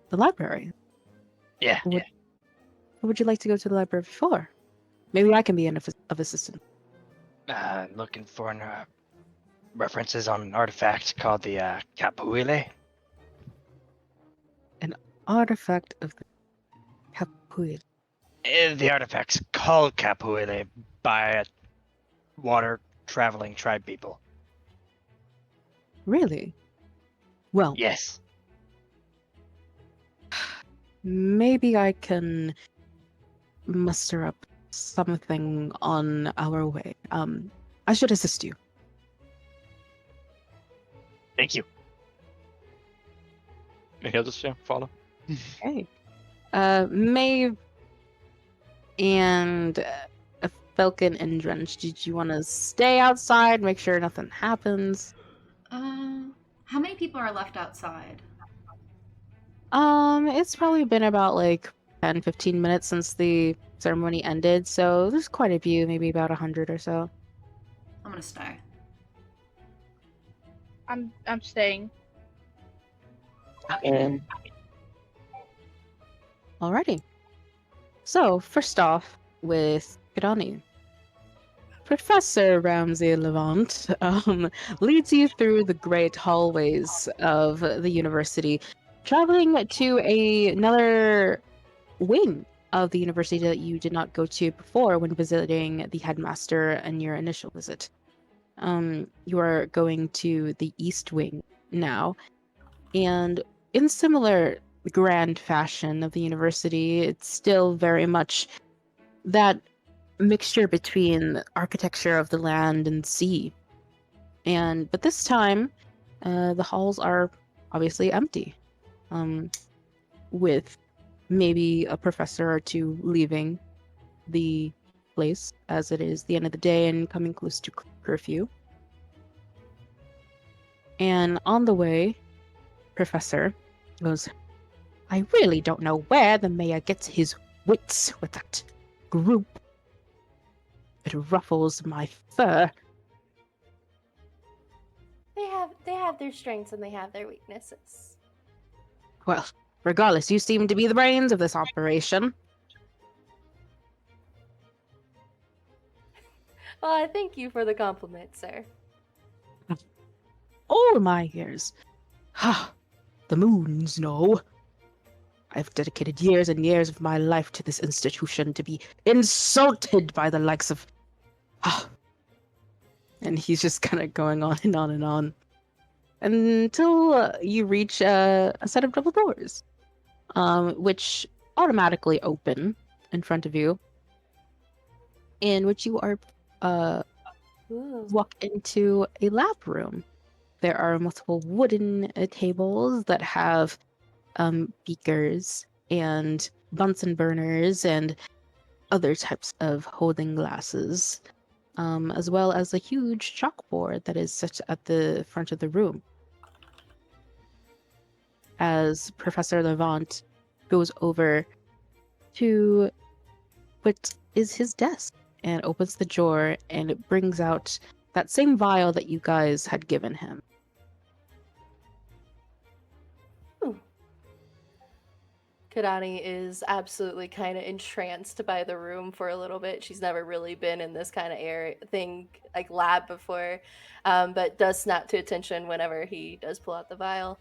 The library. Yeah. What would you like to go to the library for? Maybe I can be of assistance. Looking for references on an artifact called the Capuile. An artifact of the Capuil. The artifact's called Capuile by water traveling tribe people. Really? Well, Yes. maybe I can muster up something on our way. I should assist you. Thank you. And he'll just follow. Okay. Maeve and Fellken and Drench, did you want to stay outside, make sure nothing happens? How many people are left outside? It's probably been about like 10, 15 minutes since the ceremony ended, so there's quite a few, maybe about 100 or so. I'm gonna stay. I'm staying. Alrighty. So, first off, with Kahdani. Professor Ramsay Levant leads you through the great hallways of the university, traveling to another wing of the university that you did not go to before when visiting the headmaster in your initial visit. You are going to the East Wing now, and in similar grand fashion of the university, it's still very much that mixture between the architecture of the land and sea. But this time, the halls are obviously empty, with maybe a professor or two leaving the place, as it is the end of the day and coming close to curfew. And on the way, Professor goes, I really don't know where the mayor gets his wits with that group. It ruffles my fur. They have their strengths and they have their weaknesses. Well, regardless, you seem to be the brains of this operation. Well, I thank you for the compliment, sir. All my ears. Ha! The moons know. I've dedicated years and years of my life to this institution to be insulted by the likes of... And he's just kind of going on and on and on. Until you reach a set of double doors, which automatically open in front of you, in which you are walk into a lab room. There are multiple wooden tables that have beakers and Bunsen burners and other types of holding glasses, as well as a huge chalkboard that is set at the front of the room. As Professor Levant goes over to what is his desk and opens the drawer, and it brings out that same vial that you guys had given him. Kahdani is absolutely kind of entranced by the room for a little bit. She's never really been in this kind of like lab before, but does snap to attention whenever he does pull out the vial.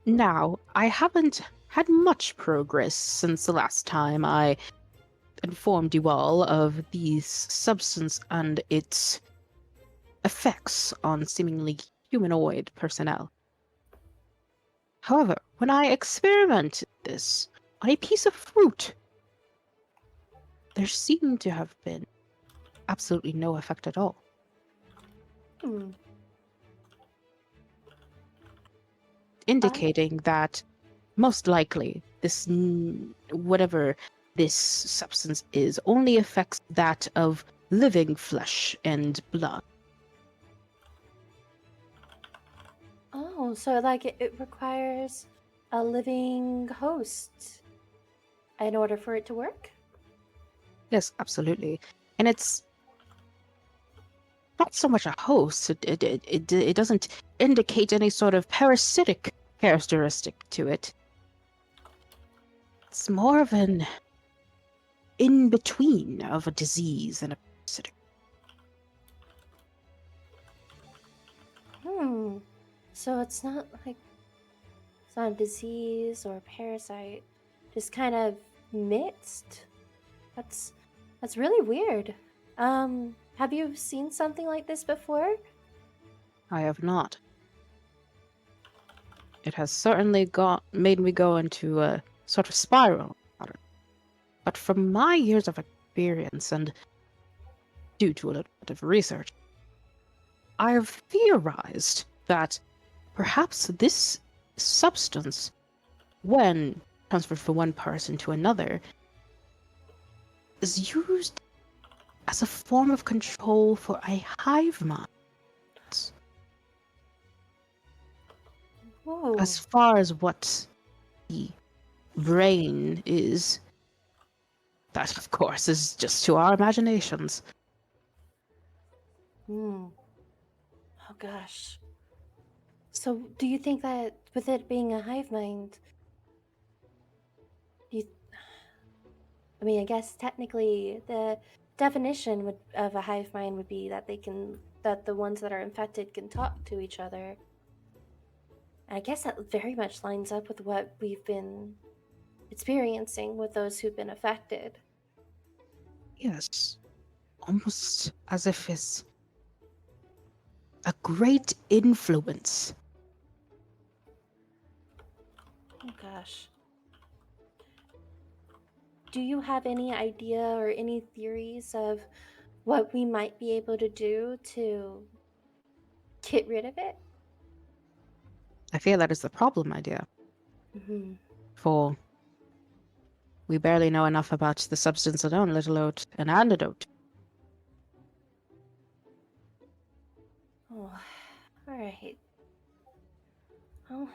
Now, I haven't had much progress since the last time I informed you all of the substance and its effects on seemingly humanoid personnel. However, when I experimented this on a piece of fruit, there seemed to have been absolutely no effect at all. Indicating that most likely this whatever this substance is only affects that of living flesh and blood. Oh, so like it requires a living host in order for it to work? Yes, absolutely. And it's not so much a host. It doesn't indicate any sort of parasitic characteristic to it. It's more of an in-between of a disease and a parasitic. So it's not a disease or a parasite, just kind of mixed. That's really weird. Have you seen something like this before? I have not. It has certainly made me go into a sort of spiral pattern. But from my years of experience and due to a little bit of research, I have theorized that perhaps this substance, when transferred from one person to another, is used as a form of control for a hive mind. Whoa. As far as what the brain is, that of course is just to our imaginations. Oh gosh. So do you think that with it being a hive mind, I guess technically the definition of a hive mind would be that that the ones that are infected can talk to each other. And I guess that very much lines up with what we've been experiencing with those who've been affected. Yes. Almost as if it's a great influence. Oh gosh. Do you have any idea or any theories of what we might be able to do to get rid of it? I fear that is the problem, my dear. For we barely know enough about the substance alone, let alone an antidote. Oh, alright. Well,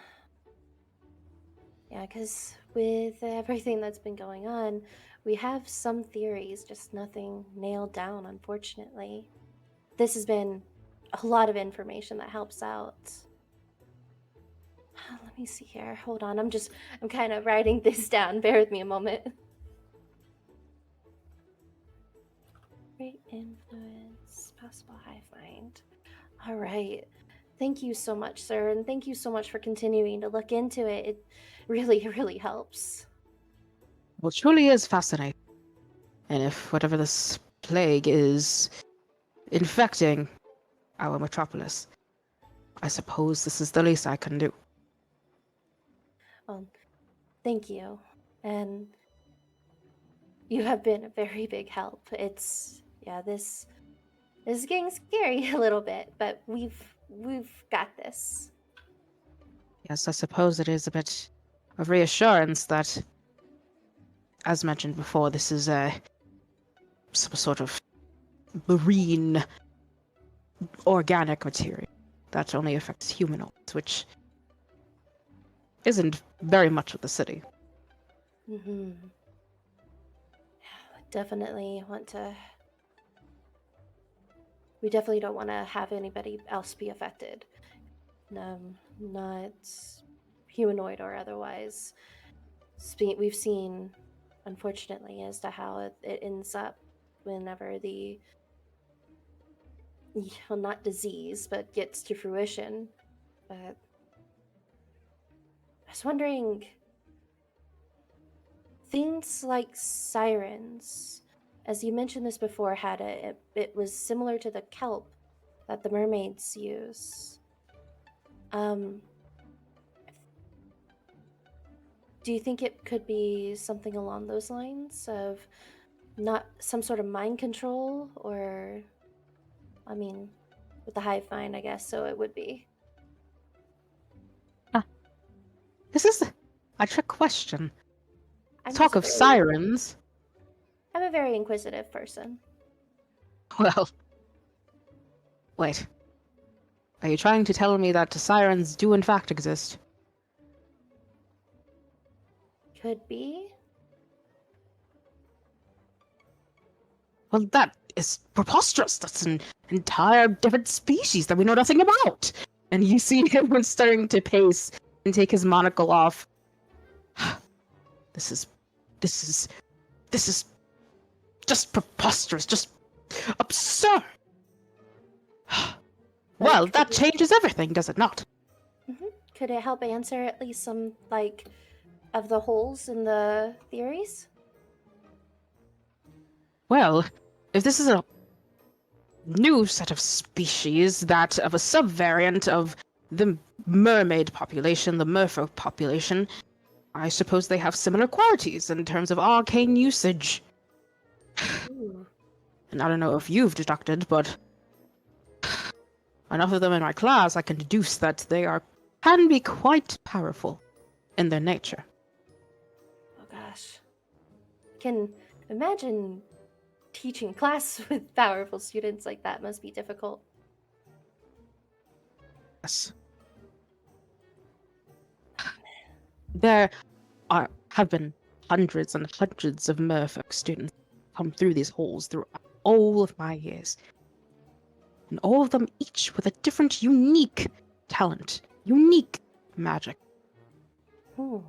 yeah, because with everything that's been going on, we have some theories, just nothing nailed down, unfortunately. This has been a lot of information that helps out. Let me see here. Hold on. I'm kind of writing this down. Bear with me a moment. Great influence, possible hive mind. All right. Thank you so much, sir. And thank you so much for continuing to look into it. It really, really helps. Well, it truly is fascinating. And if whatever this plague is infecting our metropolis, I suppose this is the least I can do. Well, thank you. And you have been a very big help. This is getting scary a little bit, but we've got this. Yes, I suppose it is a bit of reassurance that, as mentioned before, this is some sort of marine organic material that only affects humanoids, which isn't very much of the city. definitely want to. We definitely don't want to have anybody else be affected. Not humanoid or otherwise. We've seen, unfortunately, as to how it ends up whenever the, well, not disease, but gets to fruition. But I was wondering, things like sirens, as you mentioned this before, had it was similar to the kelp that the mermaids use. Do you think it could be something along those lines of not some sort of mind control, or, I mean, with the hive mind, I guess, so it would be. This is a trick question. I'm Talk of just sirens. I'm a very inquisitive person. Well, wait. Are you trying to tell me that sirens do in fact exist? Could be. Well, that is preposterous. That's an entire different species that we know nothing about. And you see him starting to pace and take his monocle off. This is just preposterous, just absurd. Well, that changes everything, does it not? Mm-hmm. Could it help answer at least some, like, of the holes in the theories? Well, if this is a new set of species, that of a subvariant of the mermaid population, the merfolk population, I suppose they have similar qualities in terms of arcane usage. Ooh. And I don't know if you've deducted, but enough of them in my class, I can deduce that they can be quite powerful in their nature. Oh gosh. Can imagine teaching class with powerful students like that must be difficult. Yes. There have been hundreds and hundreds of merfolk students come through these halls through all of my years. And all of them each with a different, unique talent, unique magic. Ooh.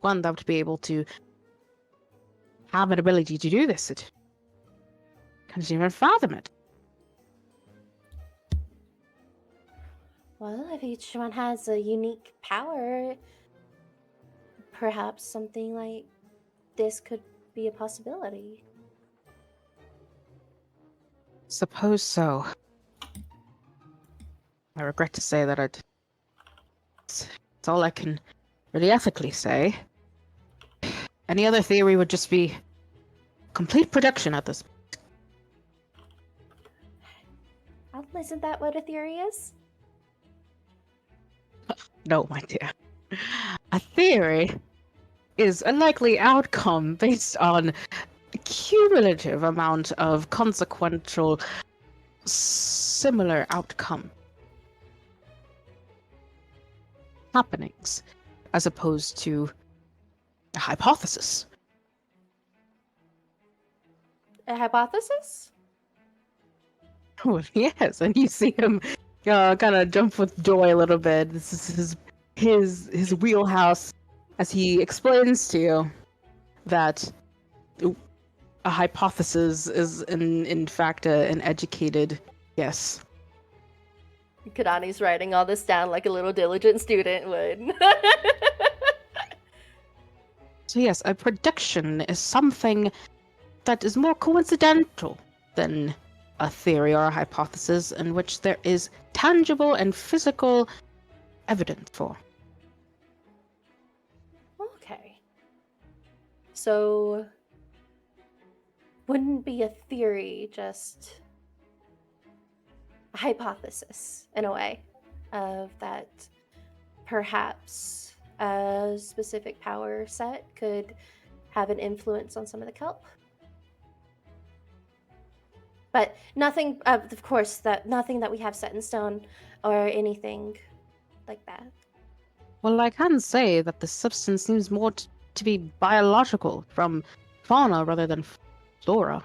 One that would be able to have an ability to do this. It can't even fathom it. Well, if each one has a unique power, perhaps something like this could be a possibility. Suppose so. I regret to say that it's all I can really ethically say. Any other theory would just be complete production at this point. Isn't that what a theory is? No, my dear. A theory is a likely outcome based on a cumulative amount of consequential similar outcome happenings, as opposed to a hypothesis. A hypothesis? Oh, yes, and you see him kind of jump with joy a little bit. This is his wheelhouse, as he explains to you that a hypothesis is in fact an educated guess. Kahdani's writing all this down like a little diligent student would. So yes, a prediction is something that is more coincidental than a theory or a hypothesis in which there is tangible and physical evidence for. Okay. So, wouldn't be a theory, just a hypothesis, in a way, of that perhaps a specific power set could have an influence on some of the kelp? But nothing, of course, nothing that we have set in stone or anything like that. Well, I can say that the substance seems more to be biological, from fauna rather than flora.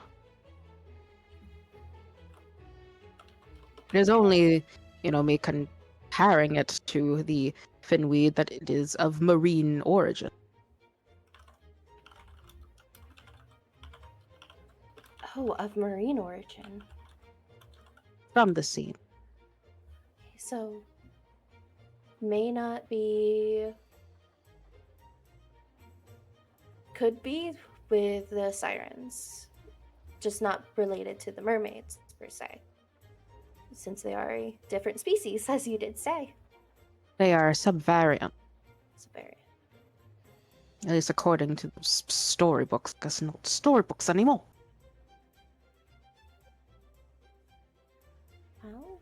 It is only, me comparing it to the finweed that it is of marine origin. Oh, of marine origin. From the sea. So, may not be. Could be with the sirens, just not related to the mermaids per se, since they are a different species, as you did say. They are subvariant, Subvariant. at least according to the storybooks, because not storybooks anymore. Well,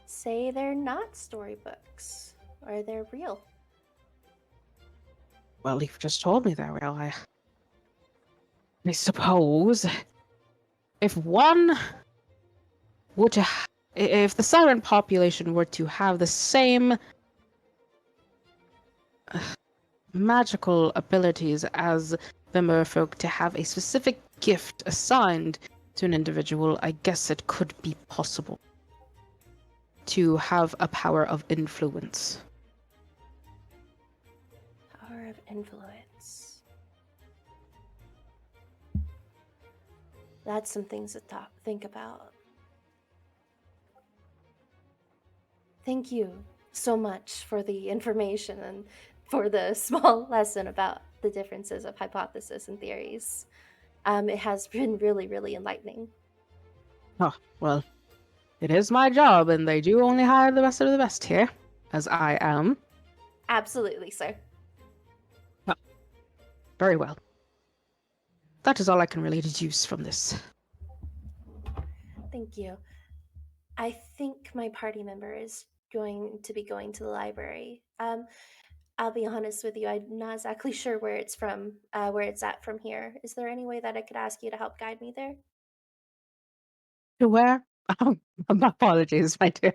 say they're not storybooks, or they're real. Well, you've just told me that, well, I suppose if one were to, if the siren population were to have the same magical abilities as the merfolk, to have a specific gift assigned to an individual, I guess it could be possible to have a power of influence. Power of influence. That's some things to think about. Thank you so much for the information and for the small lesson about the differences of hypothesis and theories. It has been really, really enlightening. Oh, well, it is my job, and they do only hire the best of the best here, as I am. Absolutely, sir. Very well. That is all I can really deduce from this. Thank you. I think my party member is going to be going to the library. I'll be honest with you, I'm not exactly sure where it's from, where it's at from here. Is there any way that I could ask you to help guide me there? To where? Oh, my apologies, my dear.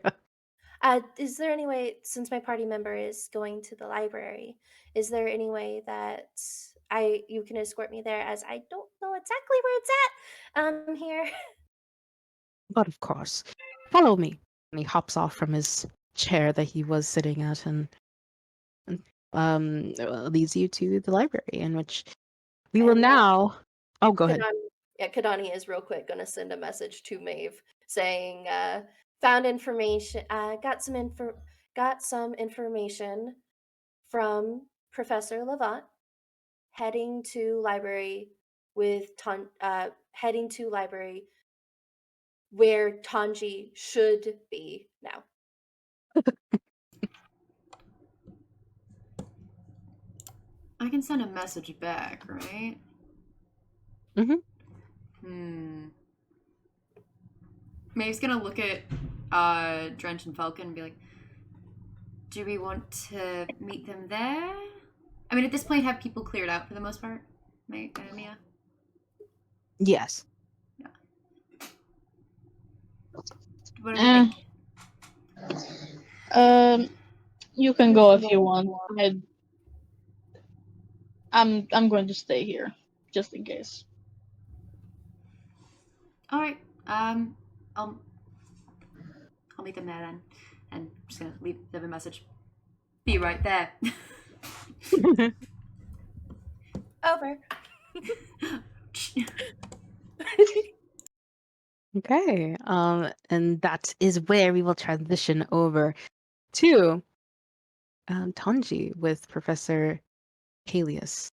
Is there any way, since my party member is going to the library, is there any way that you can escort me there, as I don't know exactly where it's at here? But of course, follow me. And he hops off from his chair that he was sitting at and leads you to the library, in which we will And, now. Oh, go ahead. Kahdani is real quick going to send a message to Maeve saying, found information, got some information from Professor Levant, heading to library where Tanji should be now. I can send a message back, right? Maeve's gonna look at Drench and Fellken and be like, do we want to meet them there? I mean, at this point, have people cleared out for the most part? Mia? Yes. Yeah. What do you think? You can go if you want. I'm going to stay here, just in case. All right. I'll meet them there then, and I'm just gonna leave a message. Be right there. Over. Okay. And that is where we will transition over to Tanji with Professor Helios.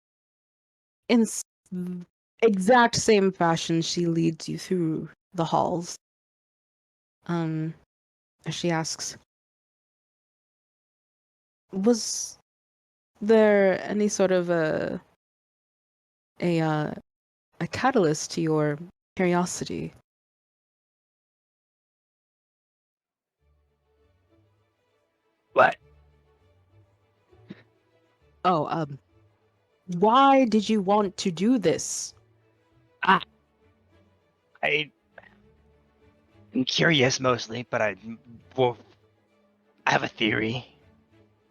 In exact same fashion, she leads you through the halls. As she asks, was there any sort of a catalyst to your curiosity? What? Oh, why did you want to do this? I'm curious mostly, but I have a theory.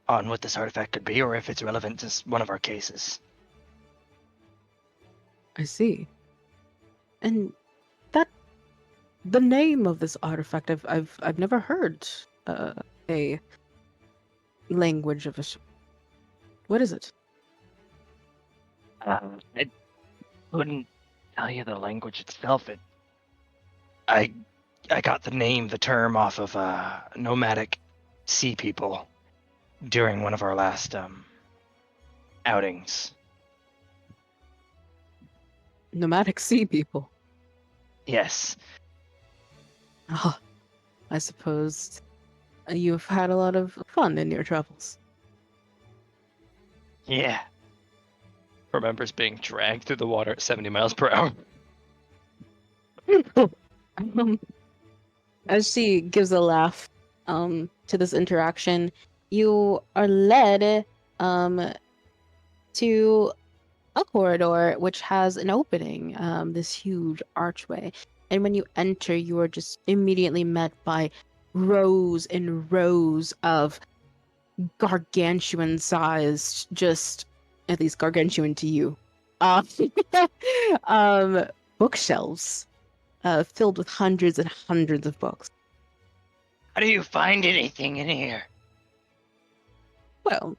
on what this artifact could be or if it's relevant to one of our cases. I see. And the name of this artifact, I've never heard a language of a. What is it? I wouldn't tell you the language itself. I got the term off of nomadic sea people during one of our last outings. Nomadic sea people. Yes. Oh, I suppose you've had a lot of fun in your travels. Yeah. Remembers being dragged through the water at 70 miles per hour. As she gives a laugh to this interaction, you are led to a corridor which has an opening, this huge archway. And when you enter, you are just immediately met by rows and rows of gargantuan-sized, just at least gargantuan to you, bookshelves filled with hundreds and hundreds of books. How do you find anything in here? Well,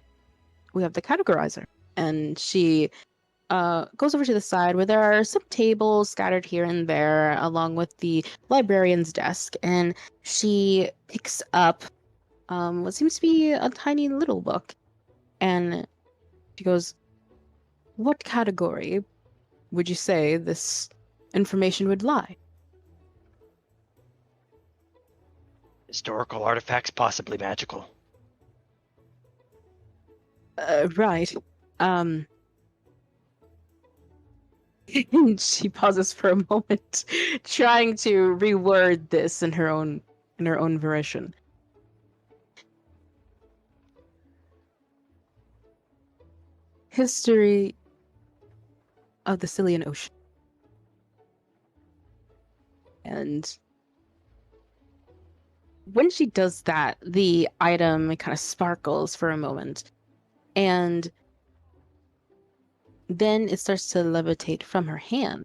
we have the categorizer, and she goes over to the side where there are some tables scattered here and there, along with the librarian's desk, and she picks up what seems to be a tiny little book, and she goes, "What category would you say this information would lie?" Historical artifacts, possibly magical. Right. She pauses for a moment, trying to reword this in her own version. History of the Sicilian Ocean. And when she does that, the item kind of sparkles for a moment, and then it starts to levitate from her hand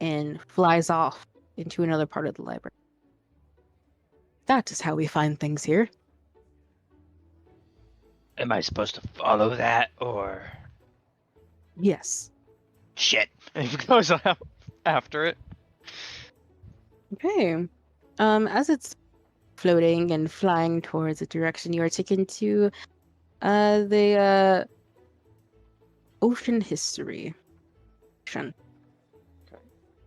and flies off into another part of the library. That is how we find things here. Am I supposed to follow that, or... Yes. Shit. And he goes out after it. Okay. As it's floating and flying towards the direction, you are taken to the ocean history section,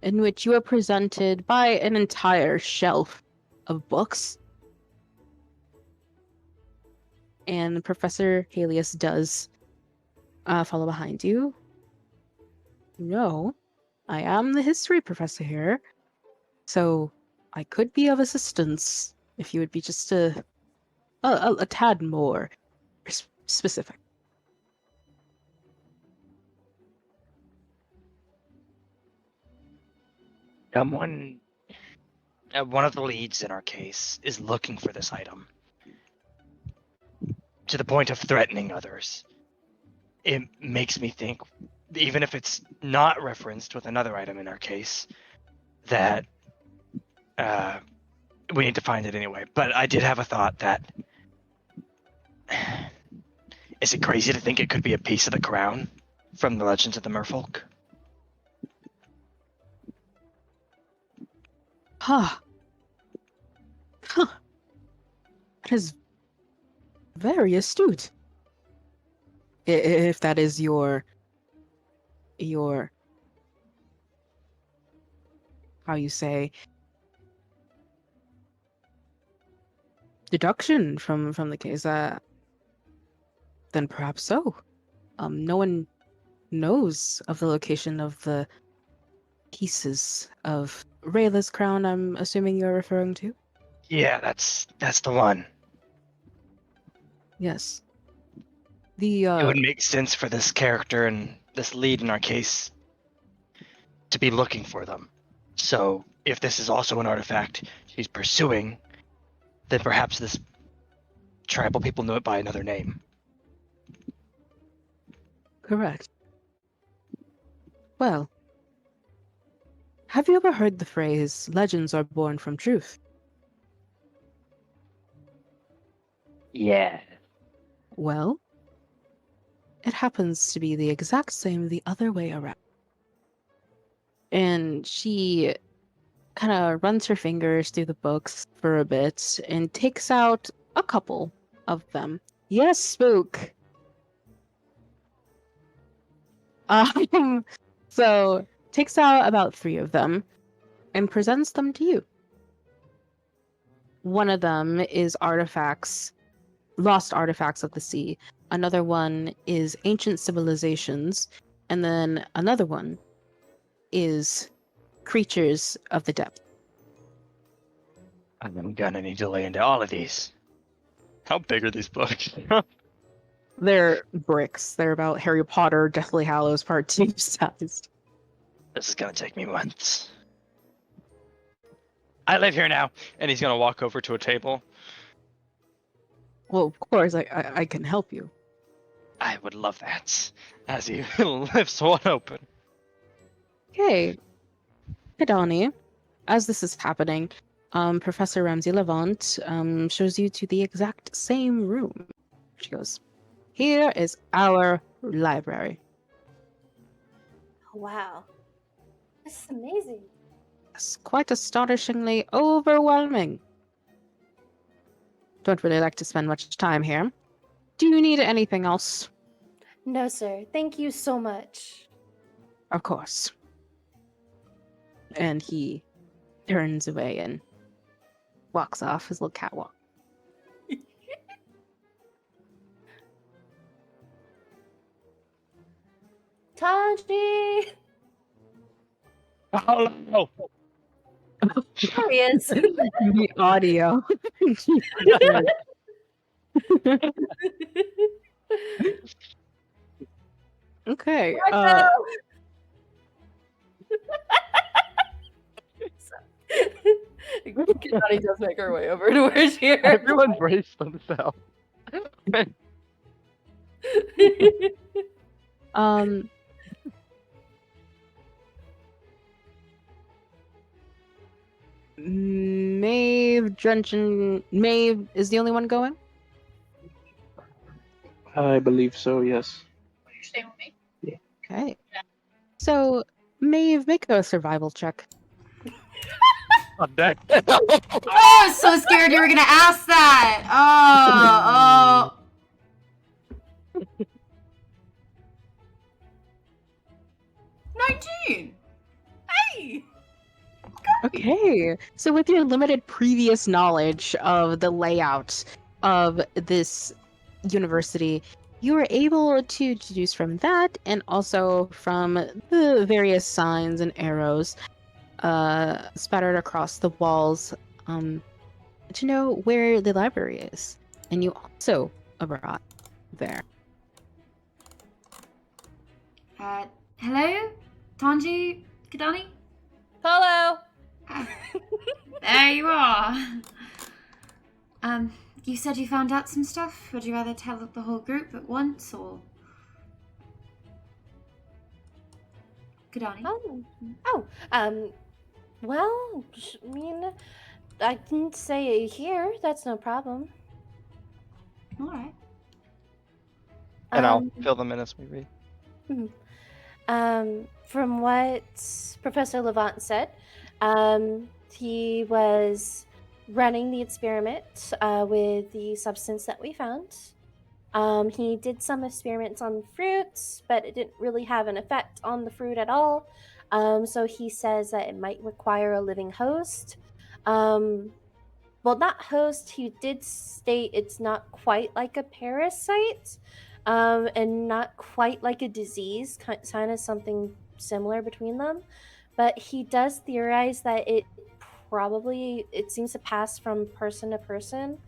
in which you are presented by an entire shelf of books. And Professor Halius does follow behind you. No, I am the history professor here, so I could be of assistance if you would be just a tad more specific. Someone, one of the leads in our case, is looking for this item. To the point of threatening others. It makes me think, even if it's not referenced with another item in our case, that we need to find it anyway. But I did have a thought that... Is it crazy to think it could be a piece of the crown from the Legends of the Merfolk? Huh. That is very astute. If that is your how you say, deduction from the case, then perhaps so. No one knows of the location of the pieces of Rayla's crown, I'm assuming you're referring to? Yeah, that's the one. Yes. The It would make sense for this character and this lead in our case to be looking for them. So if this is also an artifact she's pursuing, then perhaps this tribal people knew it by another name. Correct. Well, have you ever heard the phrase, legends are born from truth? Yeah. Well, it happens to be the exact same the other way around. And she kind of runs her fingers through the books for a bit and takes out a couple of them. Yes, Spook! So takes out about 3 of them and presents them to you. One of them is artifacts, lost artifacts of the sea. Another one is ancient civilizations. And then another one is creatures of the depth. I'm gonna need to lay into all of these. How big are these books? They're bricks. They're about Harry Potter, Deathly Hallows Part 2 sized. This is gonna take me months. I live here now. And he's gonna walk over to a table. Well, of course, I can help you. I would love that. As he lifts one open. Okay. Kahdani, as this is happening, Professor Ramsey Levant shows you to the exact same room. She goes, here is our library. Oh, wow. This is amazing. It's quite astonishingly overwhelming. Don't really like to spend much time here. Do you need anything else? No, sir. Thank you so much. Of course. And he turns away and walks off his little catwalk. Tanji! Oh no! There he is. The audio. Okay. Kahdani does make her way over to where she is. Everyone brace themselves. Maeve is the only one going? I believe so, yes. You stay with me. Okay. So, Maeve, make a survival check. On deck. Oh, I was so scared you were gonna ask that. Oh. 19. Hey. Okay. So, with your limited previous knowledge of the layout of this university, you were able to deduce from that and also from the various signs and arrows spattered across the walls to know where the library is. And you also arrived there. Hello? Tanji? Kahdani? Hello. There you are. You said you found out some stuff? Would you rather tell the whole group at once, or...? Kahdani? Well, I mean, I can say it here. That's no problem. Alright. And I'll fill them in as we read. From what Professor Levant said, he was running the experiment with the substance that we found. He did some experiments on fruits, but it didn't really have an effect on the fruit at all. So he says that it might require a living host. Well, not host. He did state it's not quite like a parasite, and not quite like a disease, kind of something similar between them. But he does theorize that it seems to pass from person to person,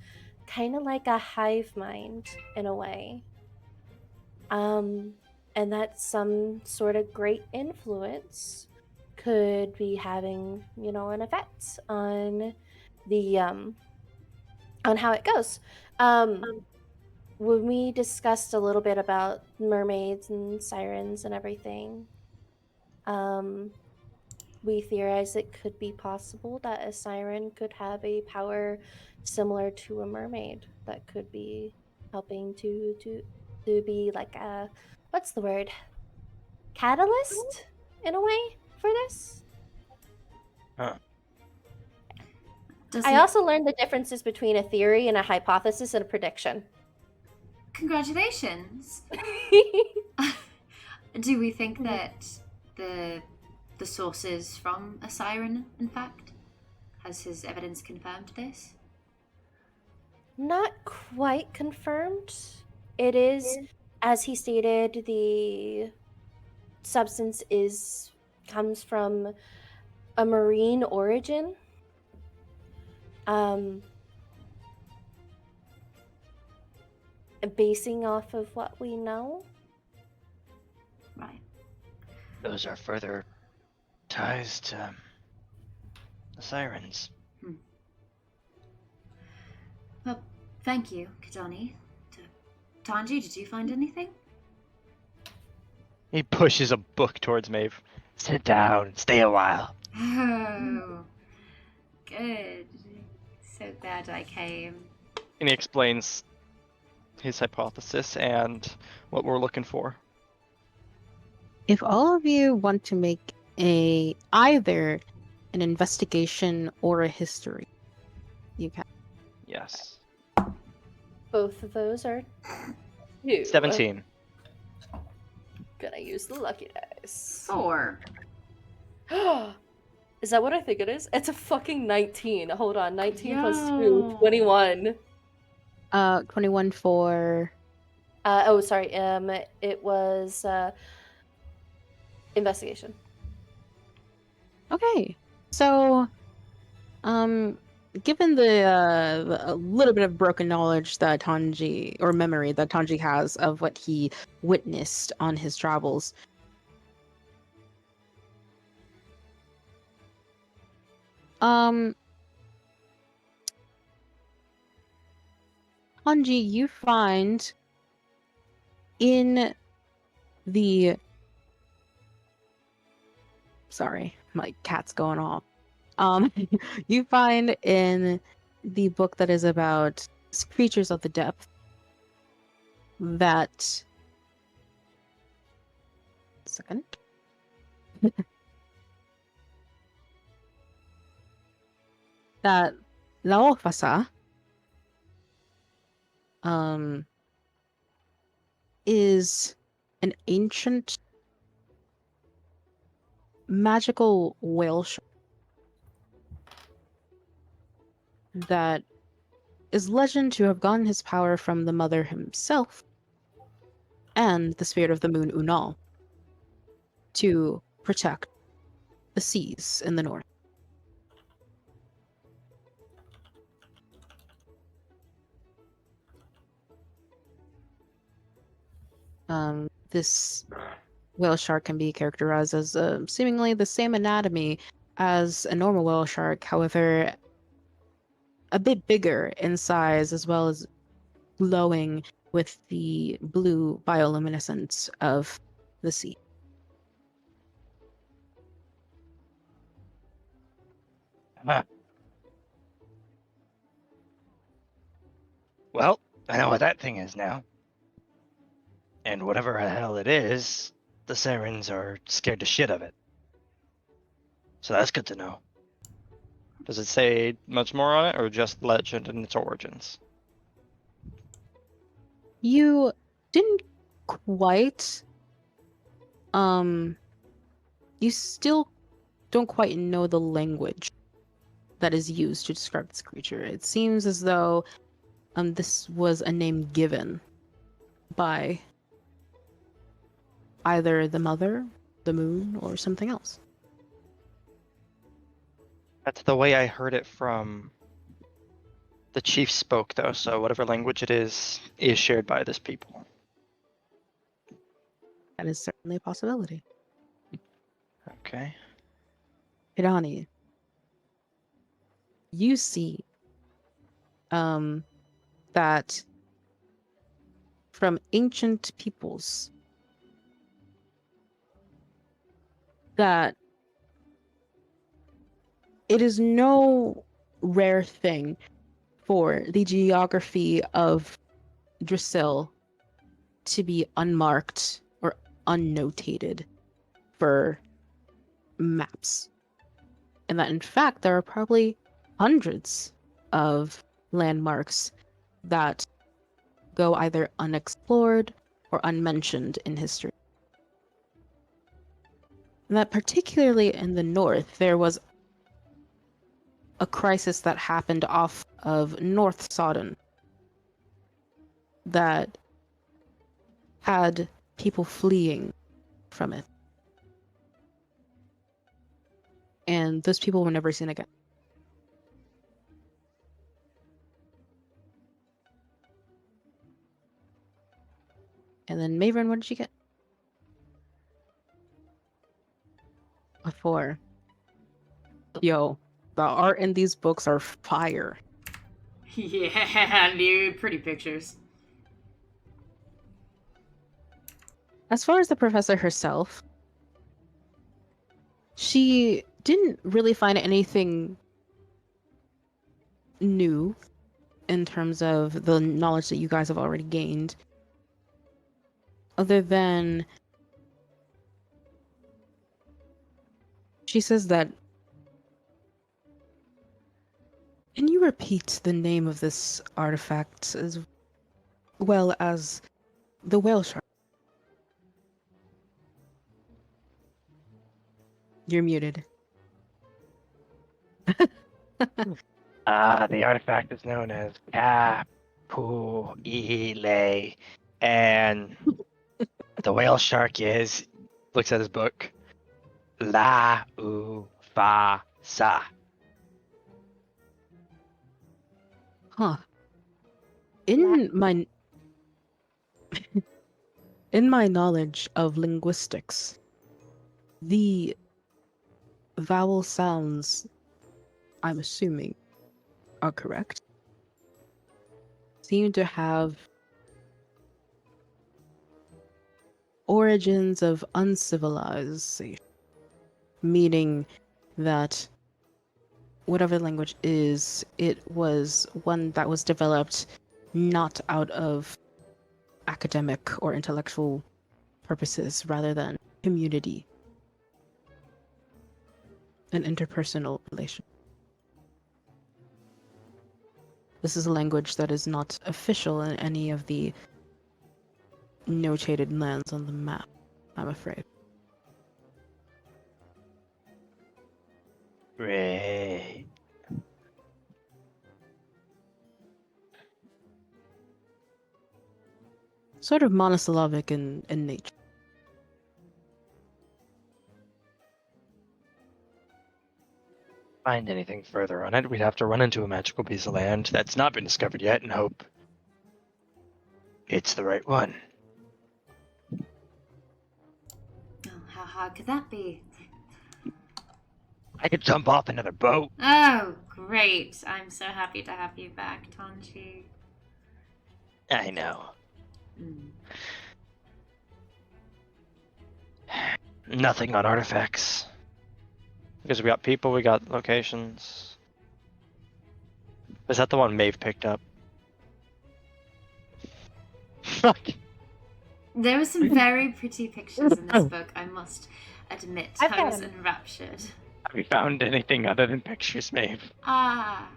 kind of like a hive mind in a way. And that some sort of great influence could be having, an effect on the on how it goes. When we discussed a little bit about mermaids and sirens and everything, we theorized it could be possible that a siren could have a power similar to a mermaid that could be helping to be like a, what's the word, catalyst in a way for this. Does I he... also learned the differences between a theory and a hypothesis and a prediction. Congratulations. Do we think that the source is from a siren, in fact? Has his evidence confirmed this? Not quite confirmed. It is, as he stated, the substance comes from a marine origin. Basing off of what we know. Right. Those are further ties to the sirens. Well, thank you, Kahdani. Tanji, did you find anything? He pushes a book towards Maeve. Sit down and stay a while. Oh, good. So glad I came. And he explains his hypothesis and what we're looking for. If all of you want to make either an investigation or a history, you can. Yes. Both of those are 2. 17. Gonna use the lucky dice. 4. Is that what I think it is? It's a fucking 19. Hold on, 19 plus 2, Yo. 21. 21 for. Oh, sorry. It was investigation. Okay, so, given the a little bit of broken knowledge that Tanji, or memory that Tanji has of what he witnessed on his travels, Tanji, you find in the. Sorry, my cat's going off. You find in the book that is about creatures of the depth that. Second. That Laofasa is an ancient magical whale shark that is legend to have gotten his power from the mother himself and the spirit of the moon Unal to protect the seas in the north. This whale shark can be characterized as seemingly the same anatomy as a normal whale shark, however, a bit bigger in size, as well as glowing with the blue bioluminescence of the sea. Huh. Well, I know what that thing is now. And whatever the hell it is, the sirens are scared to shit of it. So that's good to know. Does it say much more on it, or just legend and its origins? You didn't quite. You still don't quite know the language that is used to describe this creature. It seems as though this was a name given by either the mother, the moon, or something else. That's the way I heard it from the chief spoke, though, so whatever language it is shared by this people. That is certainly a possibility. Okay. Kahdani, you see that from ancient peoples that it is no rare thing for the geography of Drasil to be unmarked or unnotated for maps. And that in fact there are probably hundreds of landmarks that go either unexplored or unmentioned in history. And that particularly in the north, there was a crisis that happened off of North Sodden that had people fleeing from it. And those people were never seen again. And then Maeveryn, what did you get? A 4. Yo, the art in these books are fire. Yeah, dude, pretty pictures. As far as the professor herself, she didn't really find anything new in terms of the knowledge that you guys have already gained, other than she says that, can you repeat the name of this artifact as well as the whale shark? You're muted. The artifact is known as Kapuile, and the whale shark is, looks at his book, La U Fa Sa. Huh. In my in my knowledge of linguistics, the vowel sounds, I'm assuming, are correct, seem to have origins of uncivilization, meaning that whatever the language is, it was one that was developed not out of academic or intellectual purposes, rather than community and interpersonal relation. This is a language that is not official in any of the notated lands on the map, I'm afraid. Right. Sort of monosyllabic in nature. Find anything further on it, we'd have to run into a magical piece of land that's not been discovered yet and hope it's the right one. Oh, how hard could that be? I could jump off another boat. Oh, great. I'm so happy to have you back, Tanji. I know. Mm. Nothing on artifacts. Because we got people, we got locations. Is that the one Maeve picked up? Fuck. There were some very pretty pictures in this book, I must admit. I've I got was 'em. enraptured. Have you found anything other than pictures, Maeve? Ah.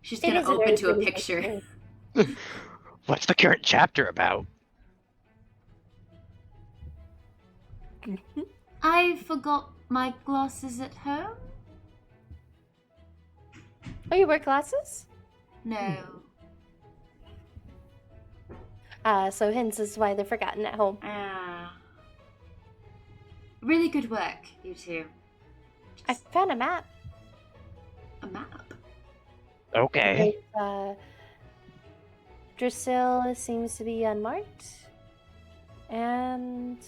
She's It gonna is a open very to a pretty picture. What's the current chapter about? I forgot my glasses at home? Oh, you wear glasses? No. So hence is why they're forgotten at home. Ah. Really good work, you two. I found a map. A map. Okay. Drasil seems to be unmarked. And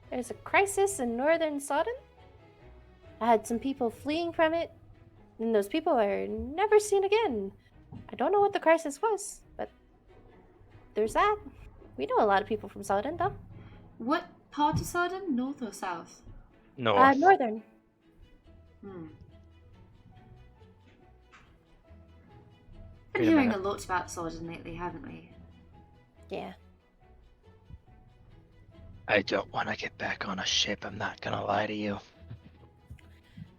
there's a crisis in northern Sodden. I had some people fleeing from it, and those people are never seen again. I don't know what the crisis was, but there's that. We know a lot of people from Southern, though. What part of Sodden? North or south? North. Northern. Hmm. Wait Been a hearing minute. a lot about Sodden lately, haven't we? Yeah. I don't want to get back on a ship, I'm not gonna lie to you.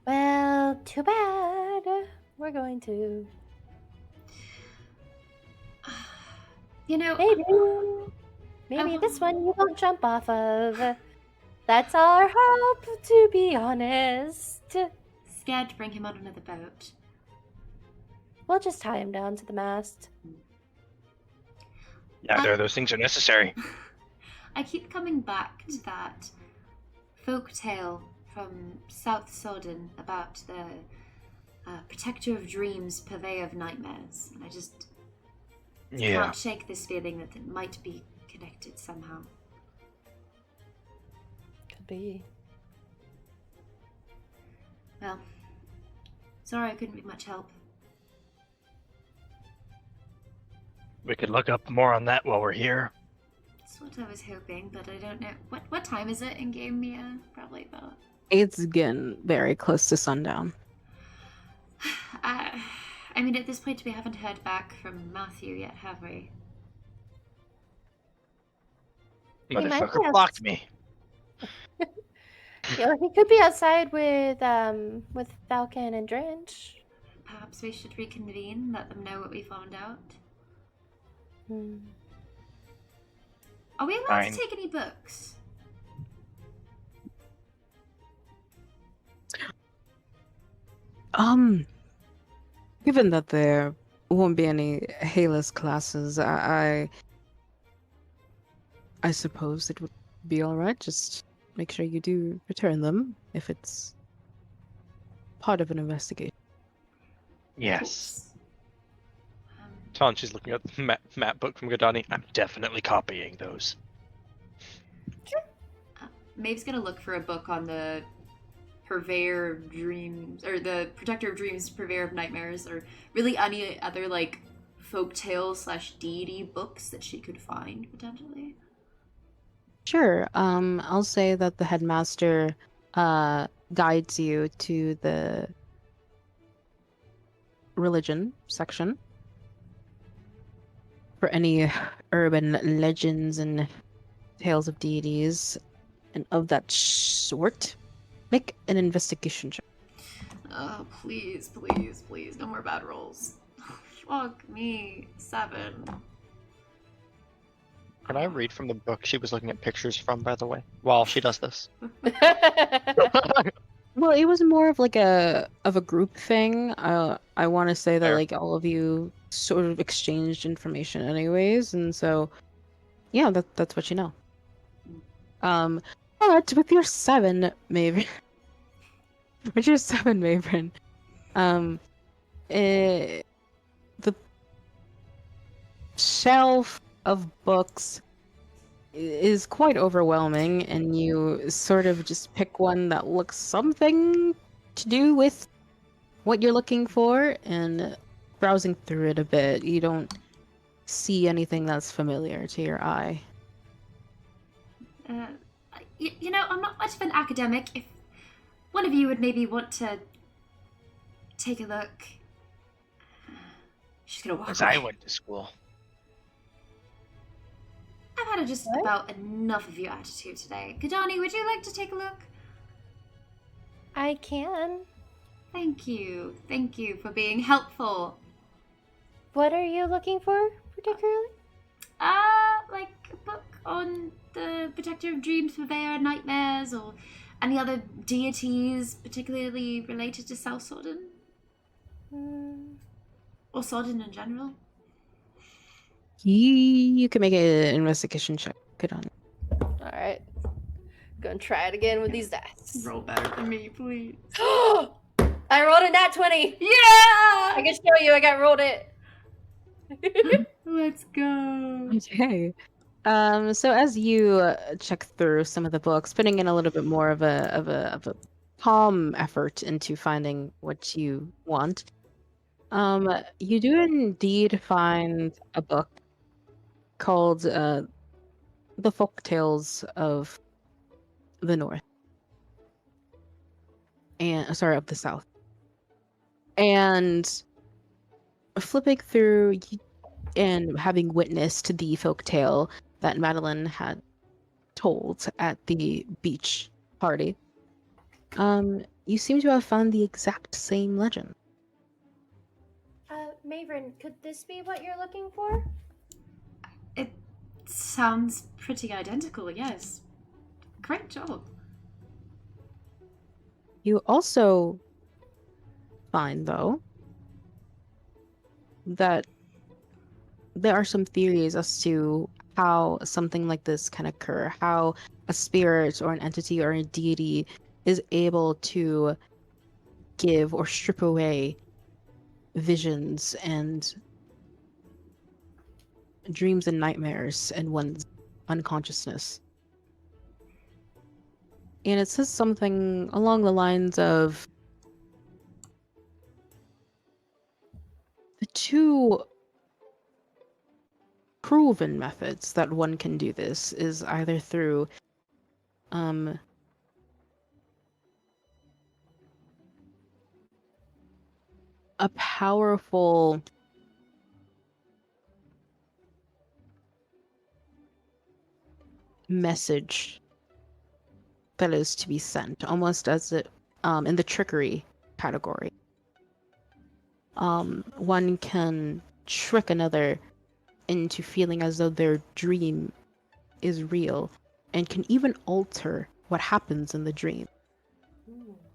Well, too bad. We're going to. You know, Maybe this one you won't jump off of. That's our hope, to be honest. scared to bring him on another boat. We'll just tie him down to the mast. Neither of those things are necessary. I keep coming back to that folk tale from South Sodden about the protector of dreams, purveyor of nightmares. And I just Yeah. can't shake this feeling that it might be connected somehow. Could be. Well, sorry I couldn't be much help. We could look up more on that while we're here. That's what I was hoping, but I don't know. What time is it in game, Mia? Probably about... It's again very close to sundown. I mean, at this point, we haven't heard back from Matthew yet, have we? might be Motherfucker blocked me. Yeah, he could be outside with Fellken and Drench. Perhaps we should reconvene, let them know what we found out. Are we allowed Fine. to take any books? Given that there won't be any Halos classes, I suppose it would be alright. Just make sure you do return them if it's part of an investigation. Yes. Um, Tanji's looking at the map book from Kahdani. I'm definitely copying those. Maeve's gonna look for a book on the purveyor of dreams, or the protector of dreams, purveyor of nightmares, or really any other like folk tales / deity books that she could find potentially. Sure. I'll say that the headmaster guides you to the religion section for any urban legends and tales of deities and of that sort. Make an investigation check. Oh, please, please, please, no more bad rolls. Fuck me, 7. Can I read from the book she was looking at pictures from, by the way, while she does this? Well, it was more of like a group thing. I want to say that Fair. like all of you sort of exchanged information anyways, and so yeah, that's what you know. But with your 7, Maeveryn, the shelf of books is quite overwhelming, and you sort of just pick one that looks something to do with what you're looking for, and browsing through it a bit, you don't see anything that's familiar to your eye. You know, I'm not much of an academic. If one of you would maybe want to take a look. She's gonna walk As away. I went to school. I've had just about enough of your attitude today. Kahdani, would you like to take a look? I can. Thank you. Thank you for being helpful. What are you looking for, particularly? Like a book on the protector of dreams, purveyor of nightmares, or any other deities particularly related to South Sodden? Or Sodden in general? You can make an investigation check. Good on. Alright. Gonna try it again with these dice. Roll better than me, please. I rolled a nat 20! Yeah! I can show you, I rolled it. Let's go. Okay. So as you check through some of the books, putting in a little bit more of a calm effort into finding what you want, You do indeed find a book called The Folk Tales of the North. And sorry, of the South. And flipping through and having witnessed the folk tale that Madeline had told at the beach party, you seem to have found the exact same legend. Maeveryn, could this be what you're looking for? It sounds pretty identical, yes. Great job. You also find, though, that there are some theories as to how something like this can occur, how a spirit or an entity or a deity is able to give or strip away visions and dreams and nightmares in one's unconsciousness. And it says something along the lines of the two proven methods that one can do this is either through a powerful message that is to be sent, almost as it in the trickery category. One can trick another into feeling as though their dream is real and can even alter what happens in the dream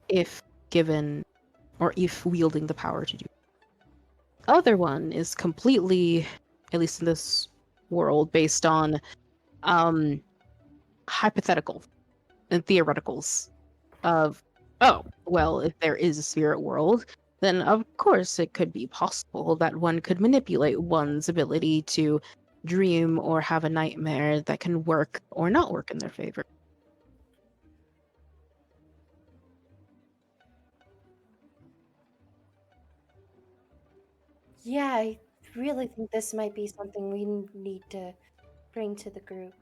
if given or if wielding the power to do. Other one is completely, at least in this world, based on hypothetical and theoreticals of, oh, well, if there is a spirit world, then of course it could be possible that one could manipulate one's ability to dream or have a nightmare that can work or not work in their favor. Yeah, I really think this might be something we need to bring to the group.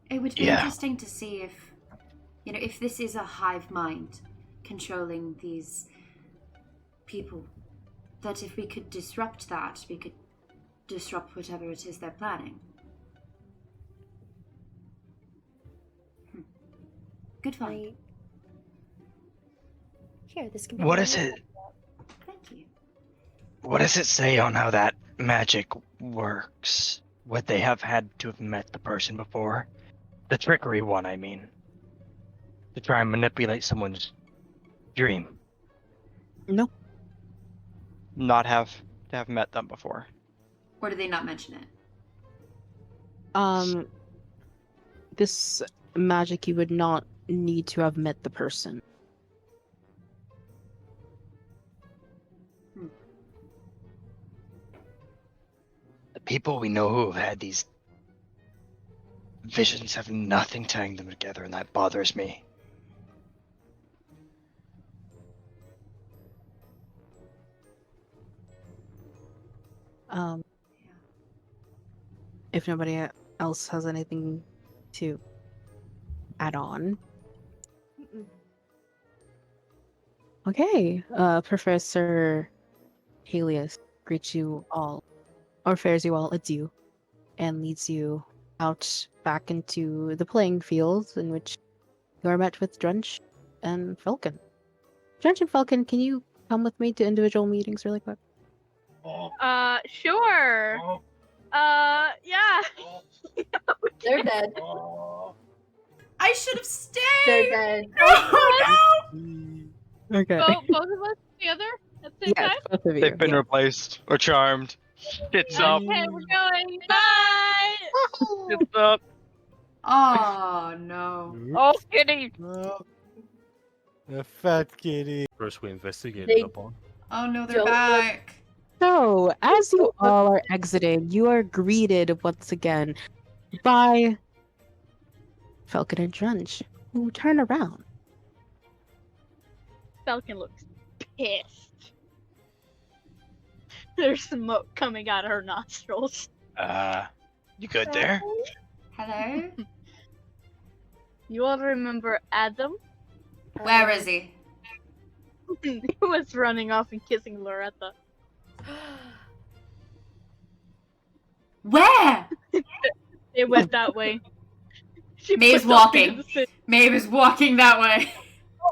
It would be Yeah. interesting to see if this is a hive mind controlling these people, that if we could disrupt that, we could disrupt whatever it is they're planning. Good find. Right. Here, this can be. What mine. is it? Thank you. What does it say on how that magic works? Would they have had to have met the person before? The trickery one, I mean. To try and manipulate someone's dream. No. Not have to have met them before. Or do they not mention it? This magic, you would not need to have met the person. The people we know who have had these visions have nothing tying them together, and that bothers me. If nobody else has anything to add on. Okay, Professor Helios greets you all, or fares you all adieu, and leads you out back into the playing field in which you are met with Drench and Fellken. Drench and Fellken, can you come with me to individual meetings really quick? Sure. Yeah. They're dead. I should have stayed! They're dead. Oh Okay. Both of us together at the same Yes, time? both of you. They've been yeah. replaced or charmed. Shit's up. Okay, we're going. Bye! Shit's up. Oh no. Oh, kitty! No. A fat kitty. First we investigated They- upon. Oh no, they're Don't look- back. So, as you all are exiting, you are greeted once again by Fellken and Drench, who turn around. Fellken looks pissed. There's smoke coming out of her nostrils. You good there? Hello? You all remember Adam? Where is he? He was running off and kissing Loretta. Where? It went that way. She Maeve's flipped off walking. into the city. Maeve is walking that way.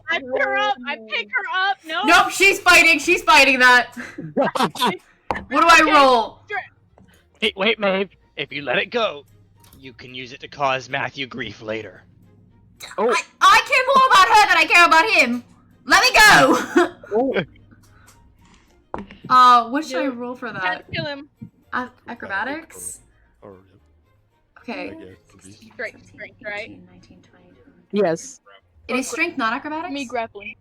I pick her up! I pick her up! No! Nope, she's fighting. She's fighting that. What do I roll? Hey, wait, Maeve. If you let it go, you can use it to cause Matthew grief later. I care more about her than I care about him. Let me go. What should I roll for Can't that? kill him. Acrobatics? Or, Okay. I guess, at least. Strength, right? 19, 20, 21. Yes. It is strength, not acrobatics? Me grappling.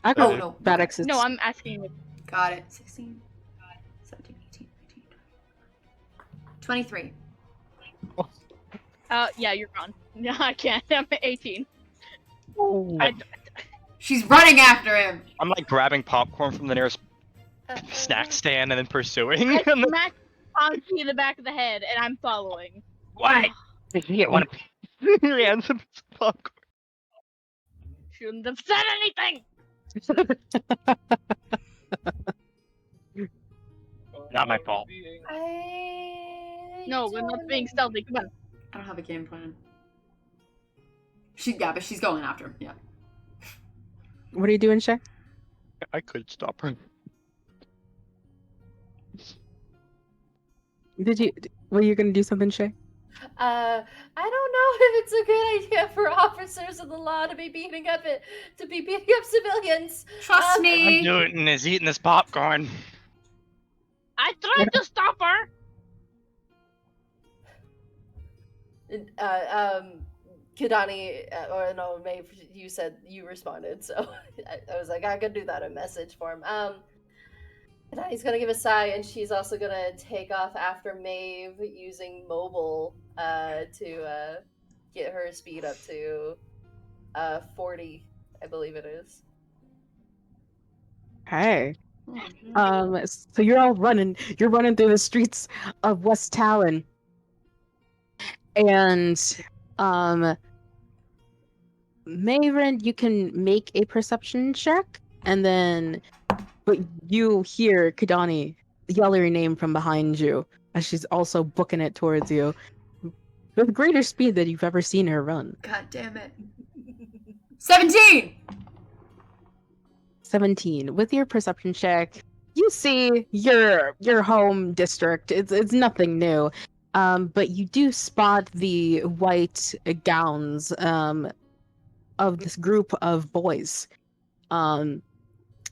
Oh, no. Acrobatics is... No, I'm asking you. Got it. 16, 17, 18, 19, 20. 23. Yeah, you're gone. No, I can't. I'm 18. Oh. She's running after him. I'm like grabbing popcorn from the nearest snack stand and then pursuing. I smacked Tanji in the back of the head, and I'm following. What? Did you get one of and some popcorn? Shouldn't have said anything! Not my fault. No, we're not being stealthy. Come on. I don't have a game plan. But she's going after him. Yeah. What are you doing, Chey? I could stop her. Were you gonna do something, Chey? I don't know if it's a good idea for officers of the law to be beating up civilians. Trust I'm me. Newton is eating this popcorn. I tried to stop her! Kahdani, or no, Maeve, you said you responded, so I was like, I could do that in message form. Kahdani's gonna give a sigh, and she's also gonna take off after Maeve using mobile to get her speed up to 40, I believe it is. Hey. So you're all running. You're running through the streets of West Talon. And Maeveryn, you can make a perception check, and then but you hear Kahdani yell your name from behind you as she's also booking it towards you with greater speed than you've ever seen her run. God damn it. 17! 17. With your perception check, you see your home district. It's nothing new. But you do spot the white gowns of this group of boys,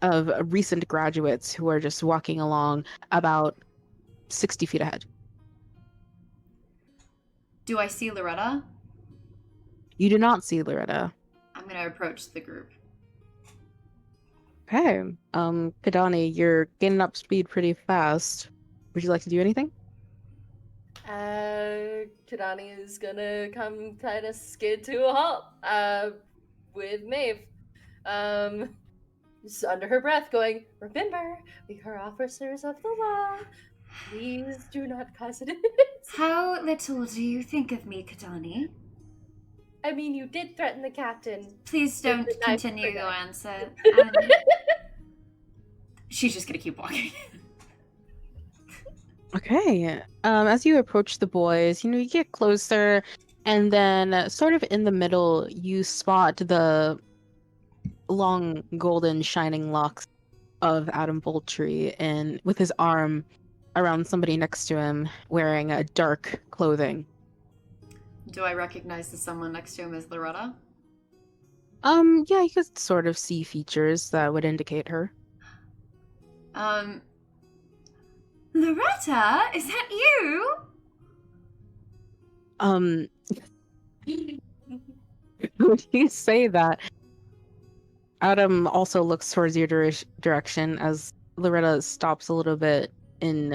of recent graduates who are just walking along about 60 feet ahead. Do I see Loretta? You do not see Loretta. I'm gonna approach the group. Okay. Kahdani, you're gaining up speed pretty fast. Would you like to do anything? Kahdani is gonna come kind of skid to a halt with Maeve. Just under her breath going, remember, we are officers of the law. Please do not cause it. How little do you think of me, Kahdani? I mean, you did threaten the captain. Please don't With the knife continue for your that. answer. She's just gonna keep walking. Okay. As you approach the boys, you get closer, and then sort of in the middle, you spot the long, golden, shining locks of Adam Boltree, and with his arm around somebody next to him, wearing a dark clothing. Do I recognize the someone next to him as Loretta? Yeah, you could sort of see features that would indicate her. Loretta, is that you? When you say that, Adam also looks towards your direction as Loretta stops a little bit in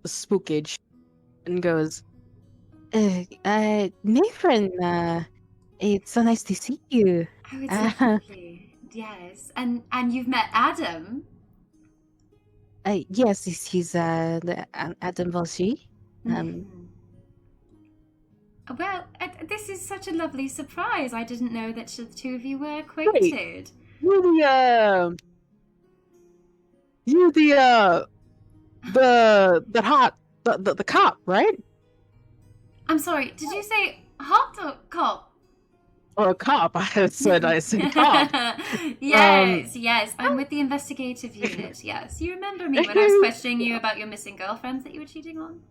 spookage and goes, Maeveryn, it's so nice to see you. Oh, it's lovely. Yes, and you've met Adam. Yes, he's Adam Volshy. Mhm. Well, this is such a lovely surprise. I didn't know that the two of you were acquainted. You're the cop, right? I'm sorry, did you say hot or cop? Or a cop? I said cop. Yes, I'm with the investigative unit, yes. You remember me when I was questioning you about your missing girlfriends that you were cheating on?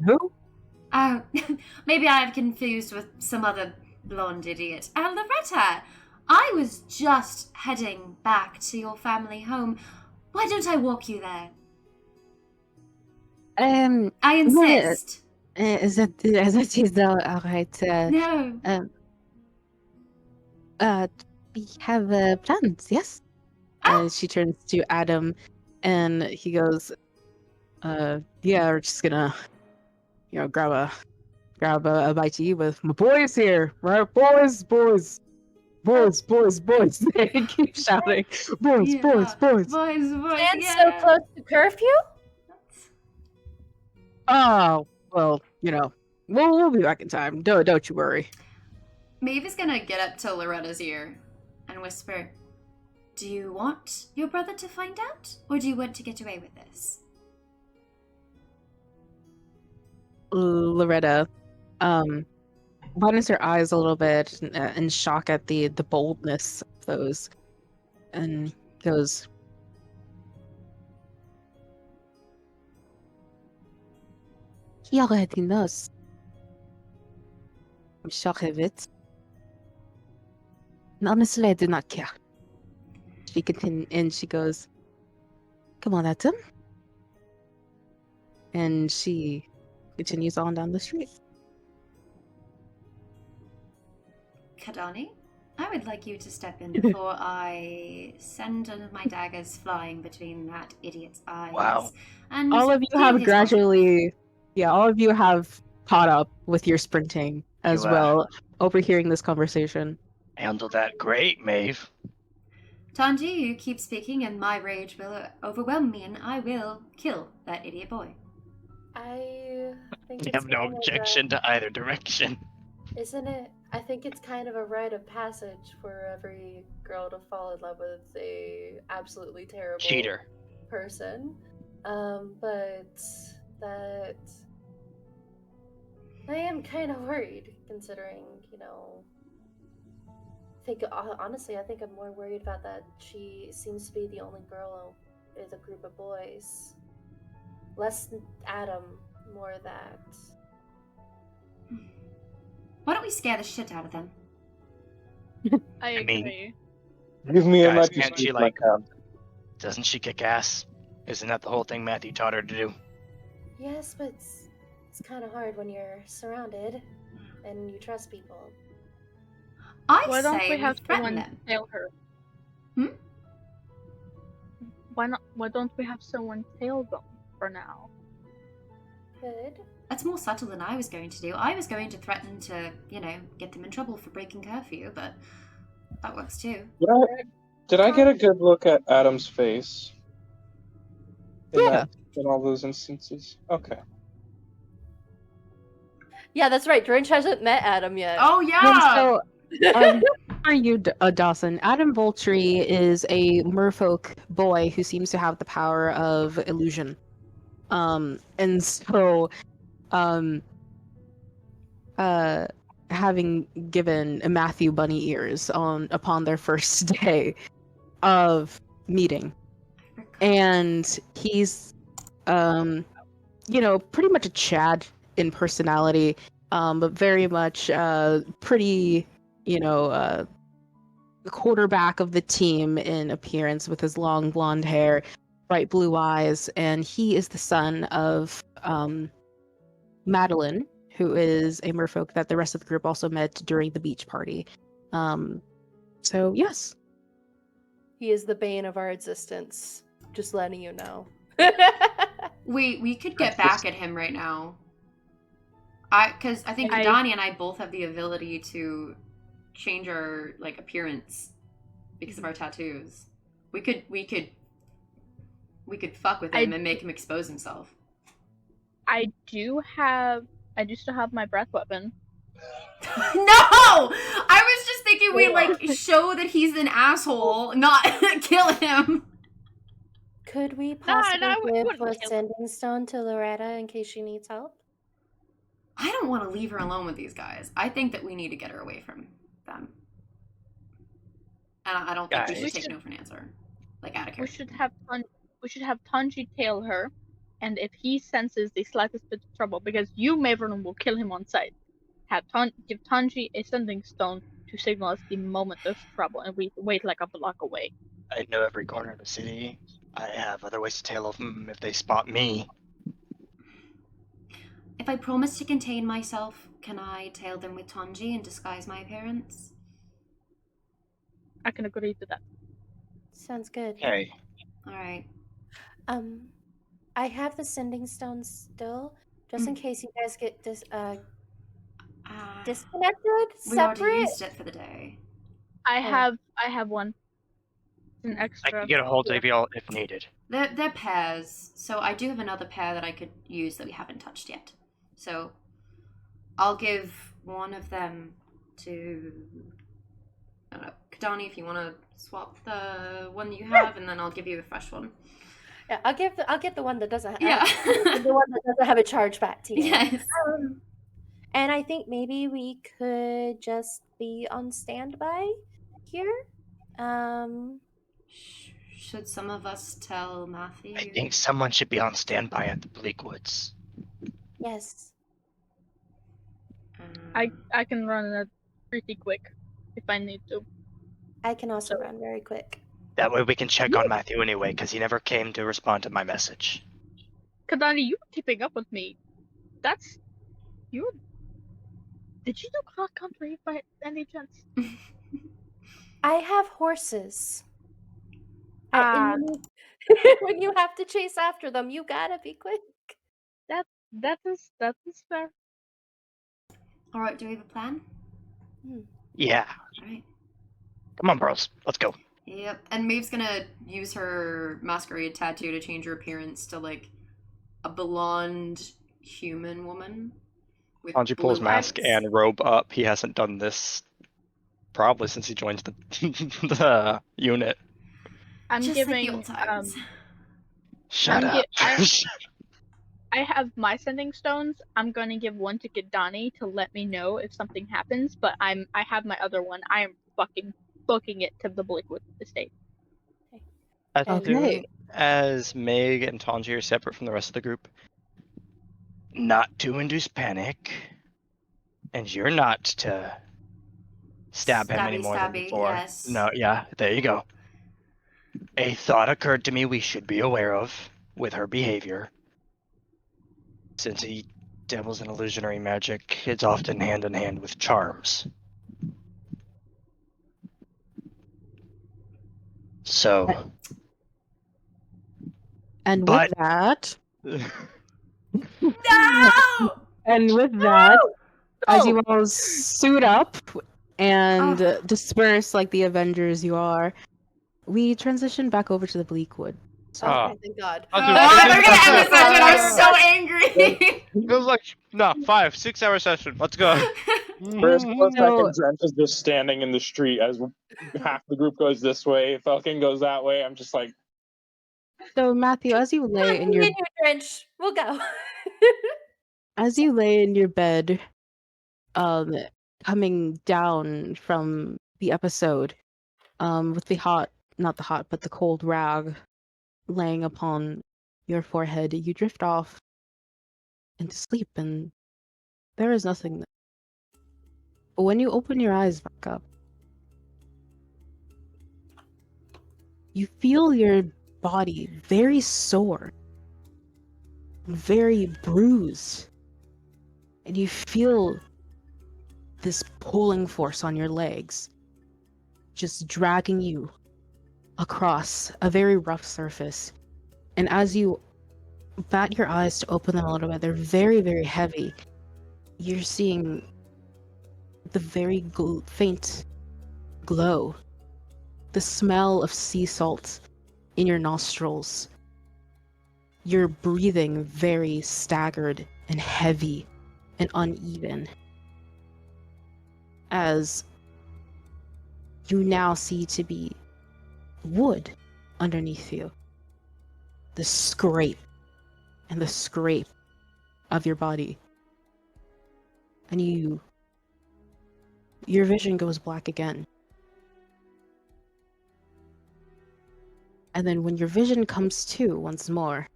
Who? Oh, maybe I've confused with some other blonde idiot. Loretta, I was just heading back to your family home. Why don't I walk you there? I insist. Is that all right? No. We have plans, yes? She turns to Adam, and he goes, yeah, we're just gonna, grab a bite to eat with my boys here, right? Boys. They keep shouting, boys. Boys, And yeah. so close to curfew? Oh, well, we'll be back in time. Don't you worry. Maeve is gonna get up to Loretta's ear and whisper, do you want your brother to find out, or do you want to get away with this? Loretta, widens her eyes a little bit in shock at the boldness of those, and goes, he already knows. I'm sure of it. And honestly, I do not care. She continues, and she goes, come on, Adam. And she continues on down the street. Kahdani, I would like you to step in before I send one of my daggers flying between that idiot's eyes. Wow. And All of you hear have his gradually, all of you have caught up with your sprinting as well, overhearing this conversation. Handle that great, Maeve. Tanji, you keep speaking and my rage will overwhelm me and I will kill that idiot boy. I think We it's have no kind of objection to either direction. Isn't it? I think it's kind of a rite of passage for every girl to fall in love with a absolutely terrible Cheater. person. But that I am kind of worried, considering, honestly, I think I'm more worried about that she seems to be the only girl with a group of boys. Less Adam, more that. Why don't we scare the shit out of them? I I mean- agree. Give me a Guys, magic can't she, speed, like- my count. Doesn't she kick ass? Isn't that the whole thing Matthew taught her to do? Yes, but it's kind of hard when you're surrounded and you trust people. I Why don't say we have threaten someone them. tail her? Hmm? Why don't we have someone tail them for now? Good. That's more subtle than I was going to do. I was going to threaten to, get them in trouble for breaking curfew, but that works too. Did I get a good look at Adam's face? Yeah. In all those instances? Okay. Yeah, that's right. Drench hasn't met Adam yet. Oh yeah! So, for you, Dawson, Adam Voltry is a merfolk boy who seems to have the power of illusion. And so, having given Matthew bunny ears upon their first day of meeting, and he's, pretty much a Chad in personality, but very much pretty, quarterback of the team in appearance, with his long blonde hair, bright blue eyes, and he is the son of Madeline, who is a merfolk that the rest of the group also met during the beach party. So yes. He is the bane of our existence. Just letting you know. We could get back at him right now. Because I think I- Kahdani and I both have the ability to change our like appearance because of our tattoos. We could fuck with him and make him expose himself. I do still have my breath weapon. No! I was just thinking we like show that he's an asshole, not kill him. Could we possibly give wouldn't a kill him. sending stone to Loretta in case she needs help? I don't want to leave her alone with these guys. I think that we need to get her away from them. And I don't think we should take no for an answer. Like, out of character. We should have Tanji tail her, and if he senses the slightest bit of trouble, because you, Maeveryn, will kill him on sight, give Tanji a sending stone to signal us the moment there's trouble, and we wait like a block away. I know every corner of the city. I have other ways to tail them if they spot me. If I promise to contain myself, can I tail them with Tanji and disguise my appearance? I can agree to that. Sounds good. Okay. Alright. I have the sending stone still, just in case you guys get disconnected. We already Separate. used it for the day. I have one. An I extra. can get a hold of y'all if needed. They're pairs, so I do have another pair that I could use that we haven't touched yet. So I'll give one of them to Kahdani if you want to swap the one you have, and then I'll give you a fresh one. Yeah, I'll get the one that doesn't. Yeah. The one that doesn't have a chargeback to you. Yes. And I think maybe we could just be on standby here. Should some of us tell Matthew? I think someone should be on standby at the Bleakwoods. Yes. I can run it pretty quick if I need to. I can also run very quick. That way we can check on Matthew anyway, because he never came to respond to my message. Kahdani, you were keeping up with me. Did you do cross country by any chance? I have horses. Ah. When you have to chase after them, you gotta be quick. That is fair. Alright, do we have a plan? Yeah. Alright. Come on, bros. Let's go. Yep. And Maeve's gonna use her masquerade tattoo to change her appearance to like a blonde human woman. Tanji pulls mask and robe up. He hasn't done this probably since he joined the unit. I'm Just giving. like the old times. Shut up. I have my sending stones. I'm gonna give one to Kahdani to let me know if something happens, but I have my other one. I am fucking booking it to the Bleakwood estate. As Okay. soon as Meg and Tanji are separate from the rest of the group, not to induce panic, and you're not to stab him any more than before. Yes. No, yeah, there you go. A thought occurred to me we should be aware of with her behavior. Since he dabbles in illusionary magic, it's often hand in hand with charms. So. And But- with that, No! and with that, as you all suit up and disperse like the Avengers you are, we transition back over to the Bleakwood. So, Okay, thank God. They're gonna end the session. I'm so angry. Feels like 5-6 hour session. Let's go. For a split No. second, Drench is just standing in the street as half the group goes this way, Fellken goes that way. I'm just like, so Matthew, as you lay in your Drench. We'll go. bed, coming down from the episode, with the cold rag laying upon your forehead, you drift off into sleep, and there is nothing there. But when you open your eyes back up, you feel your body very sore, very bruised, and you feel this pulling force on your legs, just dragging you across a very rough surface. And as you bat your eyes to open them a little bit, they're very, very heavy. You're seeing the very faint glow, the smell of sea salt in your nostrils. You're breathing very staggered and heavy and uneven as you now see to be wood underneath you. The scrape and the scrape of your body. And your vision goes black again. And then when your vision comes to once more,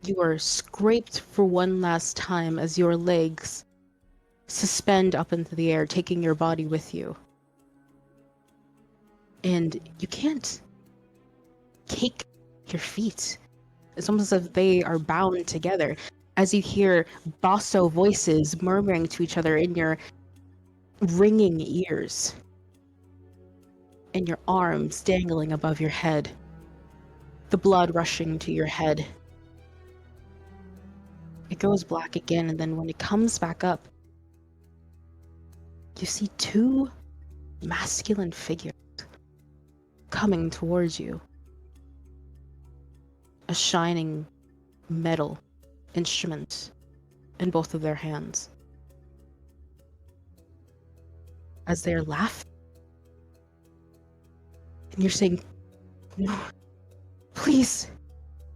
you are scraped for one last time as your legs suspend up into the air, taking your body with you. And you can't kick your feet. It's almost as if they are bound together as you hear basso voices murmuring to each other in your ringing ears, and your arms dangling above your head, the blood rushing to your head. It goes black again, and then when it comes back up, you see two masculine figures coming towards you. A shining metal instrument in both of their hands. As they're laughing. And you're saying, no, please,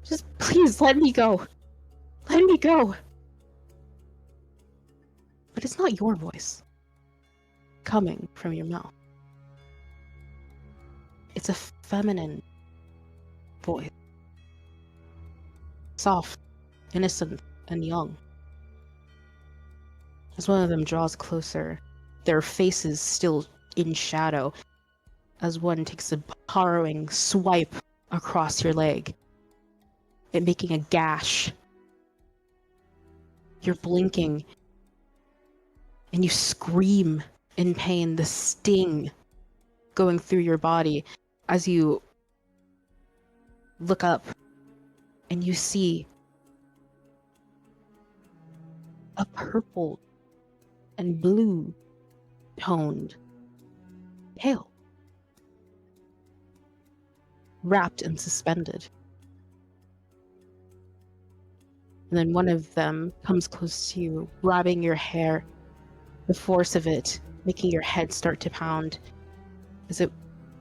just please let me go. Let me go. But it's not your voice coming from your mouth. It's a feminine voice. Soft, innocent, and young. As one of them draws closer, their faces still in shadow, as one takes a harrowing swipe across your leg, it making a gash. You're blinking, and you scream in pain, the sting going through your body as you look up and you see a purple and blue toned tail wrapped and suspended. And then one of them comes close to you, grabbing your hair, the force of it making your head start to pound as it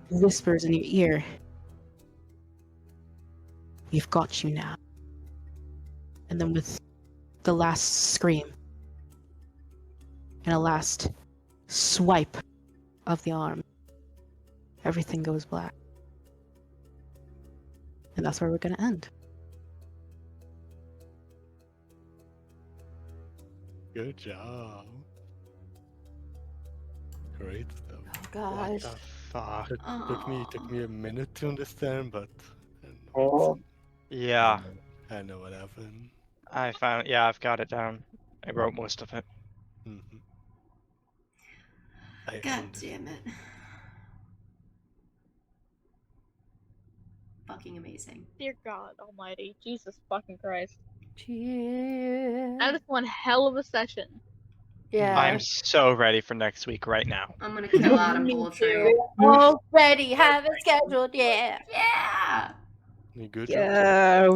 whispers in your ear, "We've got you now." And then with the last scream and a last swipe of the arm, everything goes black. And that's where we're going to end. Good job. Great stuff. Oh gosh. What the fuck? Took me a minute to understand, but Yeah, I know what happened. I've got it down. I wrote most of it. Mm-hmm. God damn it. Fucking amazing. Dear God Almighty, Jesus fucking Christ. Cheers. That is one hell of a session. Yeah. I'm so ready for next week right now. I'm gonna kill Adam Me Poultry. Already have it scheduled, yeah. Yeah! Good job. Yeah,